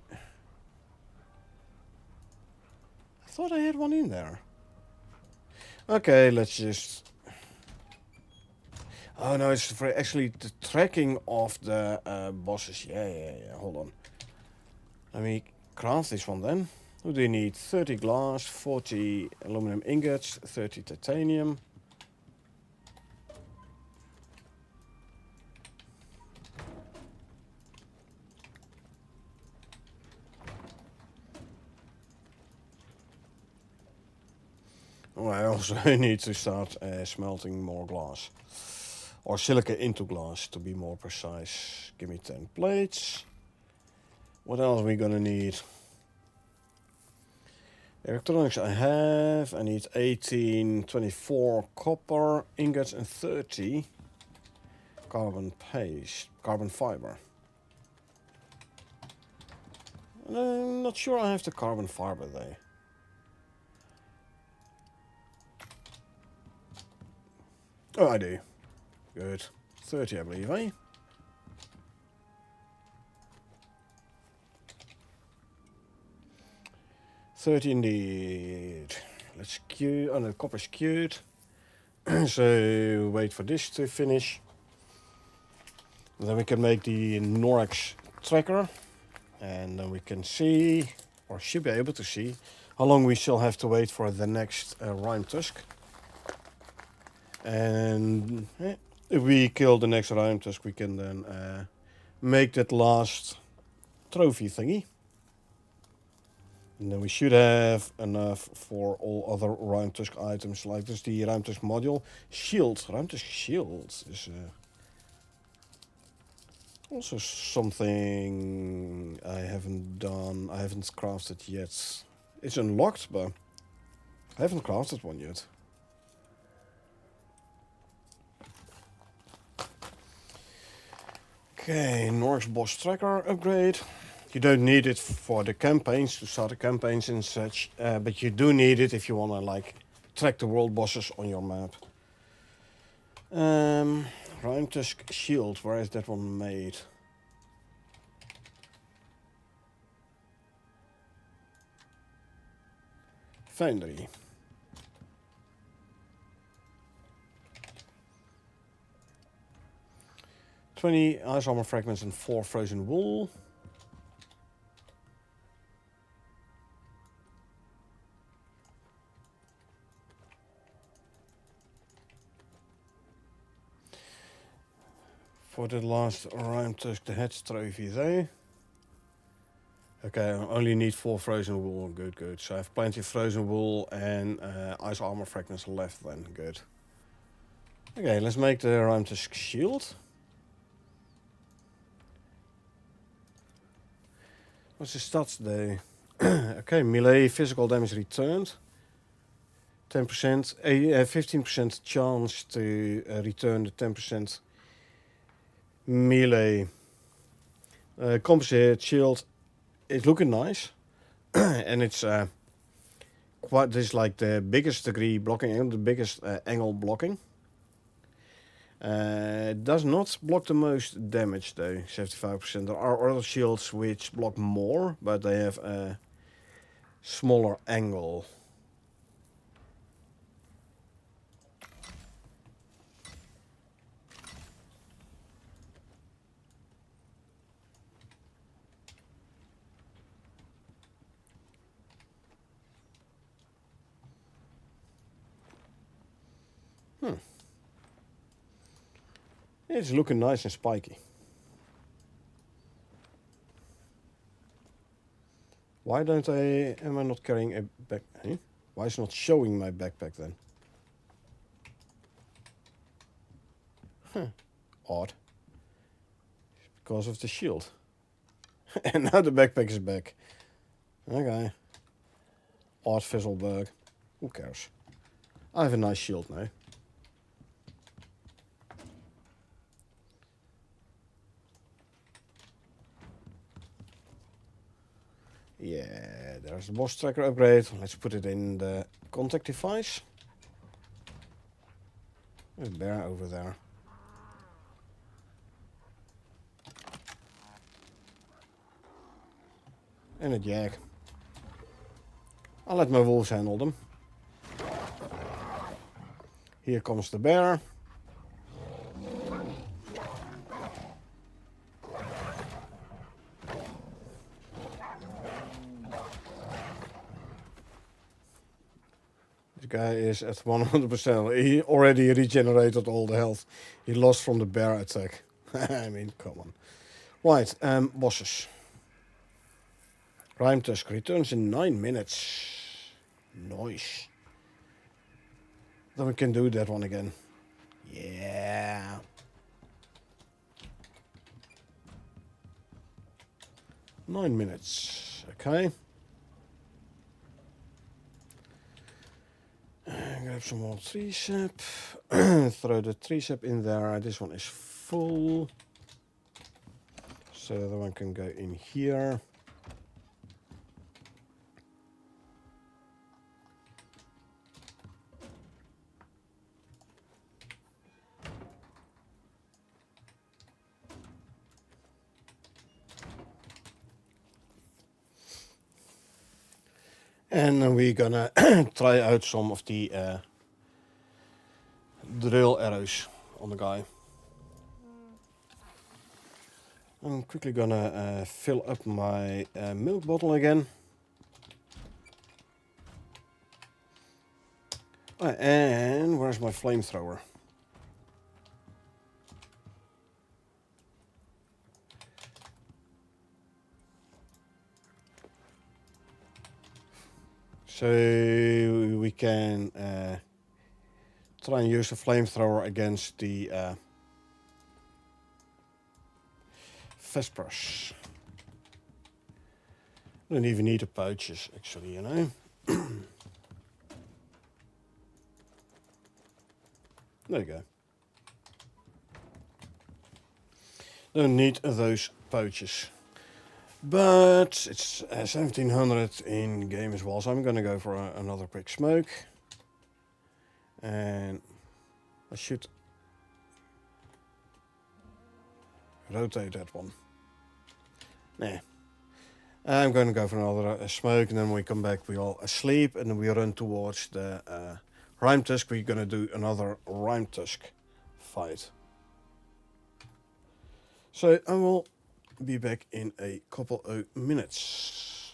S1: I thought I had one in there. Okay, let's just... Oh no, it's for actually the tracking of the bosses. Yeah, hold on. Let me craft this one then. What do you need? 30 glass, 40 aluminum ingots, 30 titanium. Oh, I also need to start smelting more glass. Or silica into glass, to be more precise. Give me 10 plates. What else are we gonna need? Electronics I have. I need 18, 24 copper ingots and 30 carbon paste, carbon fiber. And I'm not sure I have the carbon fiber though. Oh, I do. Good. 30, I believe, eh? $30 indeed. Let's queue. Oh, the copper's queued. So wait for this to finish. Then we can make the Norex tracker. And then we can see, or should be able to see, how long we still have to wait for the next Rime Tusk. And if we kill the next Rime Tusk, we can then make that last trophy thingy. And then we should have enough for all other Rime Tusk items, like this, the Rime Tusk module. Shield, Rime Tusk shield is also something I haven't done. I haven't crafted yet. It's unlocked, but I haven't crafted one yet. Okay, Norx boss tracker upgrade. You don't need it for the campaigns, to start the campaigns and such, but you do need it if you want to like track the world bosses on your map. Rime Tusk shield, where is that one made? Foundry. 20 ice armor fragments and 4 frozen wool. For the last Rime Tusk, the head trophy though. Okay, I only need 4 frozen wool. Good, good. So I have plenty of frozen wool and ice armor fragments left then. Good. Okay, let's make the Rhyme Tusk shield. What's the stats though? Okay, melee physical damage returned. 10%, 15% chance to return the 10% melee. Composite shield is looking nice. And it's quite, this is like the biggest degree blocking and the biggest angle blocking. It does not block the most damage though, 75%. There are other shields which block more, but they have a smaller angle. It's looking nice and spiky. Why am I not carrying a back? Eh? Why is it not showing my backpack then? Huh. Odd. Because of the shield. And now the backpack is back. Okay. Odd Fizzleberg. Who cares? I have a nice shield now. Yeah, there's the boss tracker upgrade. Let's put it in the contact device. There's a bear over there. And a jag. I'll let my wolves handle them. Here comes the bear. This guy is at 100%. He already regenerated all the health he lost from the bear attack. I mean, come on. Right, bosses. Rhyme Tusk returns in 9 minutes. Nice. Then we can do that one again. Yeah. Nine minutes. Okay. Grab some more tricep. Throw the tricep in there. This one is full. So the one can go in here. And we're gonna try out some of the drill arrows on the guy. I'm quickly gonna fill up my milk bottle again. And where's my flamethrower? So we can try and use the flamethrower against the Vespers. Don't even need the pouches, actually, you know. There you go. Don't need those pouches. But it's 1700 in game as well, so I'm gonna go for another quick smoke. And I should rotate that one. Nah. I'm going to go for another smoke, and then when we come back we all asleep, and then we run towards the Rhyme Tusk. We're going to do another Rhyme Tusk fight. So I will be back in a couple of minutes.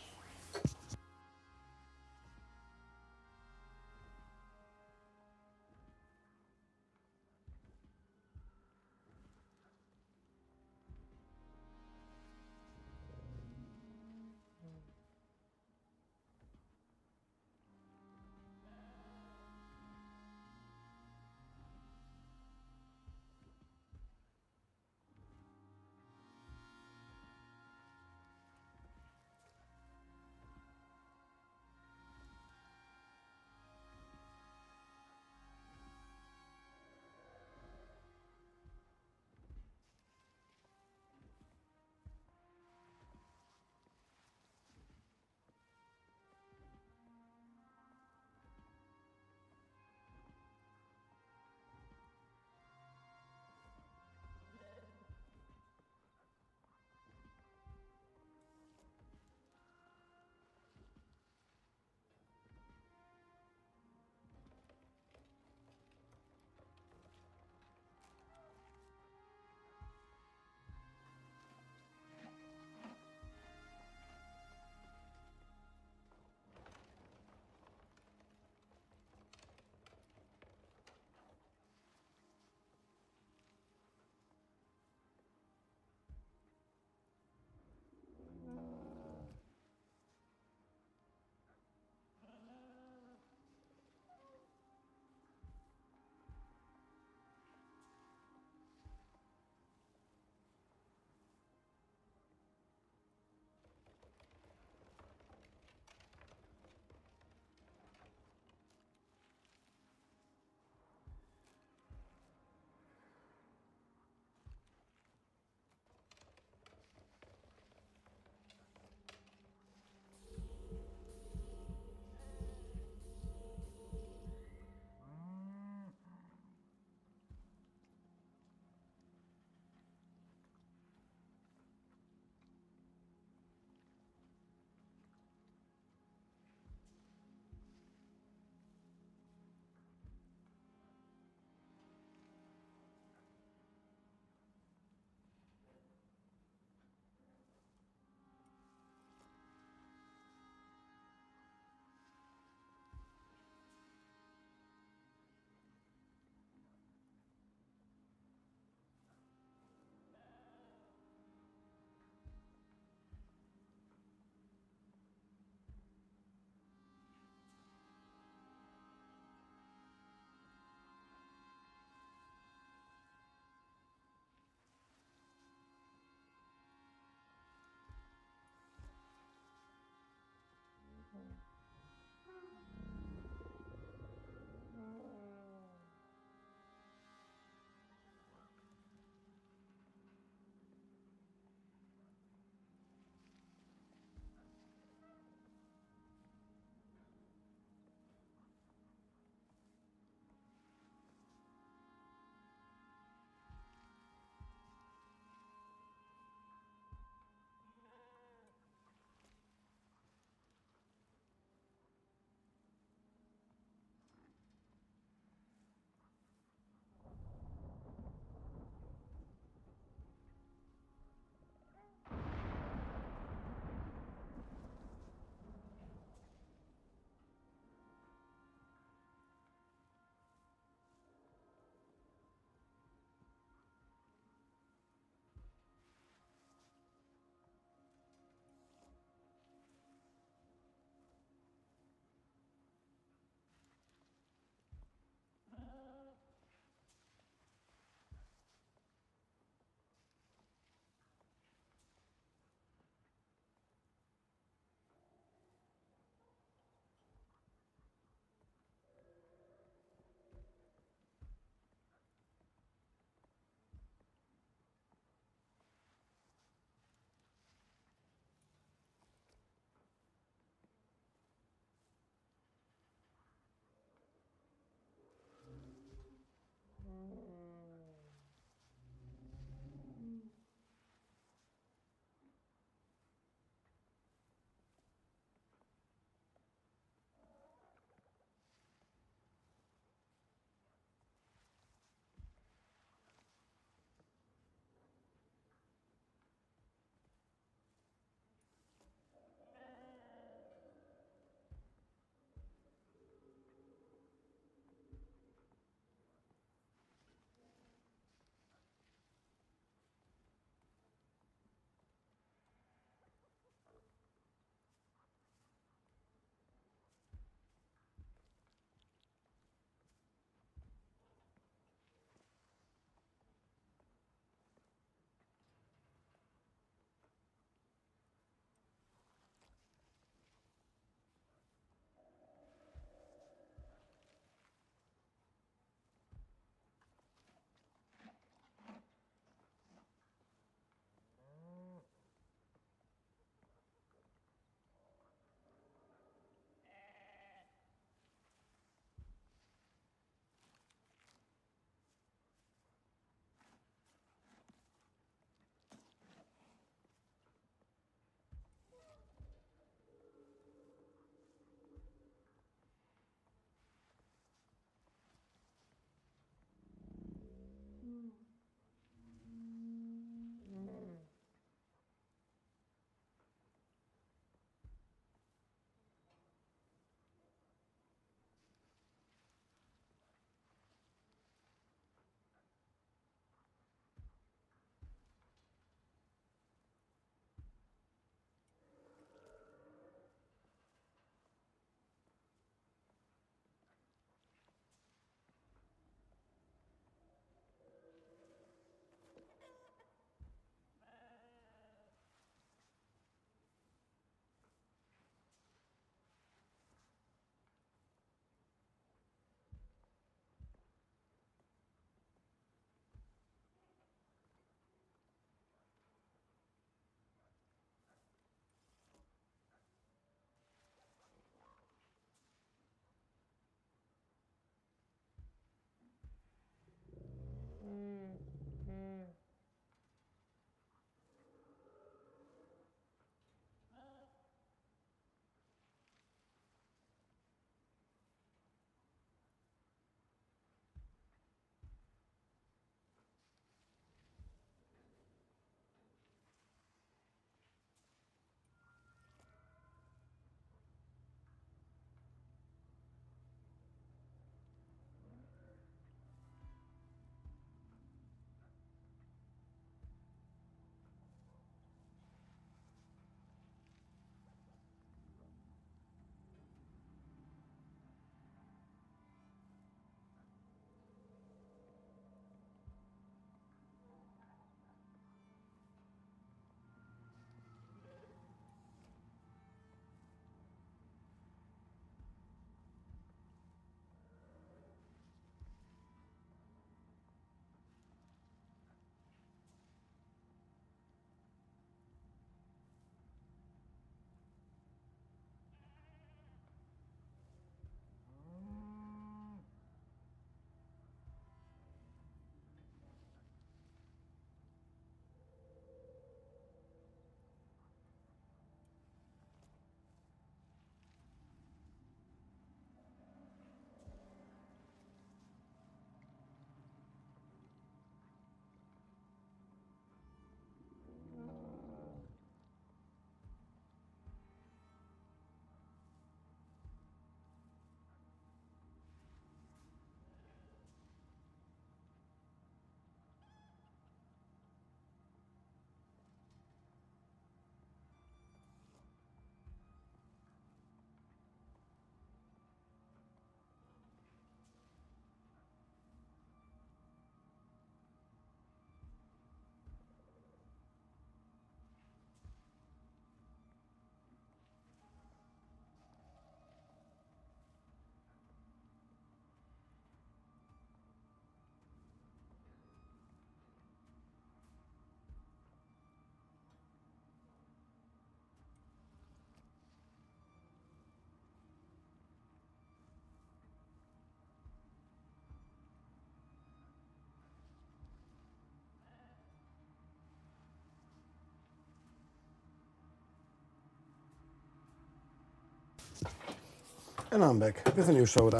S1: And I'm back with a new soda.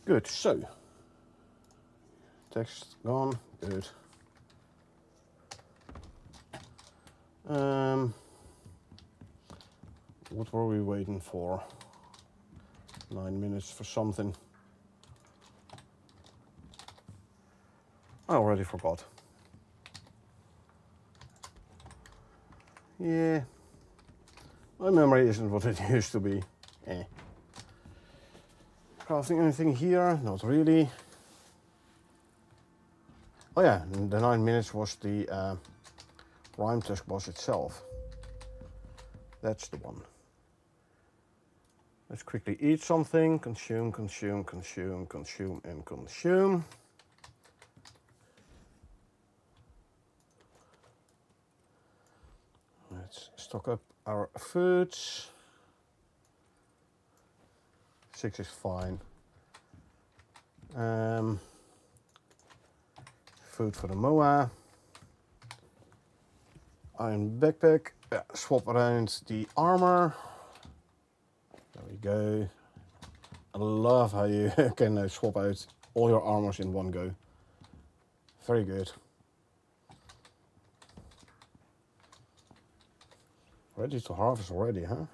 S1: Good, so. Text gone, good. What were we waiting for? 9 minutes for something. I already forgot. Yeah. My memory isn't what it used to be. Eh. Crafting anything here? Not really. Oh yeah, the 9 minutes was the rhyme tusk boss itself. That's the one. Let's quickly eat something. Consume, consume, consume, consume, and consume. Let's stock up our foods. 6 is fine. Food for the Moa. Iron backpack. Swap around the armor. There we go. I love how you can swap out all your armors in one go. Very good. Ready to harvest already, huh?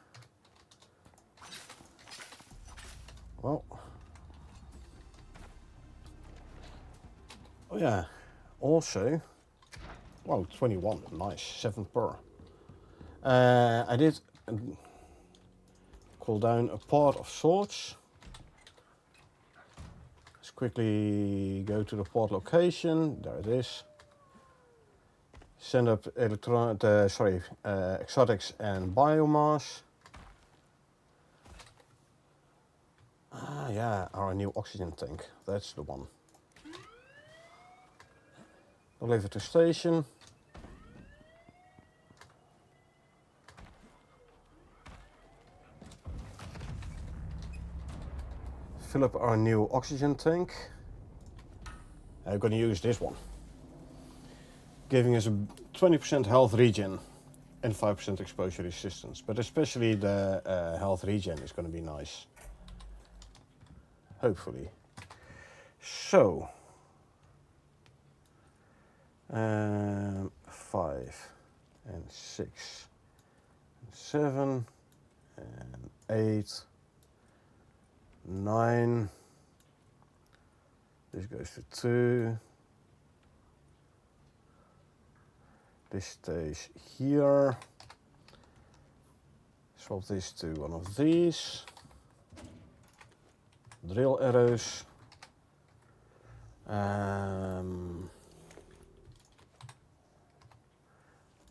S1: Well. Oh yeah. Also. Wow, 21. Nice. 7 per. I did call down a pot of swords. Let's quickly go to the port location. There it is. Send up exotics and biomass. Ah, yeah, our new oxygen tank. That's the one. Deliver to station. Fill up our new oxygen tank. I'm going to use this one. Giving us a 20% health regen and 5% exposure resistance. But especially the health regen is going to be nice. Hopefully. So. 5 and 6 and 7 and 8, 9. This goes to 2. This stays here. Swap this to one of these. Drill arrows.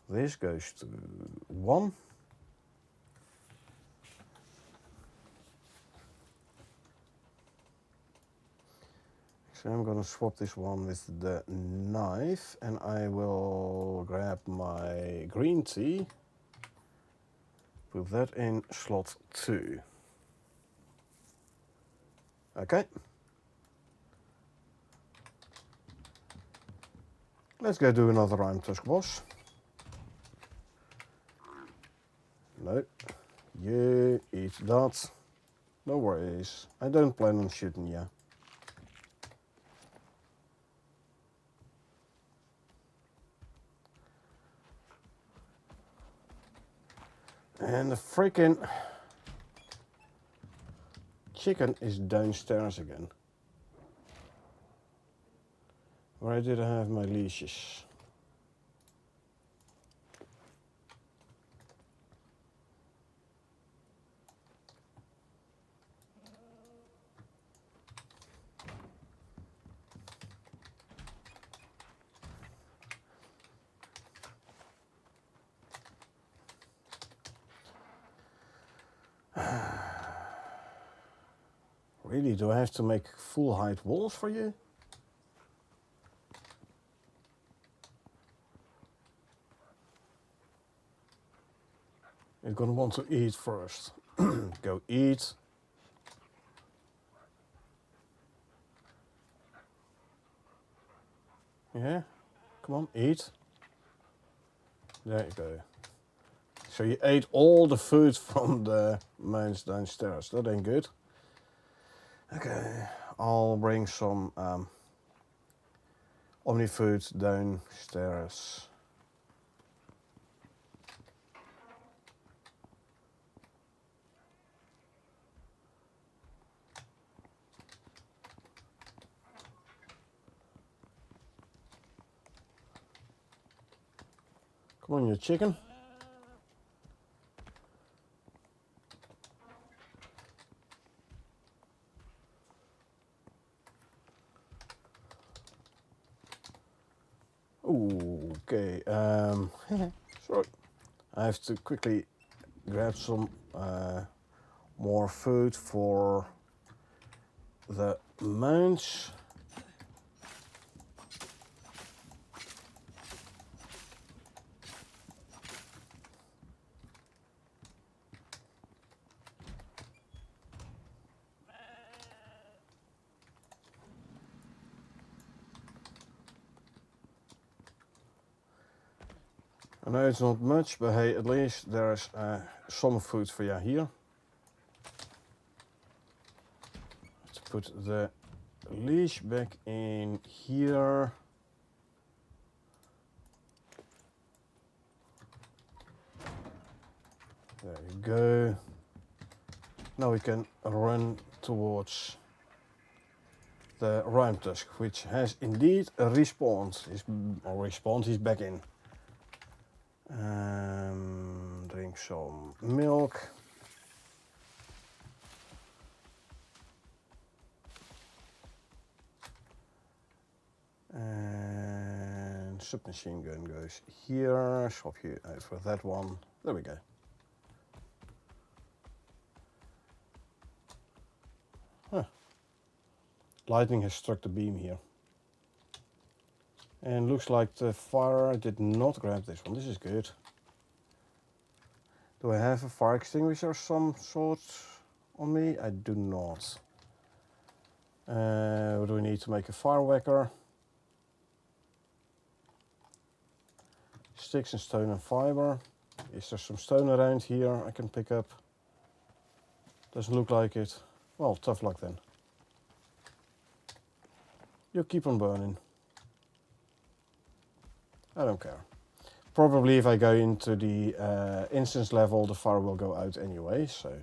S1: This goes to 1. So I'm going to swap this one with the knife, and I will grab my green tea, put that in slot 2. Okay. Let's go do another rhyme tusk boss. No, you eat that. No worries. I don't plan on shooting you. And the freaking chicken is downstairs again. Where did I have my leashes? Really, do I have to make full height walls for you? You're gonna want to eat first. Go eat. Yeah, come on, eat. There you go. So you ate all the food from the mines downstairs. That ain't good. Okay, I'll bring some Omni food downstairs. Come on, you chicken. Ooh, okay, sorry. I have to quickly grab some more food for the mounts. I know it's not much, but hey, at least there's some food for you here. Let's put the leash back in here. There you go. Now we can run towards the Rime Tusk, which has indeed respawned. He's back in. Drink some milk. And submachine gun goes here. Swap you out for that one. There we go. Huh. Lightning has struck the beam here. And looks like the fire did not grab this one. This is good. Do I have a fire extinguisher of some sort on me? I do not. What do we need to make a fire whacker? Sticks and stone and fiber. Is there some stone around here I can pick up? Doesn't look like it. Well, tough luck then. You keep on burning. I don't care. Probably if I go into the instance level, the fire will go out anyway, so.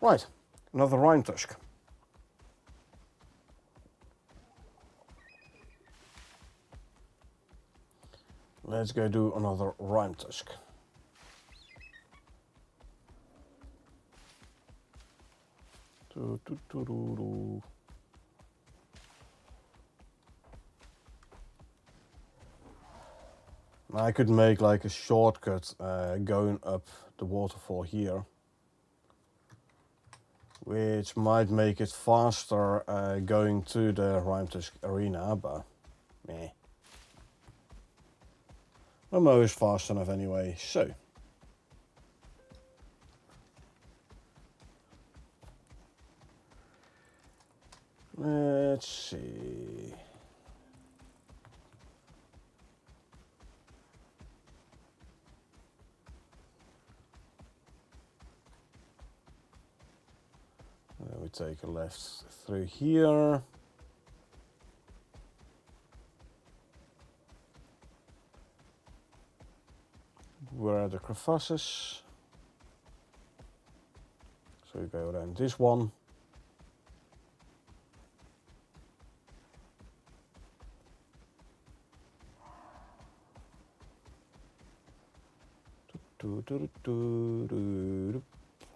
S1: Right, another Rime Tusk. Let's go do another Rime Tusk. I could make like a shortcut going up the waterfall here, which might make it faster going to the Rime Tusk arena, but meh. Momo is fast enough anyway, so. Let's see. We take a left through here. Where are the crevasses? So we go around this one.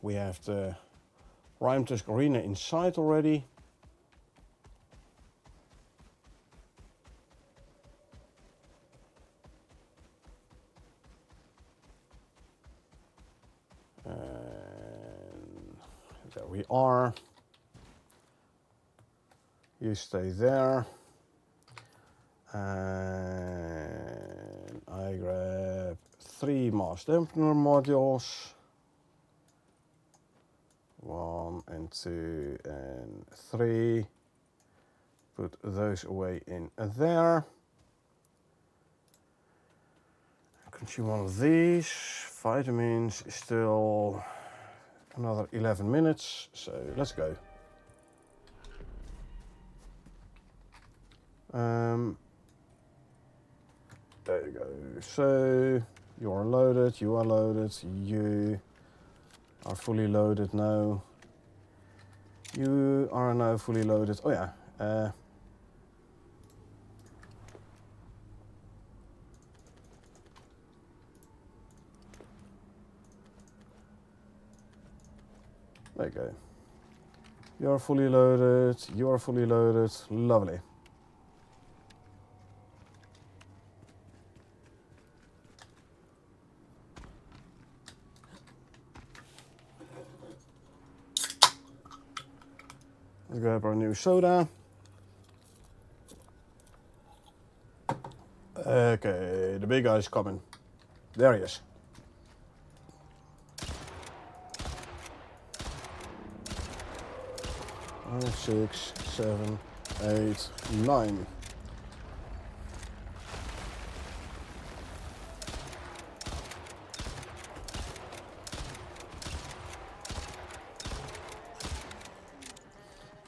S1: We have the Rime Tusk arena inside already. And there we are. You stay there. And I grab 3 mass dampener modules. 1 and 2 and 3. Put those away in there. Consume one of these. Vitamins is still another 11 minutes, so let's go. There you go. So you are loaded, you are loaded, you are fully loaded now. You are now fully loaded. Oh yeah. There you go. You are fully loaded, you are fully loaded. Lovely. Let's grab our new soda. Okay, the big guy's coming. There he is. Five, 6, 7, 8, 9.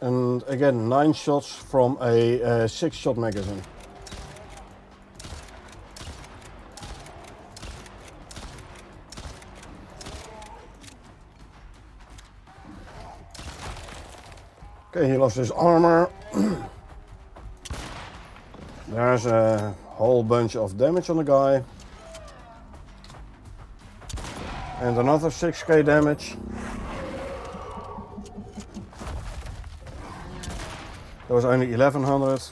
S1: And again, 9 shots from a 6-shot magazine. Okay, he lost his armor. There's a whole bunch of damage on the guy. And another 6k damage. That was only 1100.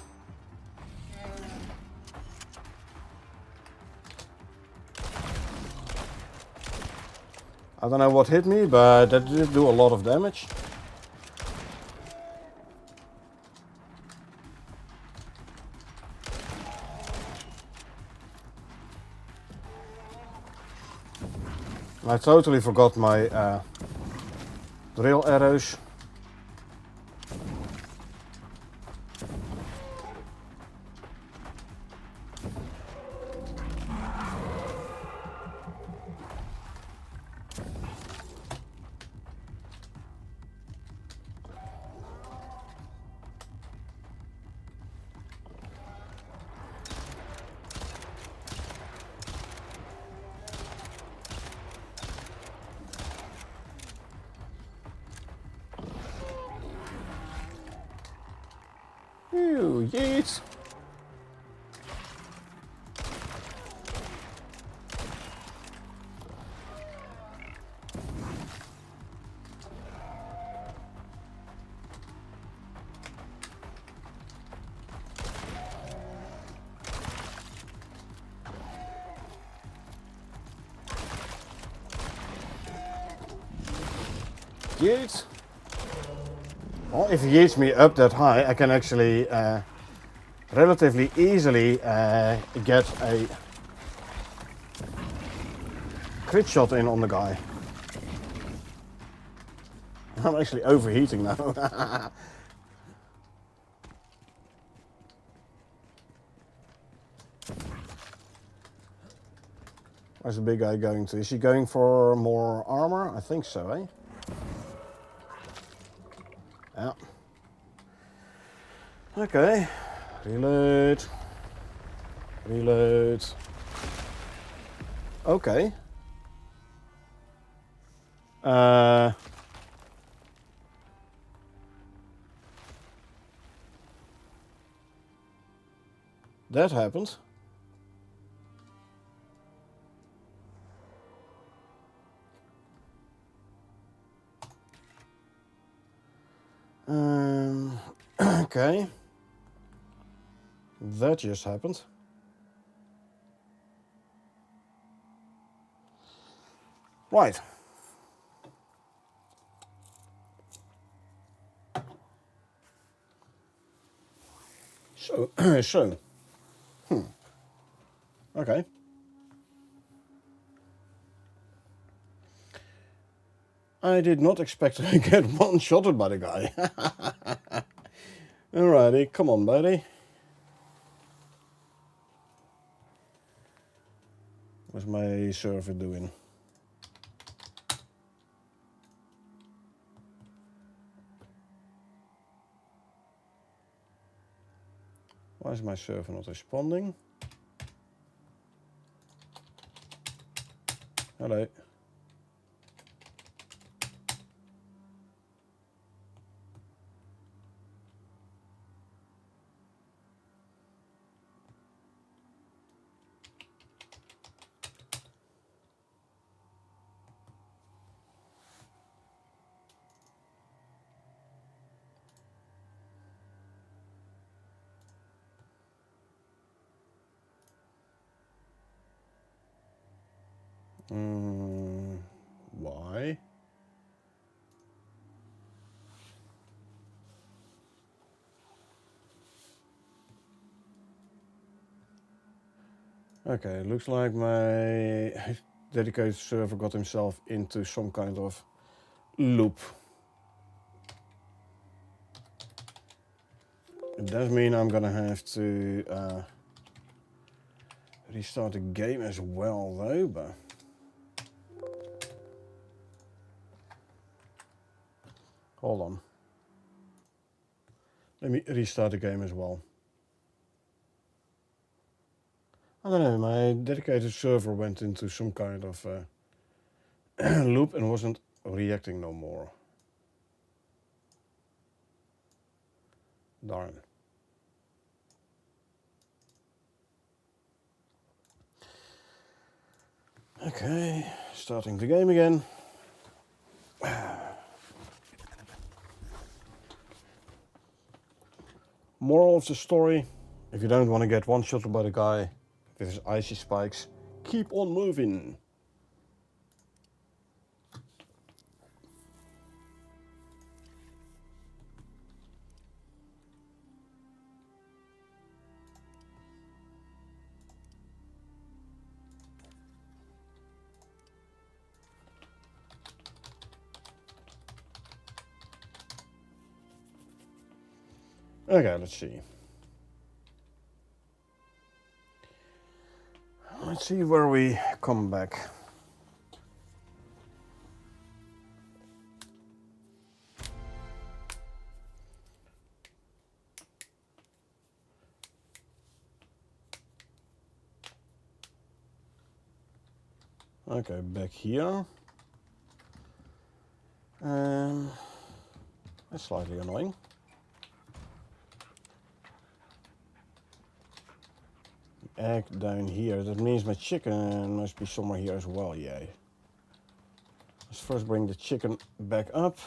S1: I don't know what hit me, but that did do a lot of damage. I totally forgot my drill arrows. Ew, yeet. Yeet. Well, if he yeets me up that high, I can actually relatively easily get a crit shot in on the guy. I'm actually overheating now. Where's the big guy going to? Is he going for more armor? I think so, eh? Yeah. Okay. Reload. Reload. Okay. That happened. Okay. That just happened. Right. So, okay. I did not expect to get one-shotted by the guy. Alrighty, come on, buddy. What's my server doing? Why is my server not responding? Hello. Why? Okay, looks like my dedicated server got himself into some kind of loop. It does mean I'm gonna have to restart the game as well though, but hold on. Let me restart the game as well. I don't know, my dedicated server went into some kind of loop and wasn't reacting no more. Darn. Okay, starting the game again. Moral of the story, if you don't want to get one-shot by the guy with his icy spikes, keep on moving. Okay, let's see. Let's see where we come back. Okay, back here. That's slightly annoying. Egg down here. That means my chicken must be somewhere here as well. Yay. Let's first bring the chicken back up.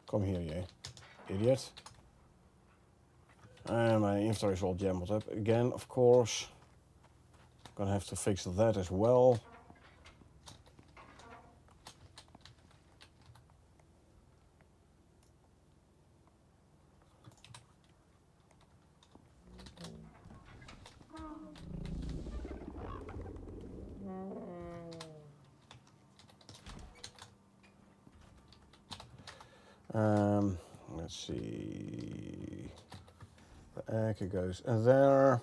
S1: Come here, you idiot. And my inventory is all jumbled up again, of course. Gonna have to fix that as well. Let's see. The egg goes there.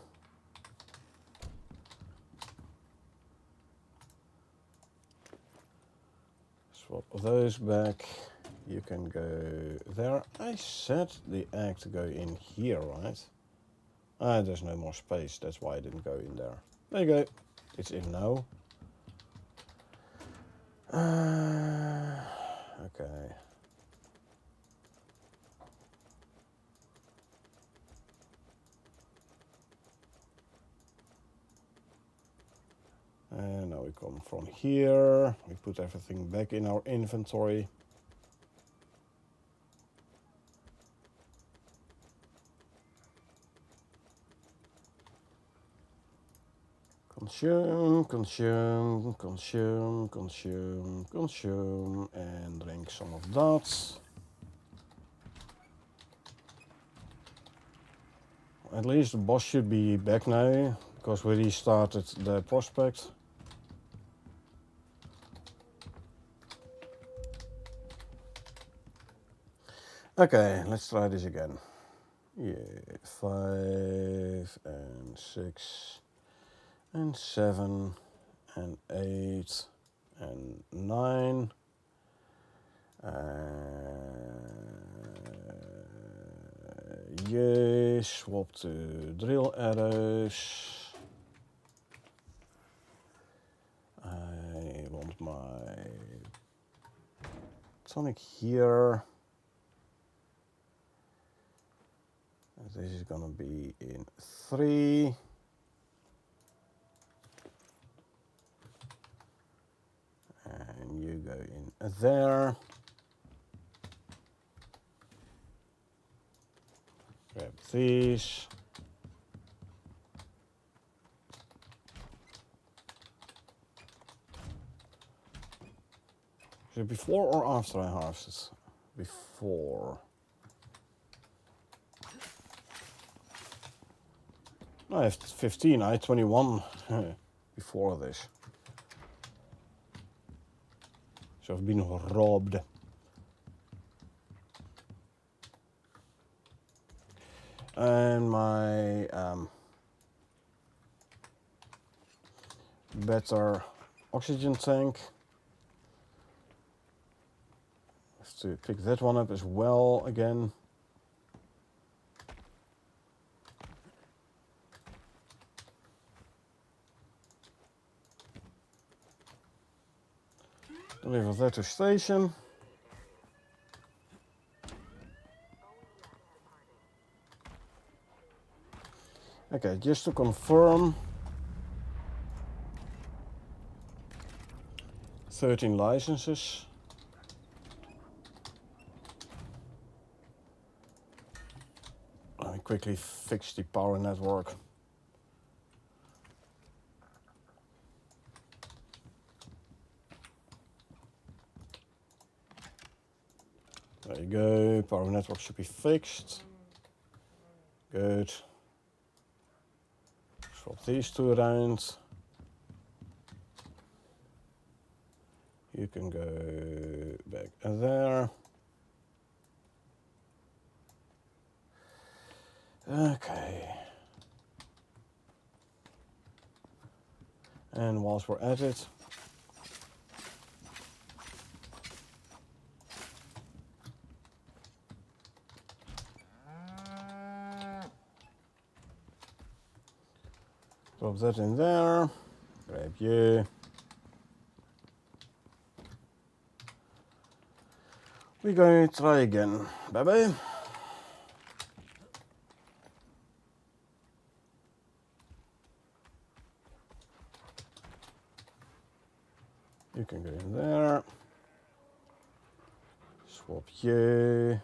S1: Swap those back. You can go there. I set the egg to go in here, right? Ah, there's no more space. That's why I didn't go in there. There you go. It's in now. Okay. And now we come from here. We put everything back in our inventory. Consume, consume, consume, consume, consume, and drink some of that. At least the boss should be back now. because we restarted the prospect. Okay, let's try this again. Yeah, 5 and 6 and 7 and 8 and 9. Yeah, swap to drill arrows. I want my tonic here. This is gonna be in 3. And you go in there. Grab these. Is it before or after I harvested? Before. I have 15, I had 21 before this. So I've been robbed. And my better oxygen tank. Have to pick that one up as well again. Deliver that to station. Okay, just to confirm. 13 licenses. Let me quickly fix the power network. There you go, power network should be fixed. Good. Swap these two around. You can go back there. Okay. And whilst we're at it, drop that in there. Grab you. We're going to try again. Bye bye. You can go in there. Swap you.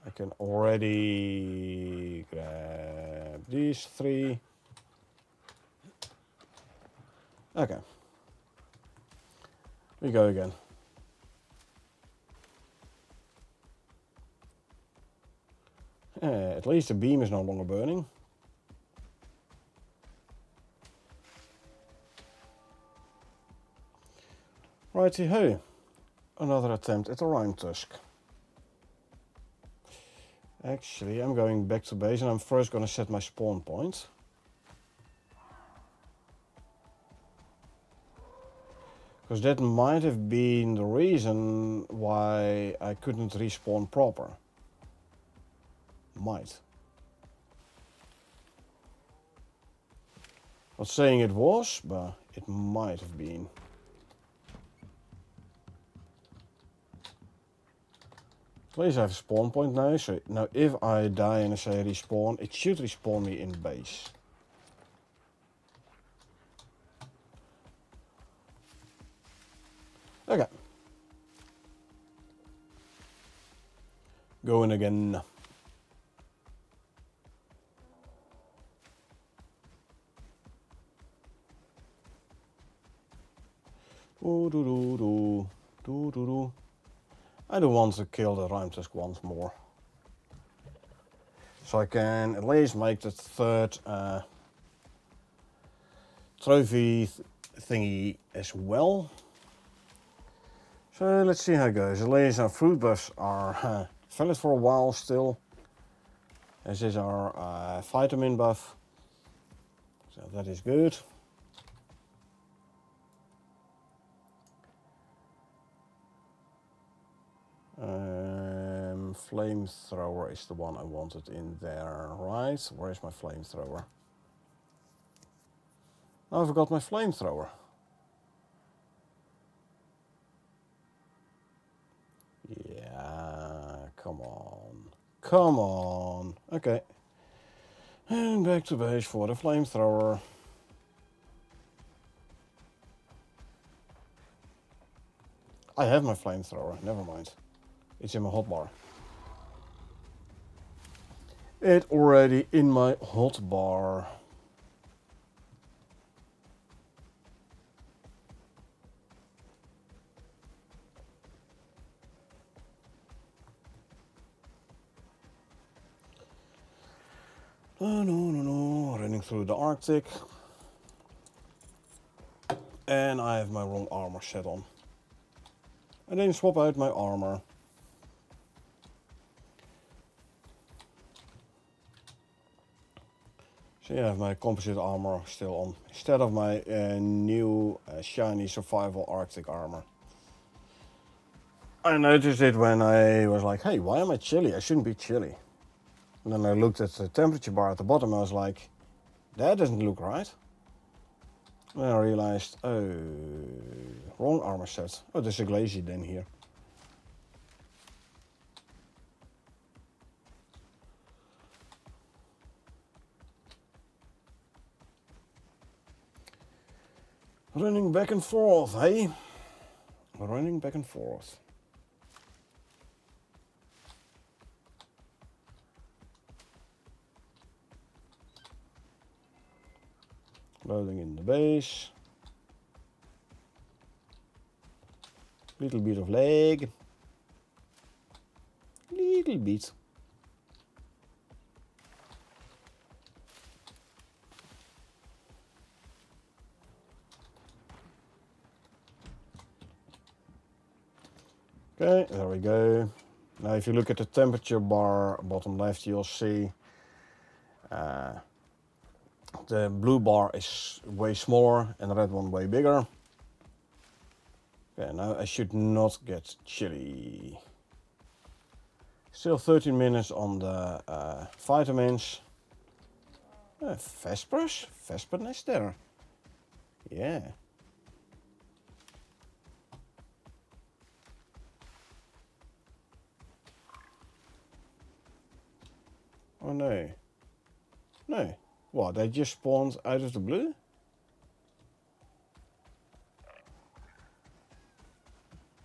S1: I can already grab these 3. Okay. We go again. At least the beam is no longer burning. Righty ho. Another attempt at a rhyme tusk. Actually, I'm going back to base and I'm first going to set my spawn point. Because that might have been the reason why I couldn't respawn proper. Might. Not saying it was, but it might have been. At least I have a spawn point now, so now if I die and I say respawn, it should respawn me in base. Okay. Going again. I do want to kill the rhyme tusk once more. So I can at least make the third trophy thingy as well. So let's see how it goes. The laser fruit buffs are valid for a while still, as is our vitamin buff. So that is good. Flamethrower is the one I wanted in there, right? Where is my flamethrower? Oh, I forgot my flamethrower. Yeah, come on. Come on. Okay. And back to base for the flamethrower. I have my flamethrower, never mind. It's in my hotbar. It already in my hotbar. No, running through the Arctic. And I have my wrong armor set on. I didn't swap out my armor. So yeah, I have my composite armor still on, instead of my new shiny survival Arctic armor. I noticed it when I was like, hey, why am I chilly? I shouldn't be chilly. And then I looked at the temperature bar at the bottom and I was like, that doesn't look right. And then I realized, oh, wrong armor set. Oh, there's a glacier then here. Running back and forth, hey? Running back and forth. Loading in the base. Little bit of lag. Little bit. Okay, there we go. Now if you look at the temperature bar bottom left, you'll see the blue bar is way smaller and the red one way bigger. Okay, now I should not get chilly. Still 13 minutes on the vitamins. Vespers? Vesper nest there. Yeah. Oh no. No. What, they just spawned out of the blue?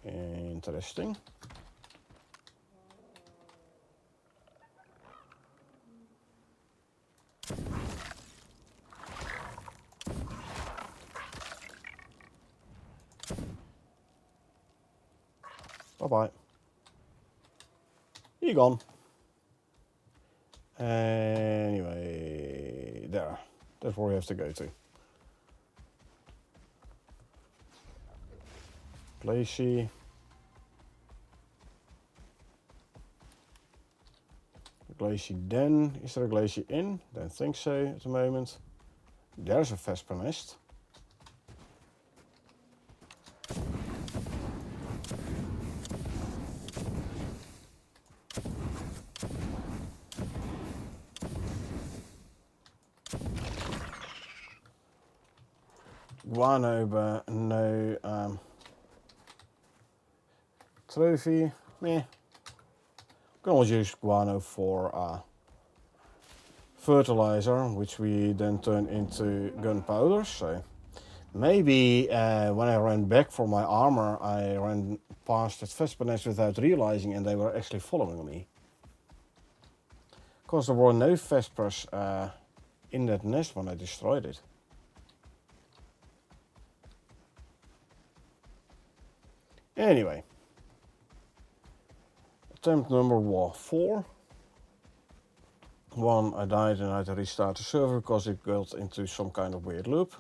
S1: Interesting. Bye-bye. You're gone. Anyway, there. That's where we have to go to. Glacier. Glacier den. Is there a glacier in? Don't think so at the moment. There's a Vesper nest. Guano, but no trophy. Meh. Can always use guano for fertilizer, which we then turn into gunpowder. So maybe when I ran back for my armor, I ran past that Vesper nest without realizing, and they were actually following me. Because there were no Vespers in that nest when I destroyed it. Anyway, attempt number 4. 1, I died and I had to restart the server because it got into some kind of weird loop.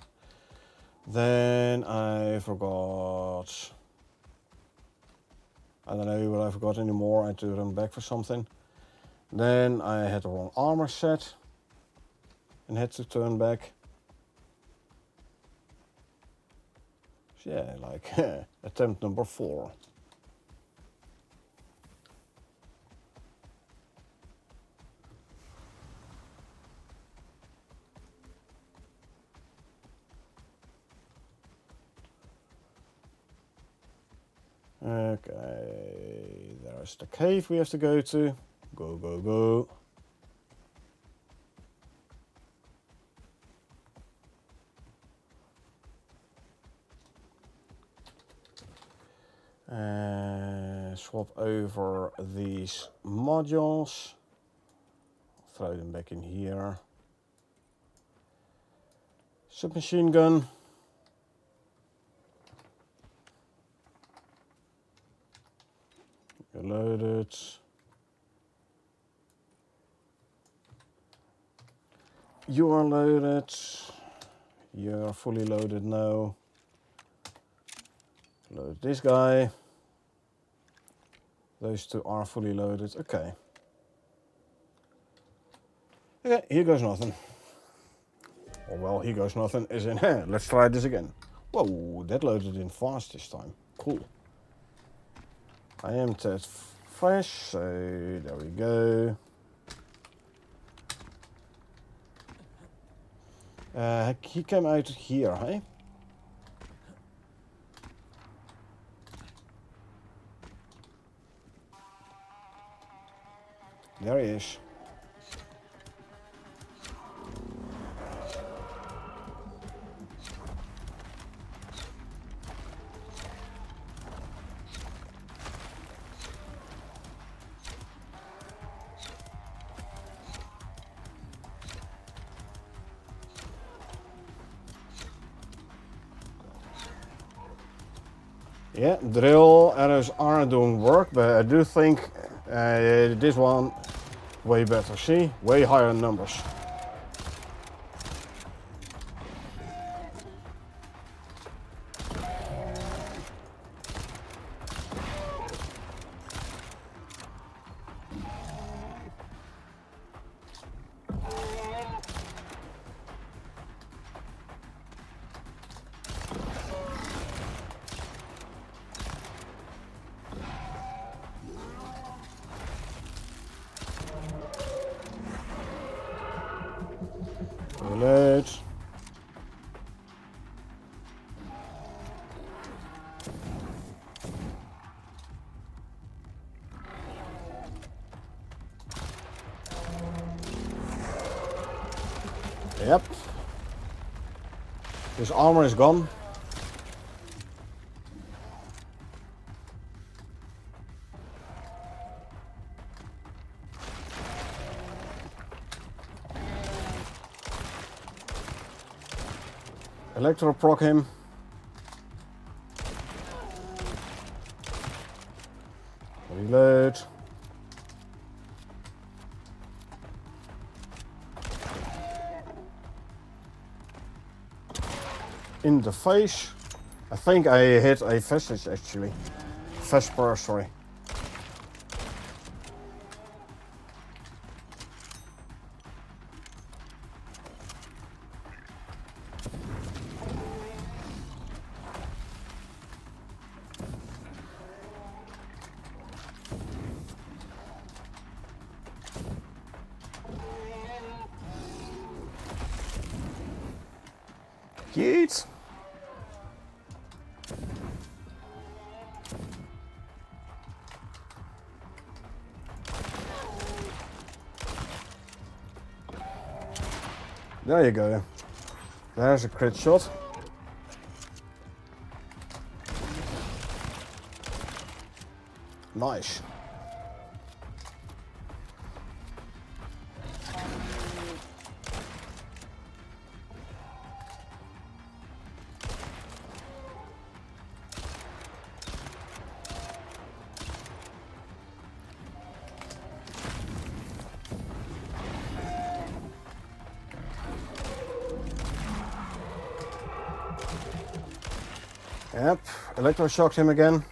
S1: Then I forgot. I don't know what I forgot anymore. I had to run back for something. Then I had the wrong armor set and had to turn back. So yeah, like attempt number 4. Okay, there's the cave we have to go to. Go, go, go. Swap over these modules. Throw them back in here. Submachine gun. You're loaded. You are loaded. You are fully loaded now. Load this guy. Those two are fully loaded. Okay. Okay, here goes nothing. Or well, here goes nothing as in, let's try this again. Whoa, that loaded in fast this time. Cool. I am that fresh, so there we go. He came out here, hey? There he is. Yeah, drill arrows are doing work, but I do think this one way better. See, way higher numbers. Reload. Yep. His armor is gone. Electro proc him. Reload. In the face. I think I hit a vestige actually. Vesper, sorry. Yeet. There you go. There's a crit shot. Nice. Yep, electroshocked him again.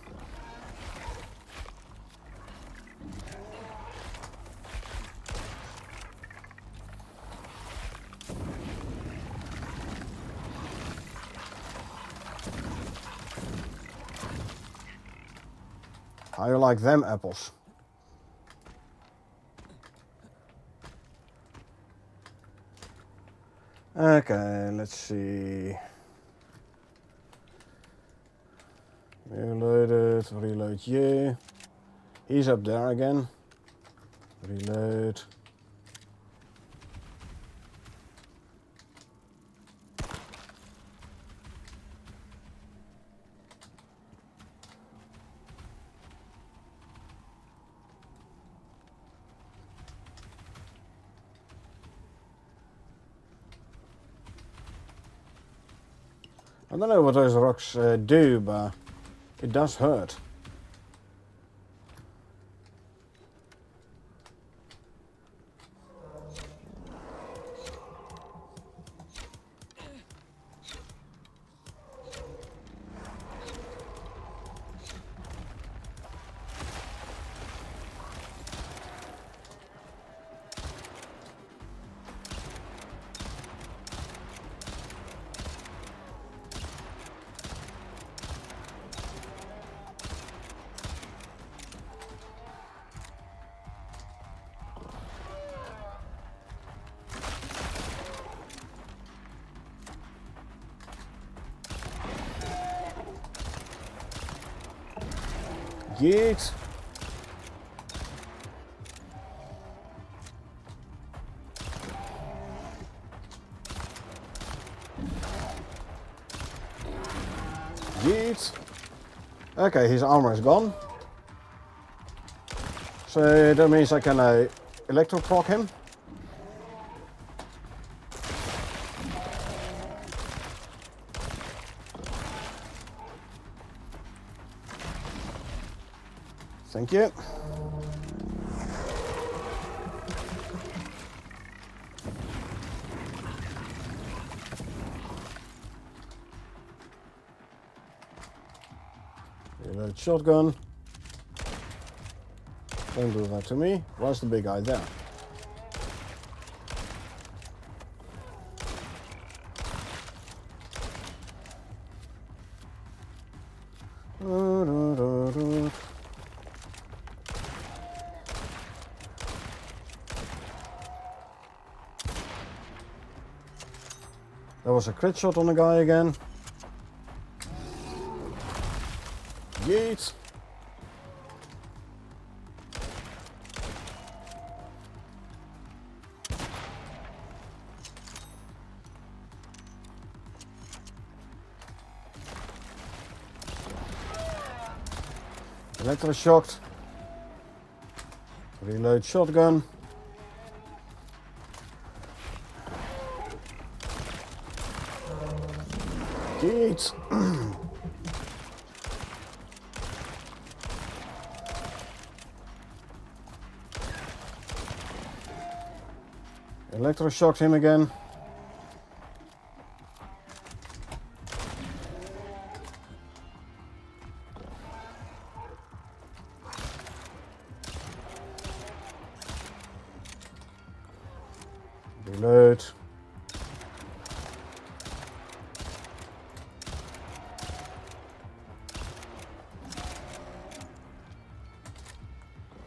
S1: How you like them apples? Okay, let's see. Reloaded, reload you. He's up there again. Reload. I don't know what those rocks do, but it does hurt. Yeet. Yeet. Okay, his armor is gone. So that means I can electro-proc him. Thank you. Reload shotgun. Don't do that to me. Where's the big guy there? There was a crit shot on the guy again. Yeet. Electroshocked. Reload shotgun. Yeet. Electroshocked him again. Reload.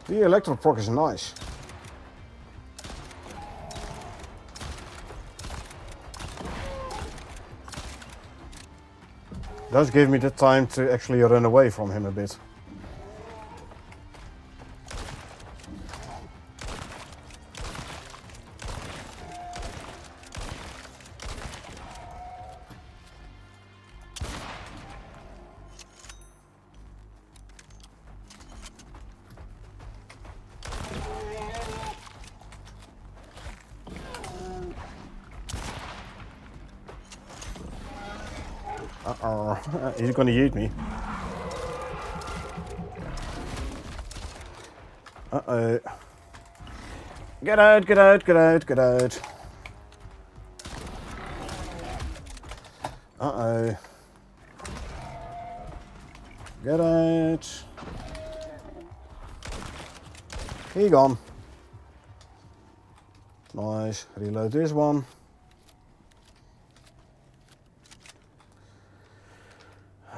S1: The electro-proc is nice. Does give me the time to actually run away from him a bit. Uh-oh, he's gonna eat me. Uh-oh. Get out, get out, get out, get out. Uh-oh. Get it. He gone. Nice. Reload this one.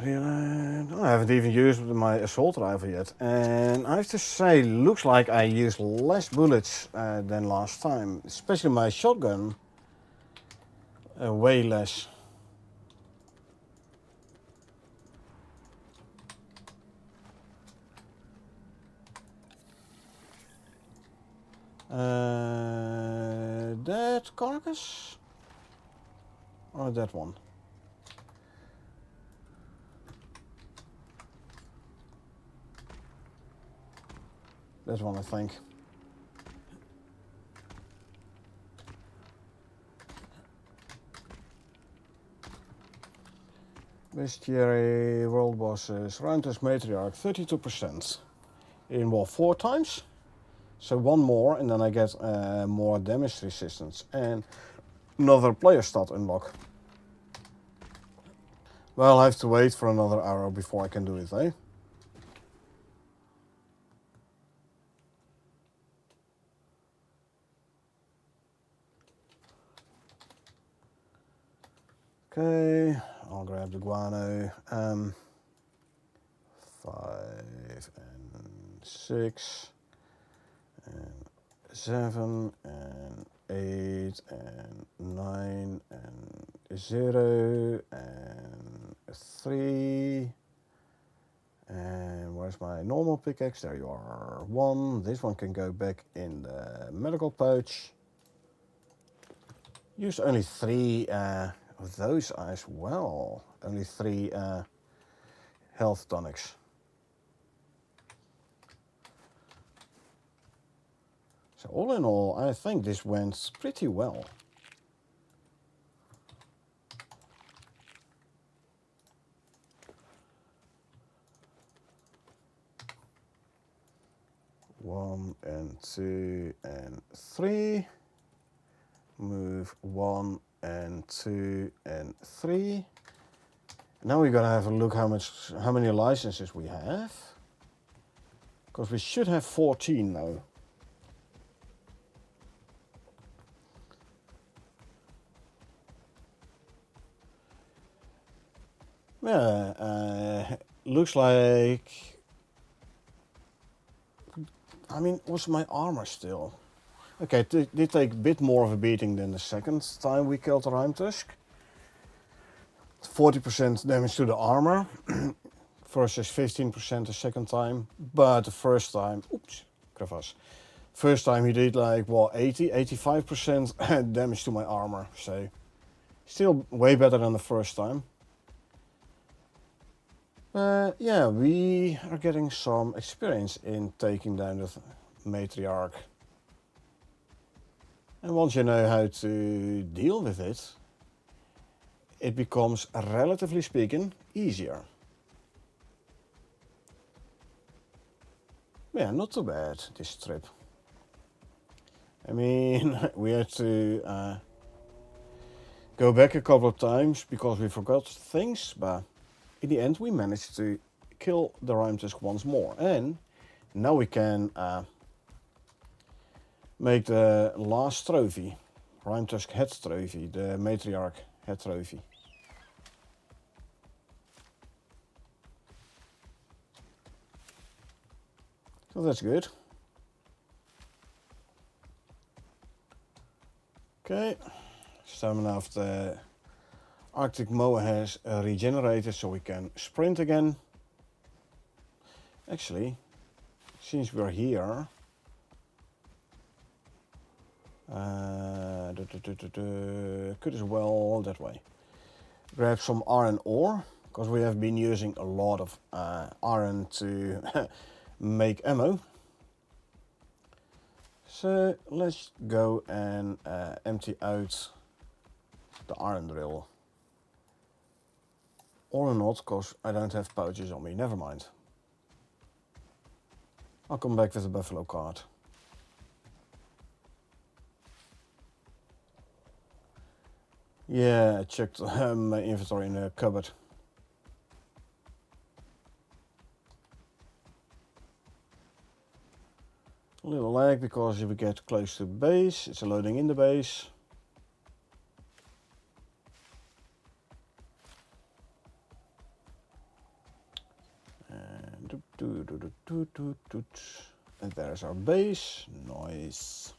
S1: Reload. I haven't even used my assault rifle yet. And I have to say, looks like I used less bullets than last time. Especially my shotgun. Way less. That carcass? Or that one? That one, I think. Bestiary, world bosses, Rounders Matriarch, 32%. In what, 4 times? So one more, and then I get more damage resistance. And another player stat unlock. Well, I have to wait for another hour before I can do it, eh? Okay, I'll grab the guano. 5 and 6 and 7 and 8 and 9 and 0 and 3. And where's my normal pickaxe? There you are. 1. This one can go back in the medical pouch. Use only 3 of those as well. Only 3 health tonics. So all in all, I think this went pretty well. One and 2 and 3. Move 1 and 2 and 3. Now we're gonna have a look how many licenses we have. Because we should have 14 now. Yeah, looks like... I mean, what's my armor still? Okay, it did take a bit more of a beating than the second time we killed the Rime Tusk. 40% damage to the armor versus 15% the second time. But the first time, oops, crevasse. First time he did like, what, 85% damage to my armor. So, still way better than the first time. Yeah, we are getting some experience in taking down the Matriarch. And once you know how to deal with it, it becomes, relatively speaking, easier. Yeah, not too bad, this trip. I mean, we had to go back a couple of times because we forgot things, but in the end we managed to kill the Rime Tusk once more. And now we can make the last trophy, Rime Tusk head trophy, the Matriarch head trophy. So that's good. Okay, stamina of the Arctic Moa has regenerated, so we can sprint again. Actually, since we're here, could as well that way. Grab some iron ore, because we have been using a lot of iron to make ammo. So let's go and empty out the iron drill. Or not, because I don't have pouches on me, never mind. I'll come back with a buffalo cart. Yeah, I checked my inventory in the cupboard. A little lag because if we get close to the base, it's loading in the base. And and there's our base. Nice.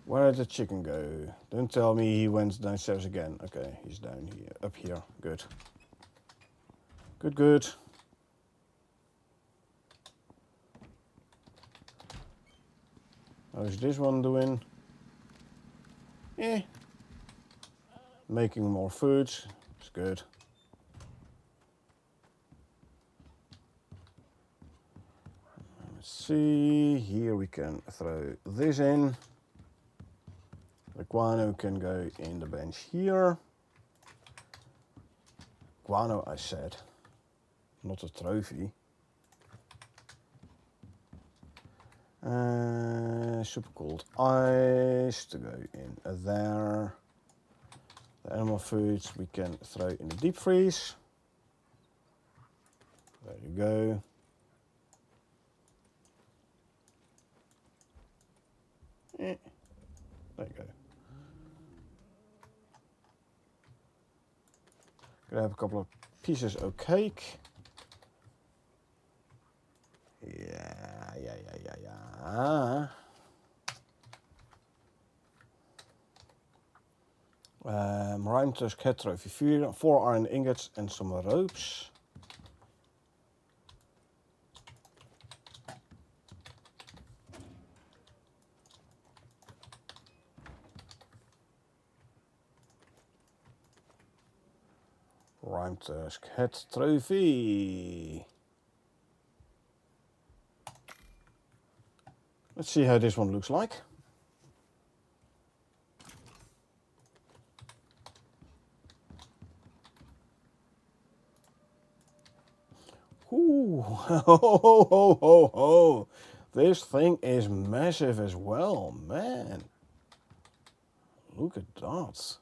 S1: Where did the chicken go? Don't tell me he went downstairs again. Okay, he's down here, up here. Good. Good, good. How's this one doing? Eh. Making more food. It's good. Let's see. Here we can throw this in. The guano can go in the bench here. Guano, I said. Not a trophy. Super cold ice to go in there. The animal foods we can throw in the deep freeze. There you go. There you go. Gonna have a couple of pieces of cake. Ja. Ruimtusk het trophy 4 iron ingots and some ropes. Ruimtusk het trophy. Let's see how this one looks like. Ooh, ho. This thing is massive as well, man. Look at that.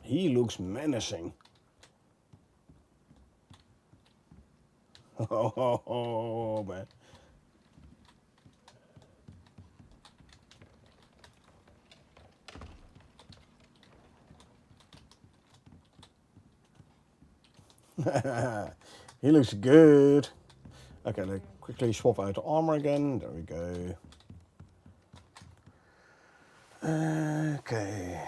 S1: He looks menacing. Oh, man. He looks good. Okay, let's quickly swap out the armor again. There we go. Okay.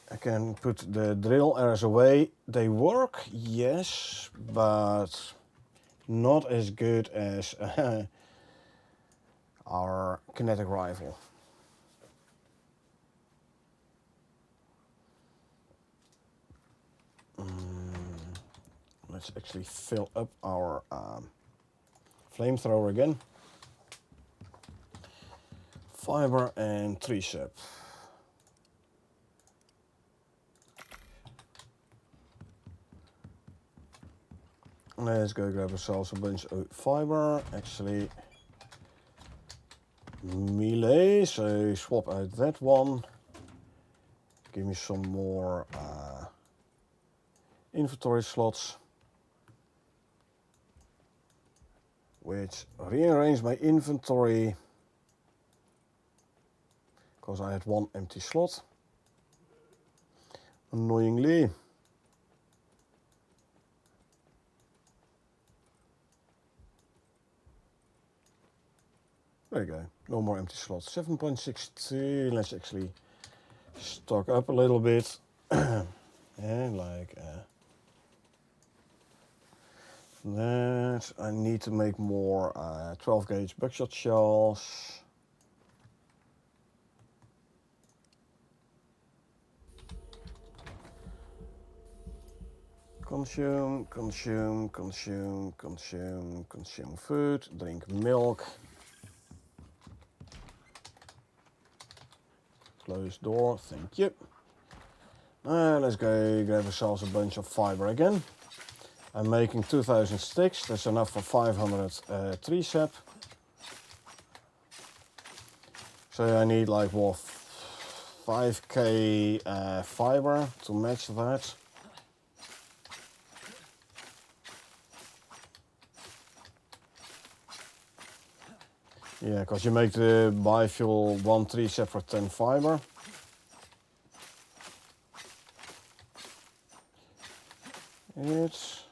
S1: I can put the drill arrows away. They work, yes, but not as good as our kinetic rifle. Let's actually fill up our flamethrower again. Fiber and tricep. Let's go grab ourselves a bunch of fiber. Actually, melee, so swap out that one. Give me some more inventory slots, which rearrange my inventory because I had one empty slot, annoyingly. There you go, no more empty slots. 7.62, let's actually stock up a little bit. And like that. I need to make more 12 gauge buckshot shells. Consume food, drink milk. Close door, thank you. Let's go grab ourselves a bunch of fiber again. I'm making 2000 sticks. That's enough for 500 tree sap. So I need like what, 5k fiber to match that. Yeah, because you make the biofuel 1 tree sap for 10 fiber. It's,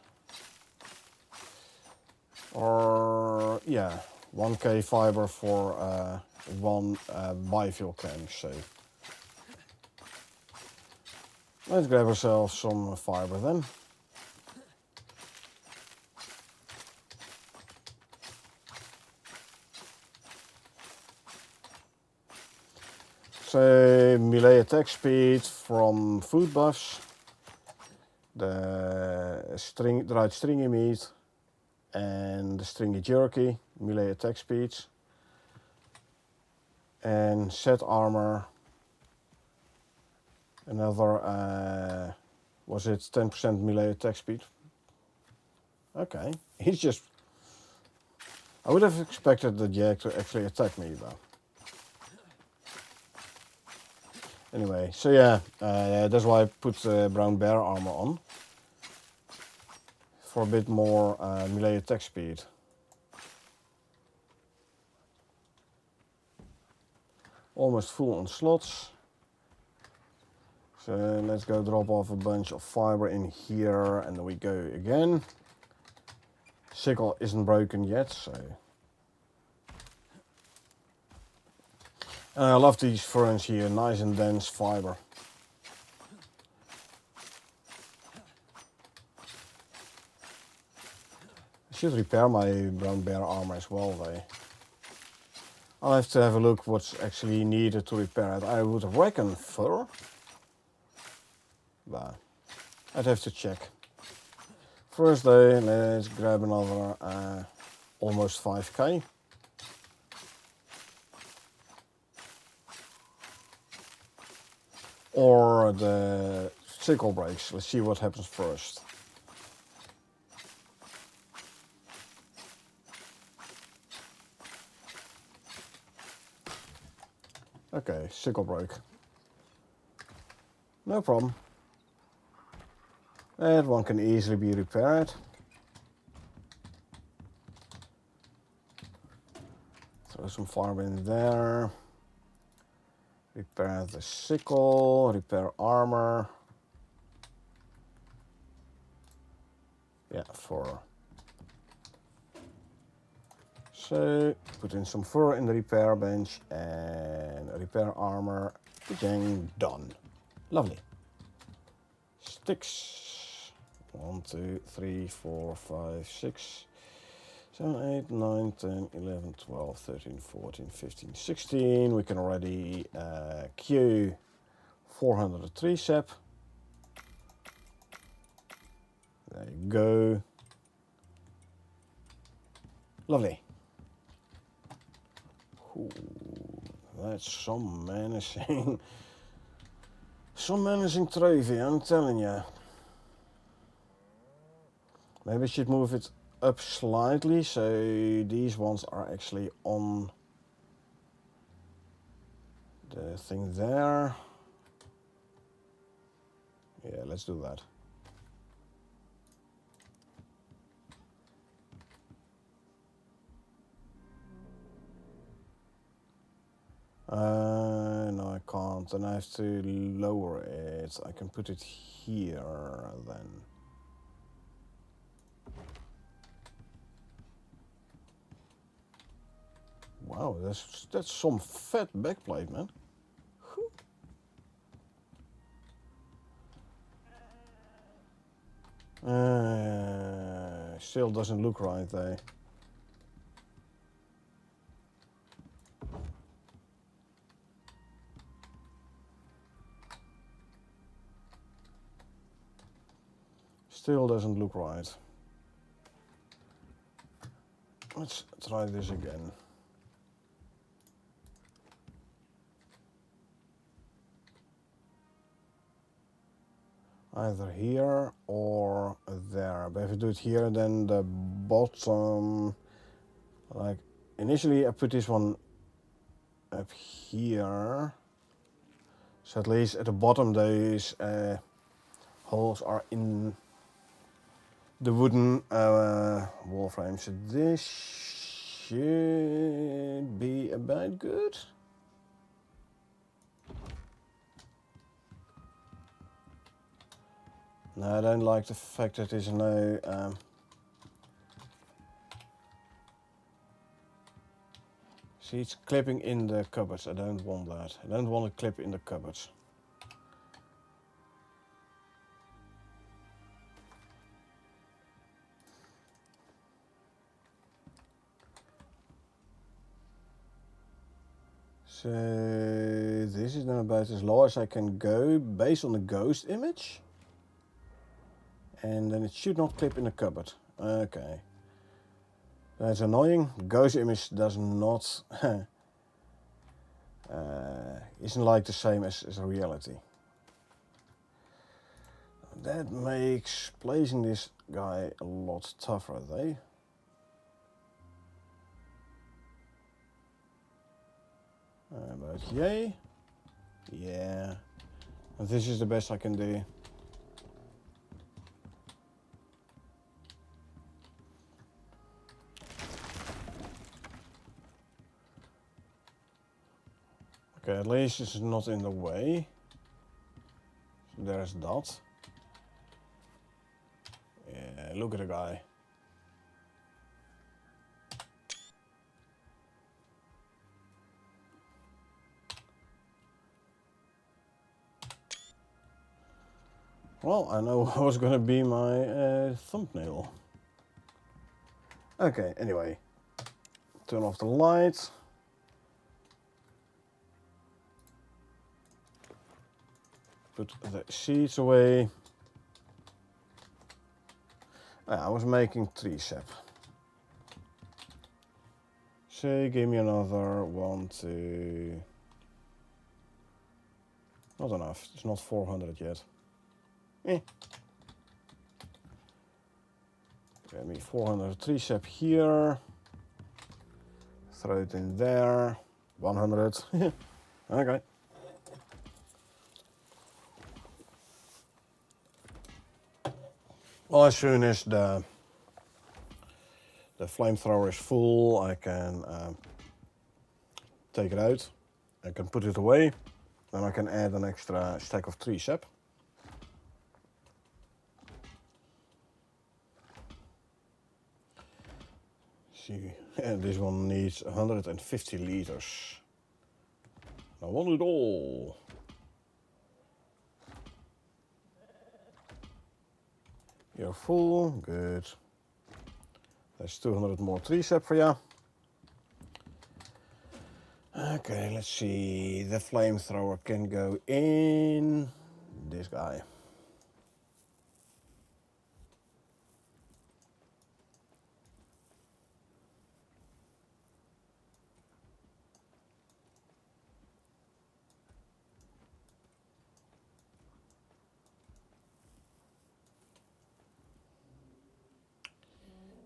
S1: or yeah, 1k fiber for 1 biofuel can. So let's grab ourselves some fiber then. So melee attack speed from food buffs, the dried stringy meat and the stringy jerky, melee attack speeds, and set armor, another, was it 10% melee attack speed? Okay, he's just, I would have expected the Jag to actually attack me though. Anyway, so yeah, that's why I put brown bear armor on. For a bit more melee attack speed. Almost full on slots. So let's go drop off a bunch of fiber in here and then we go again. Sickle isn't broken yet, so. And I love these ferns here, nice and dense fiber. I should repair my brown bear armor as well though. I'll have to have a look what's actually needed to repair it. I would reckon fur. But I'd have to check. First day, let's grab another almost 5k. Or the sickle breaks. Let's see what happens first. Okay, sickle break. No problem. That one can easily be repaired. Throw some fiber in there. Repair the sickle, repair armor. Yeah, fur. So, put in some fur in the repair bench and repair armor. Bang, done. Lovely. Sticks. 1, 2, 3, 4, 5, 6, 7, 8, 9, 10, 11, 12, 13, 14, 15, 16. We can already queue 400 tree sap. There you go. Lovely. Ooh, that's some menacing, some menacing trophy, I'm telling you. Maybe I should move it up slightly so these ones are actually on the thing there. Yeah, let's do that. No, I can't. Then I have to lower it. I can put it here then. Wow, that's some fat backplate, man. Still doesn't look right though. Still doesn't look right. Let's try this again. Either here or there. But if I do it here, then the bottom, like initially I put this one up here. So at least at the bottom those holes are in the wooden wall frame. So this should be about good. No, I don't like the fact that there's no see, it's clipping in the cupboards. I don't want that. I don't want to clip in the cupboards. So this is then about as low as I can go based on the ghost image. And then it should not clip in the cupboard. Okay. That's annoying. Ghost image does not isn't like the same as reality. That makes placing this guy a lot tougher, though. But yay. Yeah. This is the best I can do. Okay, at least it's not in the way. So there's that. Yeah, look at the guy. Well, I know what was gonna be my thumbnail. Okay, anyway. Turn off the light. Put the seeds away. I was making tree sap. So give me another 1, 2. Not enough. It's not 400 yet. Give me 400 tree sap here. Throw it in there. 100. Okay. Well, as soon as the flamethrower is full, I can take it out. I can put it away. Then I can add an extra stack of tree sap. See, and this one needs 150 liters. I want it all. You're full, good. There's 200 more tree sap for you. Okay, let's see. The flamethrower can go in this guy.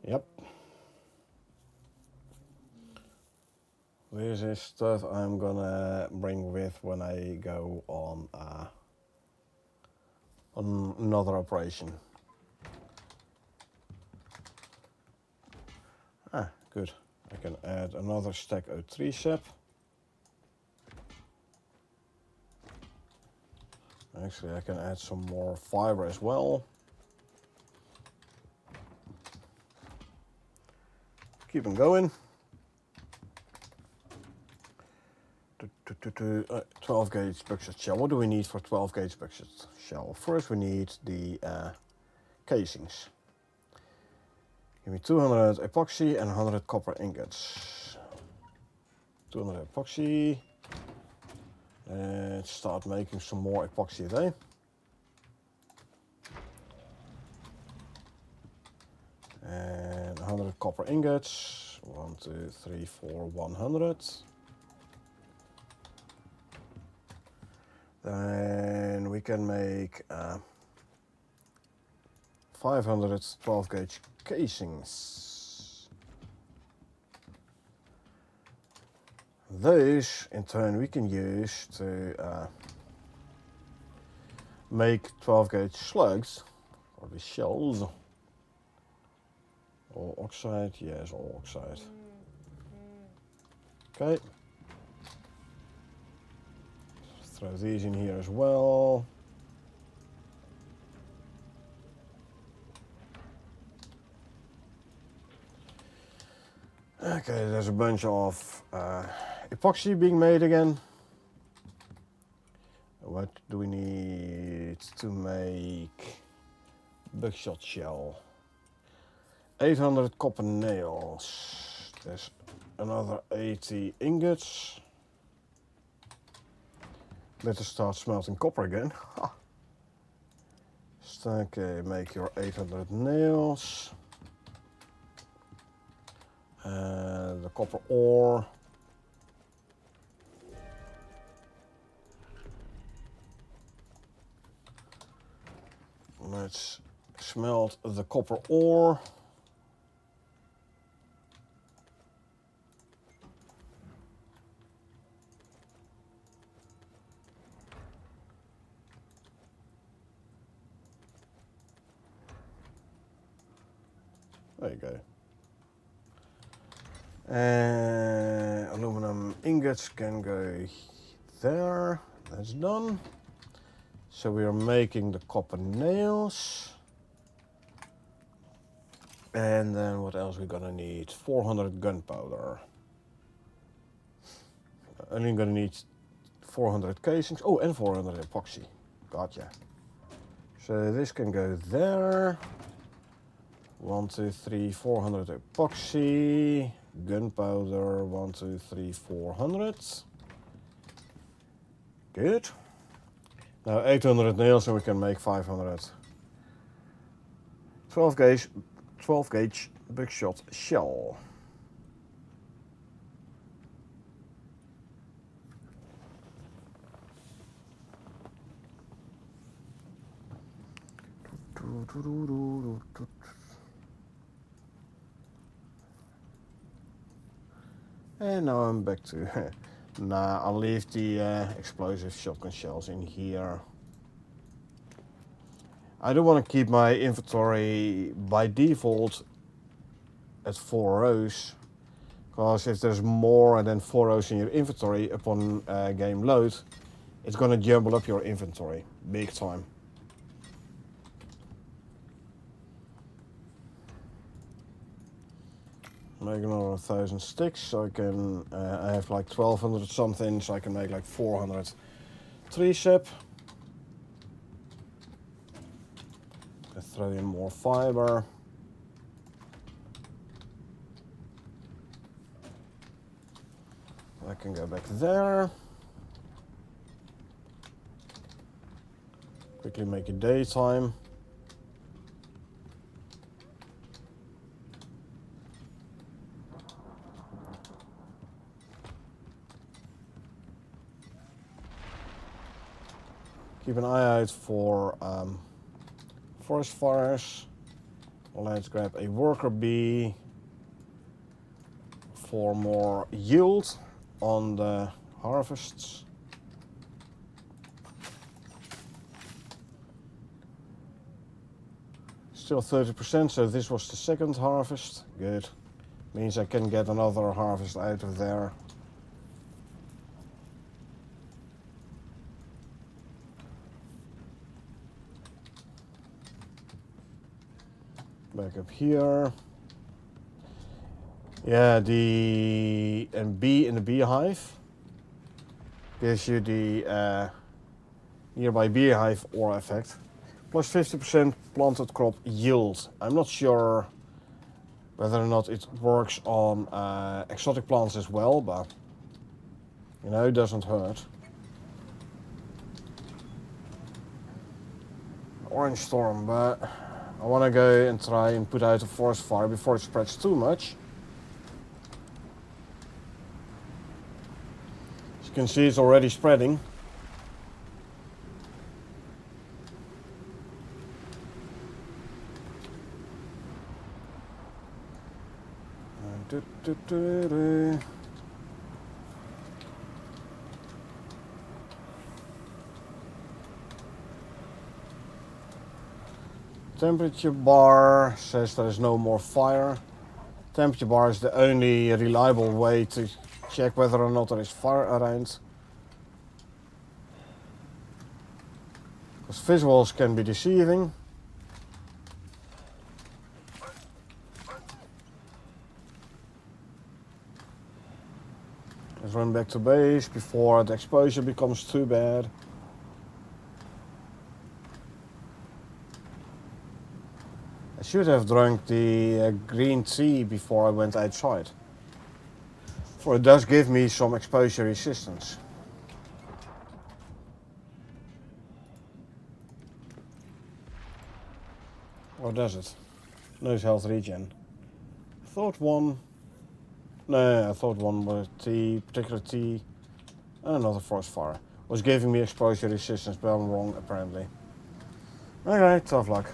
S1: Yep. This is stuff I'm gonna bring with when I go on another operation. Ah, good. I can add another stack of tree sap. Actually, I can add some more fiber as well. Keep them going. 12 gauge bucket shell. What do we need for 12 gauge bucket shell? First we need the casings. Give me 200 epoxy and 100 copper ingots. 200 epoxy. Let's start making some more epoxy there. And 100 copper ingots. 1, 2, 3, 4, 100. Then we can make 500 12 gauge casings. Those in turn we can use to make 12 gauge slugs, or the shells. All oxide, yes, all oxide. Okay. Throw these in here as well. Okay, there's a bunch of epoxy being made again. What do we need to make buckshot shell? 800 copper nails. There's another 80 ingots. Better start smelting copper again. Okay, make your 800 nails. The copper ore. Let's smelt the copper ore. There you go. Aluminum ingots can go there. That's done. So we are making the copper nails. And then what else we're gonna need? 400 gunpowder. Only gonna need 400 casings. Oh, and 400 epoxy. Gotcha. So this can go there. 1, 2, 3, 400 epoxy. Gunpowder, 1, 2, 3, 400. Good. Now 800 nails and we can make 500 12 gauge buckshot shell. And now I'm back to nah, I'll leave the explosive shotgun shells in here. I don't want to keep my inventory by default at 4 rows, because if there's more than 4 rows in your inventory upon game load, it's gonna jumble up your inventory big time. Make another 1,000 sticks, so I can. I have like 1,200 something, so I can make like 400 tree sap. Let's throw in more fiber. I can go back there. Quickly make it daytime. Keep an eye out for forest fires. Let's grab a worker bee for more yield on the harvests. Still 30%, so this was the second harvest. Good. Means I can get another harvest out of there. Back up here. Yeah, the bee in the beehive gives you the nearby beehive ore effect. Plus 50% planted crop yield. I'm not sure whether or not it works on exotic plants as well, but you know, it doesn't hurt. Orange storm, but I want to go and try and put out a forest fire before it spreads too much. As you can see, it's already spreading. Temperature bar says there is no more fire. Temperature bar is the only reliable way to check whether or not there is fire around. Because visuals can be deceiving. Let's run back to base before the exposure becomes too bad. I should have drunk the green tea before I went outside. For it does give me some exposure resistance. Or does it? No health regen. Thought one. No, I thought one was tea, particular tea, and another forest fire was giving me exposure resistance, but I'm wrong apparently. Okay, tough luck.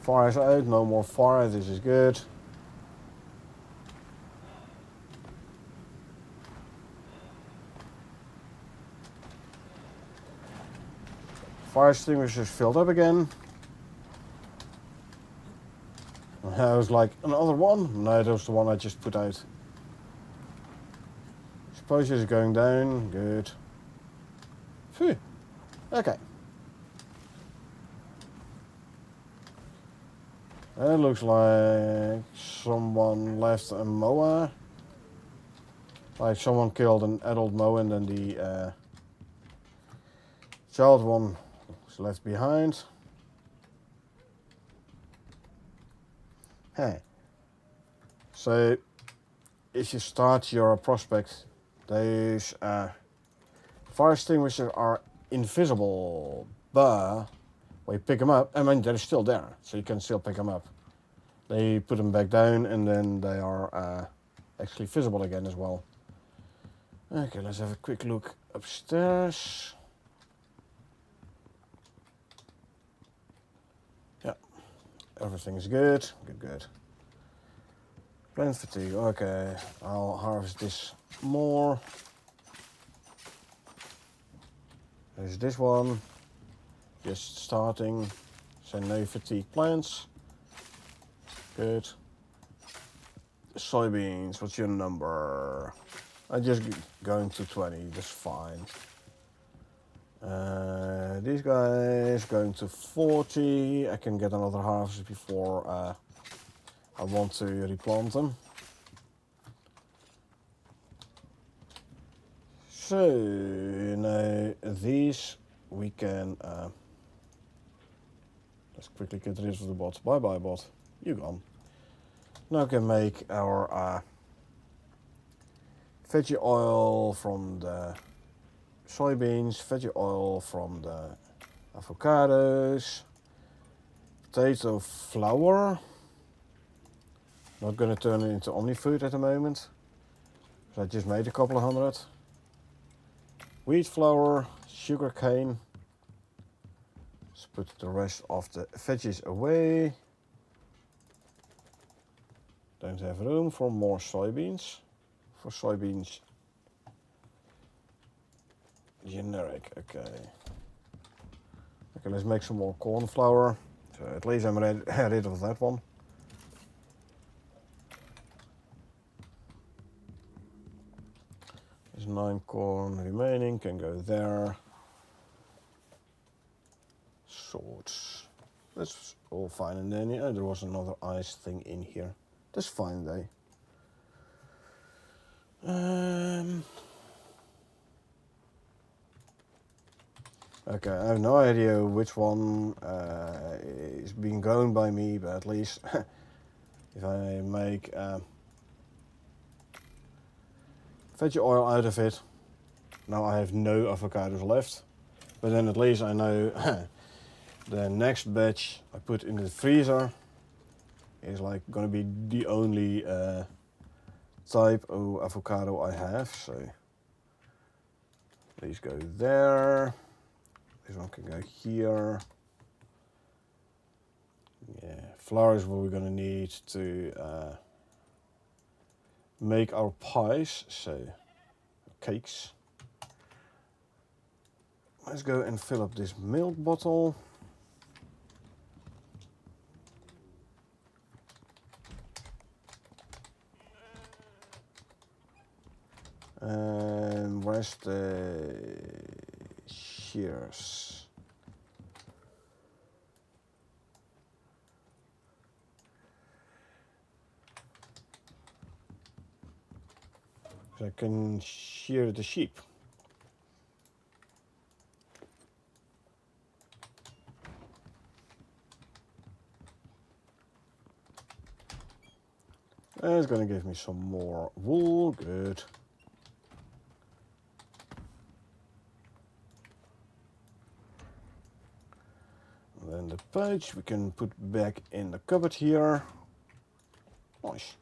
S1: Fire's out, no more fire, this is good. Fire extinguisher's filled up again. I was like, another one? No, that was the one I just put out. Exposure is going down, good. Phew, okay. It looks like someone left a moa. Like someone killed an adult moa and then the child one was left behind. Hey. So if you start your prospect, those fire extinguishers are invisible, but when you pick them up, I mean they're still there, so you can still pick them up. They put them back down and then they are actually visible again as well. Okay, let's have a quick look upstairs. Yeah, everything's good. Good. Plant fatigue, okay. I'll harvest this more. There's this one. Just starting. So no fatigue plants. Good. Soybeans, what's your number? I'm just going to 20, that's fine. These guys going to 40. I can get another harvest before I want to replant them. So now these we can let's quickly get rid of the bot. Bye bye bot, you gone. Now I can make our veggie oil from the soybeans, veggie oil from the avocados, potato flour. Not going to turn it into OmniFood at the moment, so I just made a couple of hundred. Wheat flour, sugar cane. Let's put the rest of the veggies away. Don't have room for more soybeans. For soybeans, generic, okay. Okay, let's make some more corn flour. So at least I'm rid of that one. There's 9 corn remaining, can go there. Swords. That's all fine and then there was another ice thing in here. That's fine though. Okay, I have no idea which one is being grown by me, but at least if I make veggie oil out of it, now I have no avocados left. But then at least I know the next batch I put in the freezer is like gonna be the only type of avocado I have. So these go there. This one can go here. Yeah, flour is what we're gonna need to make our pies, so cakes. Let's go and fill up this milk bottle. And where's the shears? So I can shear the sheep. And it's gonna give me some more wool, good. And then the pouch we can put back in the cupboard here. Nice.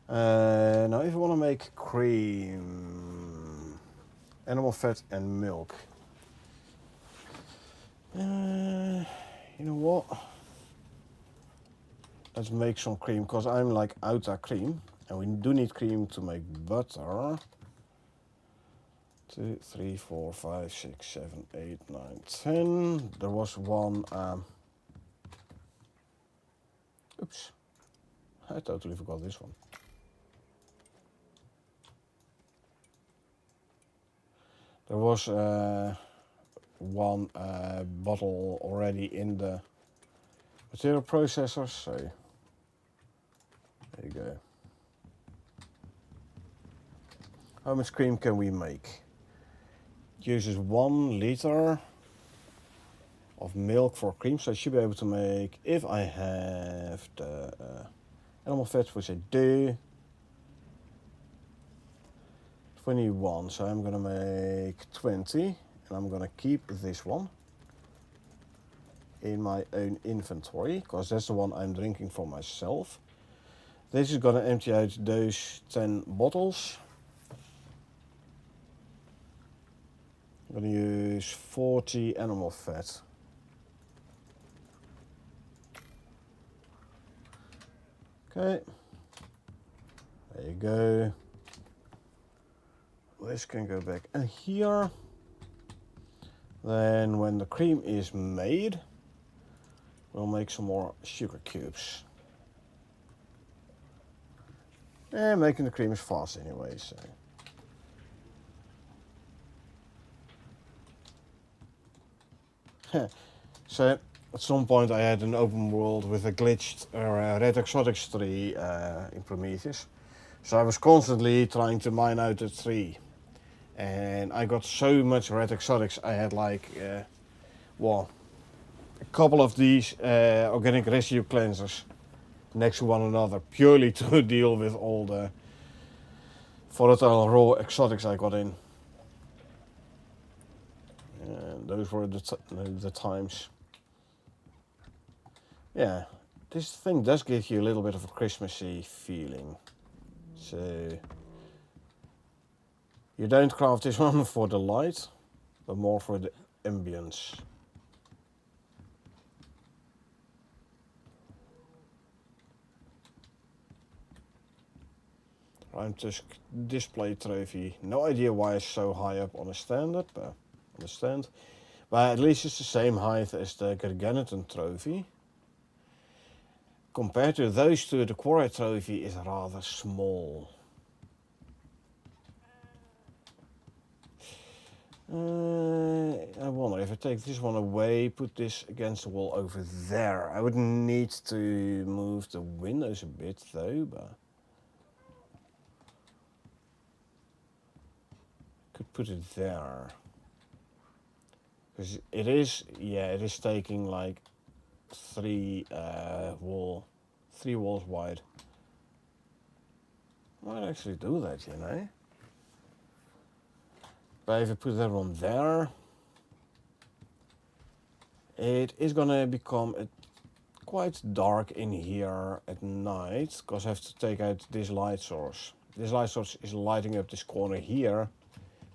S1: Now if you want to make cream, animal fat and milk. You know what? Let's make some cream, because I'm like out of cream. And we do need cream to make butter. 2, 3, 4, 5, 6, 7, 8, 9, 10. There was one... oops. I totally forgot this one. There was one bottle already in the material processor, so there you go. How much cream can we make? It uses 1 liter of milk for cream, so I should be able to make, if I have the animal fat, which I do, 21, so I'm gonna make 20, and I'm gonna keep this one in my own inventory, because that's the one I'm drinking for myself. This is gonna empty out those 10 bottles. I'm gonna use 40 animal fat. Okay, there you go. This can go back in here. Then when the cream is made, we'll make some more sugar cubes. And making the cream is fast anyway, so. So at some point I had an open world with a glitched red exotics tree in Prometheus. So I was constantly trying to mine out the tree. And I got so much red exotics, I had like, well, a couple of these organic residue cleansers next to one another, purely to deal with all the volatile raw exotics I got in. And those were the times. Yeah, this thing does give you a little bit of a Christmassy feeling. So you don't craft this one for the light, but more for the ambience. Rhymetusk display trophy. No idea why it's so high up on the standard, but on the stand. But at least it's the same height as the Garganton trophy. Compared to those two, the Quarry trophy is rather small. I wonder if I take this one away, put this against the wall over there. I would need to move the windows a bit though, but could put it there. Because it is taking like 3 walls wide. I might actually do that, you know. But if I put that one there, It is gonna become quite dark in here at night because I have to take out this light source. This light source is lighting up this corner here.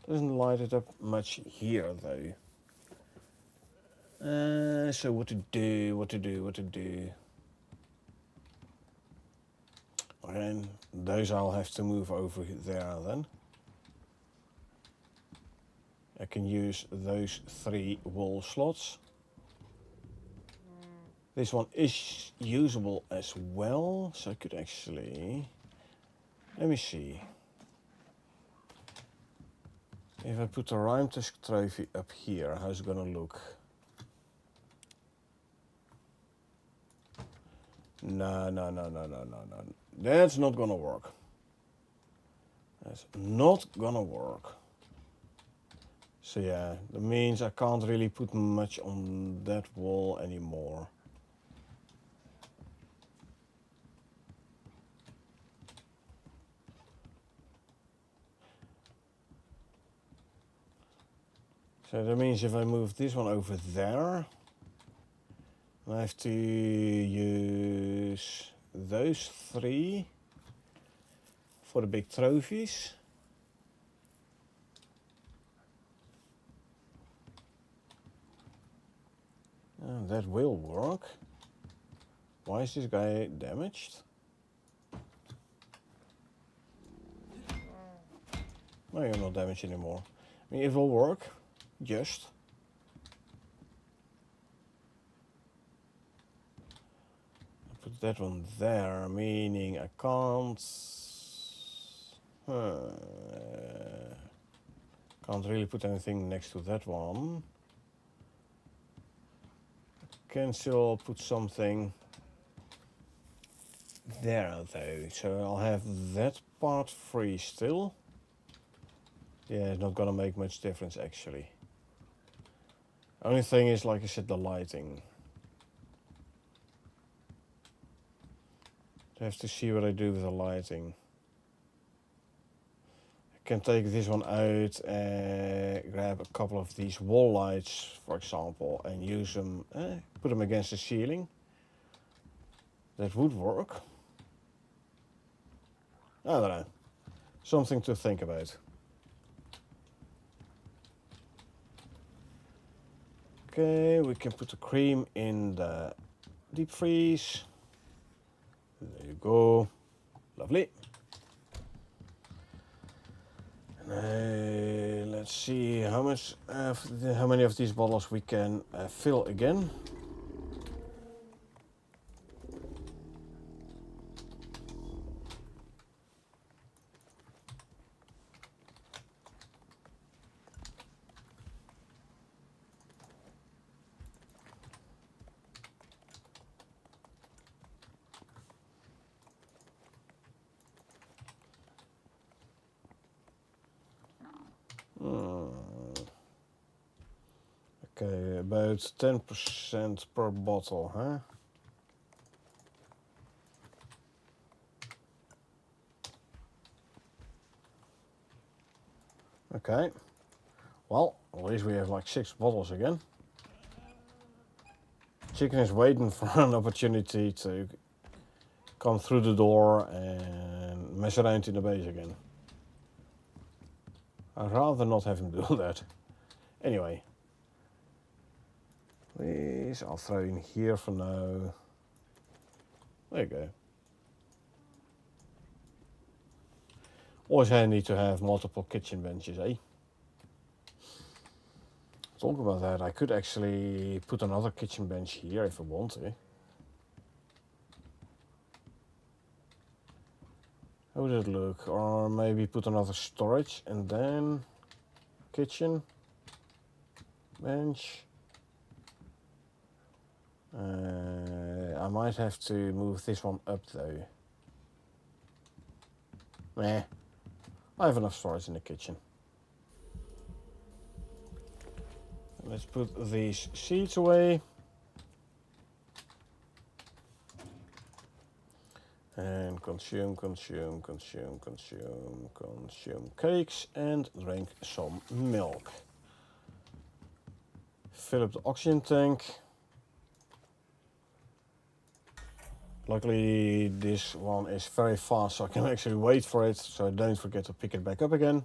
S1: Doesn't light it up much here though. So what to do? And those I'll have to move over there then. I can use those 3 wall slots. This one is usable as well, so I could actually... Let me see. If I put the Rhyme Tusk trophy up here, how's it gonna look? No. That's not gonna work. That's not gonna work. So yeah, that means I can't really put much on that wall anymore. So that means if I move this one over there, I have to use those 3 for the big trophies. That will work. Why is this guy damaged? No, you're not damaged anymore. I mean, it will work. Just. Put that one there, meaning I can't... Can't really put anything next to that one. Can still put something there though, so I'll have that part free still. Yeah, it's not gonna make much difference actually. Only thing is, like I said, the lighting. I have to see what I do with the lighting. I can take this one out and grab a couple of these wall lights, for example, and use them, put them against the ceiling. That would work. I don't know. Something to think about. Okay, we can put the cream in the deep freeze. There you go. Lovely. Let's see how many of these bottles we can fill again. Okay, about 10% per bottle, huh? Okay. Well, at least we have like 6 bottles again. Chicken is waiting for an opportunity to come through the door and mess around in the base again. I'd rather not have him do that. Anyway. These I'll throw in here for now. There you go. Always handy to have multiple kitchen benches, eh? Talk about that, I could actually put another kitchen bench here if I want to. How would it look? Or maybe put another storage and then kitchen bench. I might have to move this one up though. Meh. I have enough storage in the kitchen. Let's put these seeds away. And consume cakes and drink some milk. Fill up the oxygen tank. Luckily this one is very fast, so I can actually wait for it, so don't forget to pick it back up again,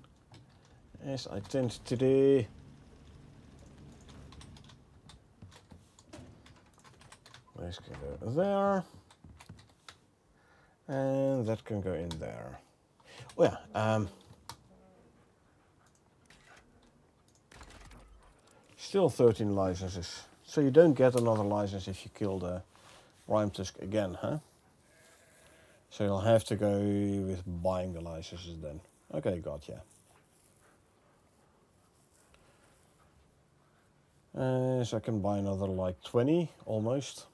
S1: as I tend to do. This can go there, and that can go in there. Oh yeah, still 13 licenses, so you don't get another license if you kill the Rime Tusk again, huh? So you'll have to go with buying the licenses then. Okay, gotcha. So I can buy another like 20, almost.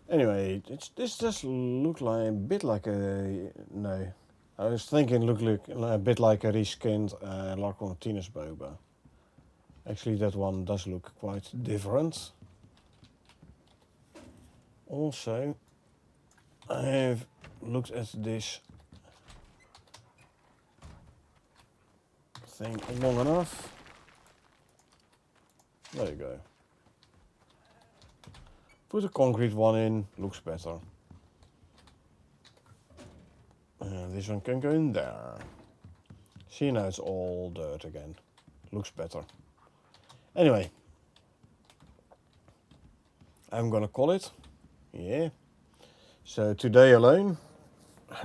S1: Anyway, this does look like a bit like a... No. I was thinking look a bit like a reskinned Lark Martinez Boba. Actually, that one does look quite different. Also, I have looked at this thing long enough. There you go. Put a concrete one in, looks better. This one can go in there. See, now it's all dirt again. Looks better. Anyway, I'm gonna call it. Yeah. So today alone,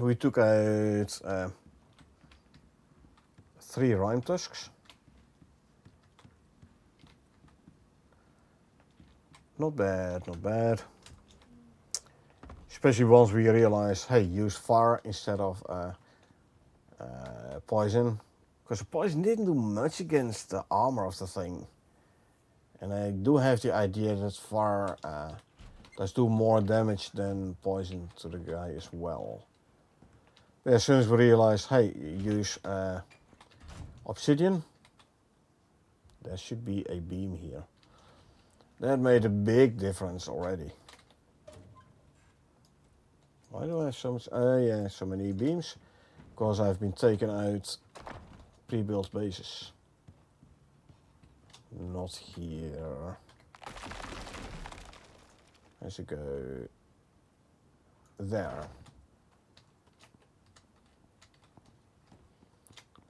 S1: we took out 3 Rime Tusks. Not bad, not bad. Especially once we realized, hey, use fire instead of poison. Because the poison didn't do much against the armor of the thing. And I do have the idea that fire does do more damage than poison to the guy as well. But as soon as we realized, hey, use obsidian, there should be a beam here. That made a big difference already. Why do I have so much? Yeah, so many beams. Because I've been taking out pre-built bases. Not here. As you go there.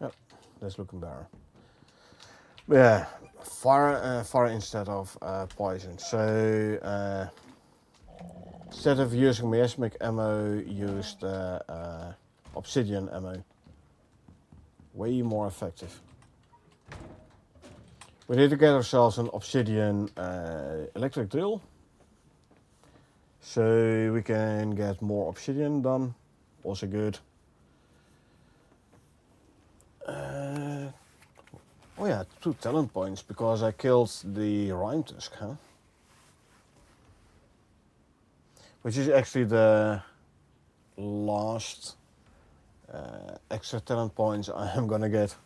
S1: Yep, that's looking better. But yeah, fire instead of poison. So instead of using miasmic ammo, use the obsidian ammo. Way more effective. We need to get ourselves an obsidian electric drill. So we can get more obsidian done. Also good. Oh yeah, 2 talent points because I killed the Rime Tusk, huh? Which is actually the last extra talent points I am gonna get.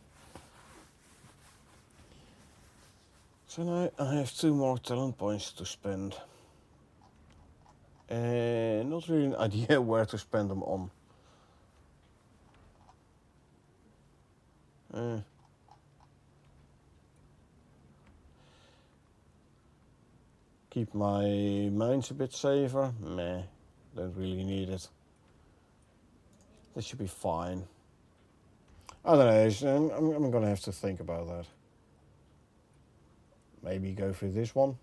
S1: So now I have 2 more talent points to spend. And not really an idea where to spend them on. Keep my mines a bit safer. Meh, don't really need it. That should be fine. I don't know, I'm gonna have to think about that. Maybe go for this one.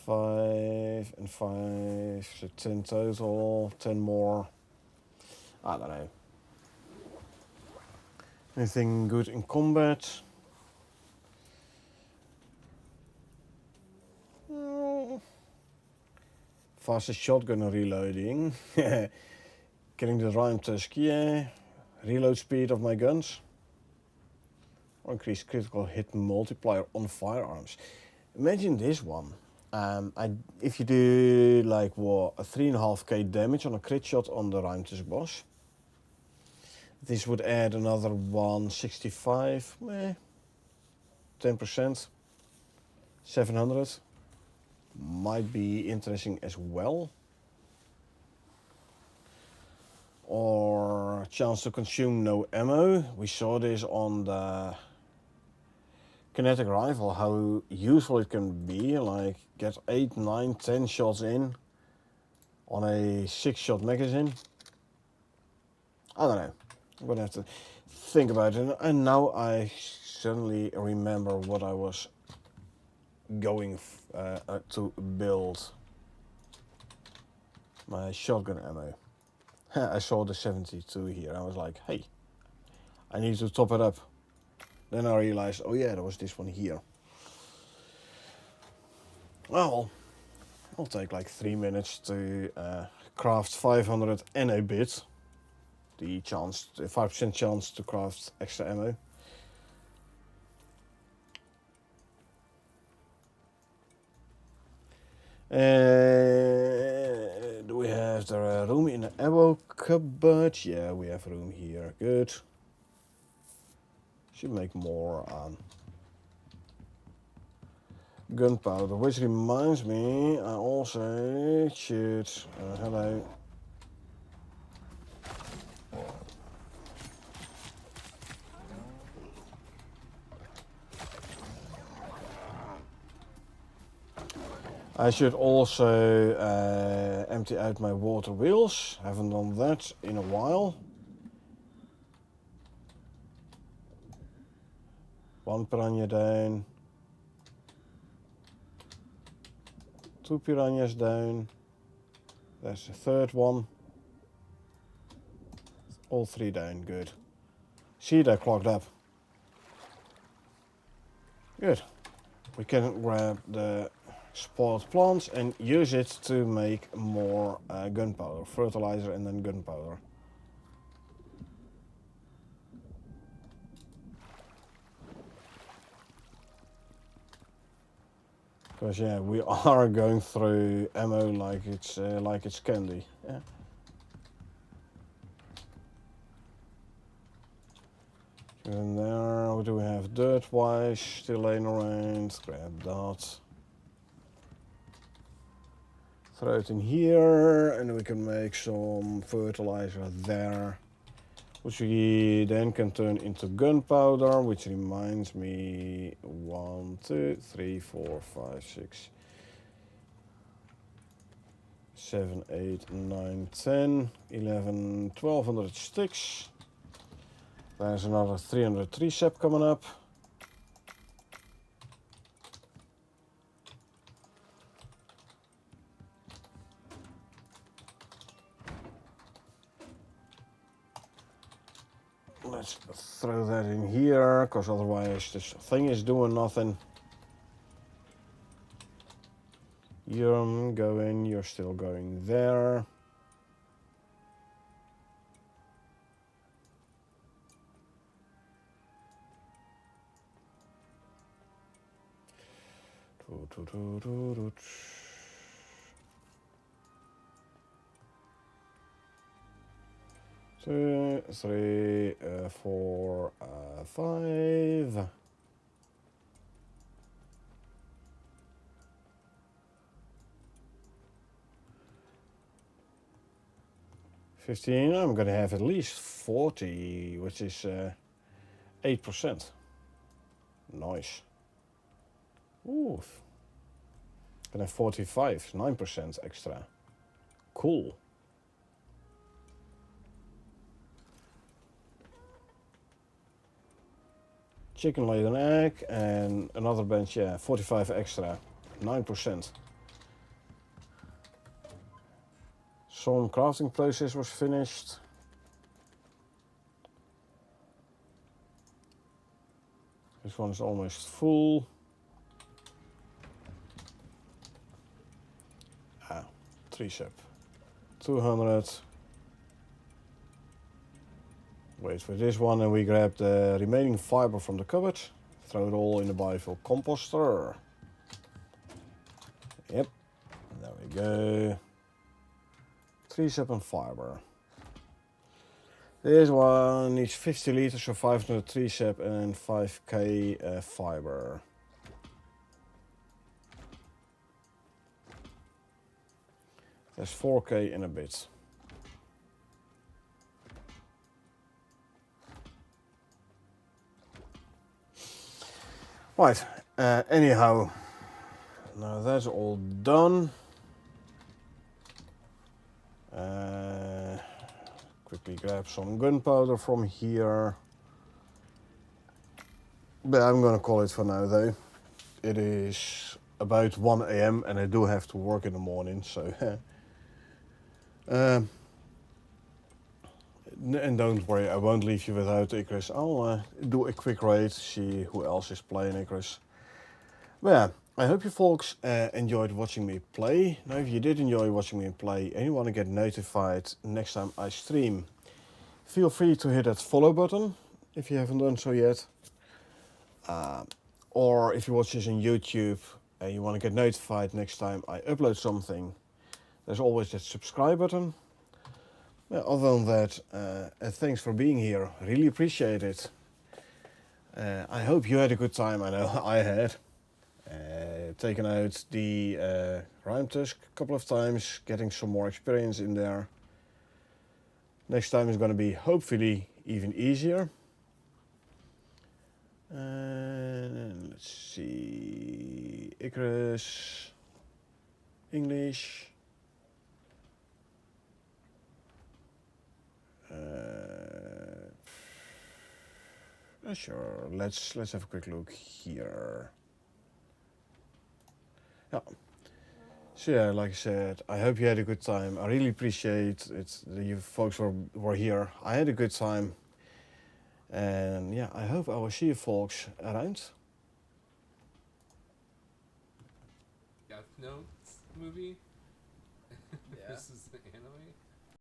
S1: 5 and 5, so 10 total, 10 more. I don't know. Anything good in combat? Fastest shotgun reloading. Killing the Rime Tusk, yeah. Reload speed of my guns. Or increase critical hit multiplier on firearms. Imagine this one. If you do like what, a 3.5k damage on a crit shot on the Rime Tusk boss. This would add another 165, 10%. 700. Might be interesting as well. or chance to consume no ammo. We saw this on the kinetic rifle, how useful it can be, like get 8, 9, 10 shots in on a 6-shot magazine. I don't know, I'm gonna have to think about it, and now I suddenly remember what I was going to build. My shotgun ammo. I saw the 72 here, I was like, hey, I need to top it up. Then I realized, oh yeah, there was this one here. Well, it'll take like 3 minutes to craft 500 and a bit. The 5% chance to craft extra ammo. Do we have the room in the ammo cupboard? Yeah, we have room here. Good. Should make more gunpowder, which reminds me, I also should. Hello. I should also empty out my water wheels. Haven't done that in a while. 1 piranha down. 2 piranhas down. There's the third one. All 3 down, good. See, they're clogged up. Good. We can grab the spoiled plants and use it to make more gunpowder. Fertilizer and then gunpowder. Because yeah, we are going through ammo like it's candy. Yeah. And there, what do we have? Dirt-wise, still laying around. Grab that. Throw it in here, and we can make some fertilizer there, which we then can turn into gunpowder, which reminds me 1, 2, 3, 4, 5, 6, 7, 8, 9, 10, 11, 1200 sticks. There's another 300 tree sap coming up. Let's throw that in here, because otherwise this thing is doing nothing. You're going, you're still going there. Two, three, 4, 5. $15. I'm gonna have at least 40, which is 8%. Nice. Ooh. Gonna have 45, 9% extra. Cool. Chicken laid an egg, and another bench, yeah, 45 extra, 9%. Some crafting process was finished. This one is almost full. Tree sap. 200. Wait for this one, and we grab the remaining fiber from the cupboard. Throw it all in the biofuel composter. Yep, there we go. Tree sap and fiber. This one needs 50 liters, so 500 tree sap and 5k fiber. There's 4k in a bit. Right, anyhow, now that's all done. Quickly grab some gunpowder from here. But I'm gonna call it for now though. It is about 1 AM and I do have to work in the morning, so and don't worry, I won't leave you without Icarus. I'll do a quick raid, see who else is playing Icarus. But yeah, I hope you folks enjoyed watching me play. Now if you did enjoy watching me play and you want to get notified next time I stream, feel free to hit that follow button if you haven't done so yet. Or if you watch this on YouTube and you want to get notified next time I upload something, there's always that subscribe button. Other than that, thanks for being here. Really appreciate it. I hope you had a good time. I know I had. Taken out the Rhyme Tusk a couple of times, getting some more experience in there. Next time is going to be hopefully even easier. And let's see, Icarus, English. Sure, let's have a quick look here. Yeah. So yeah, like I said, I hope you had a good time. I really appreciate it that you folks were here. I had a good time. And yeah, I hope I will see you folks around.
S6: Death Note movie
S7: Yeah.
S6: versus the anime.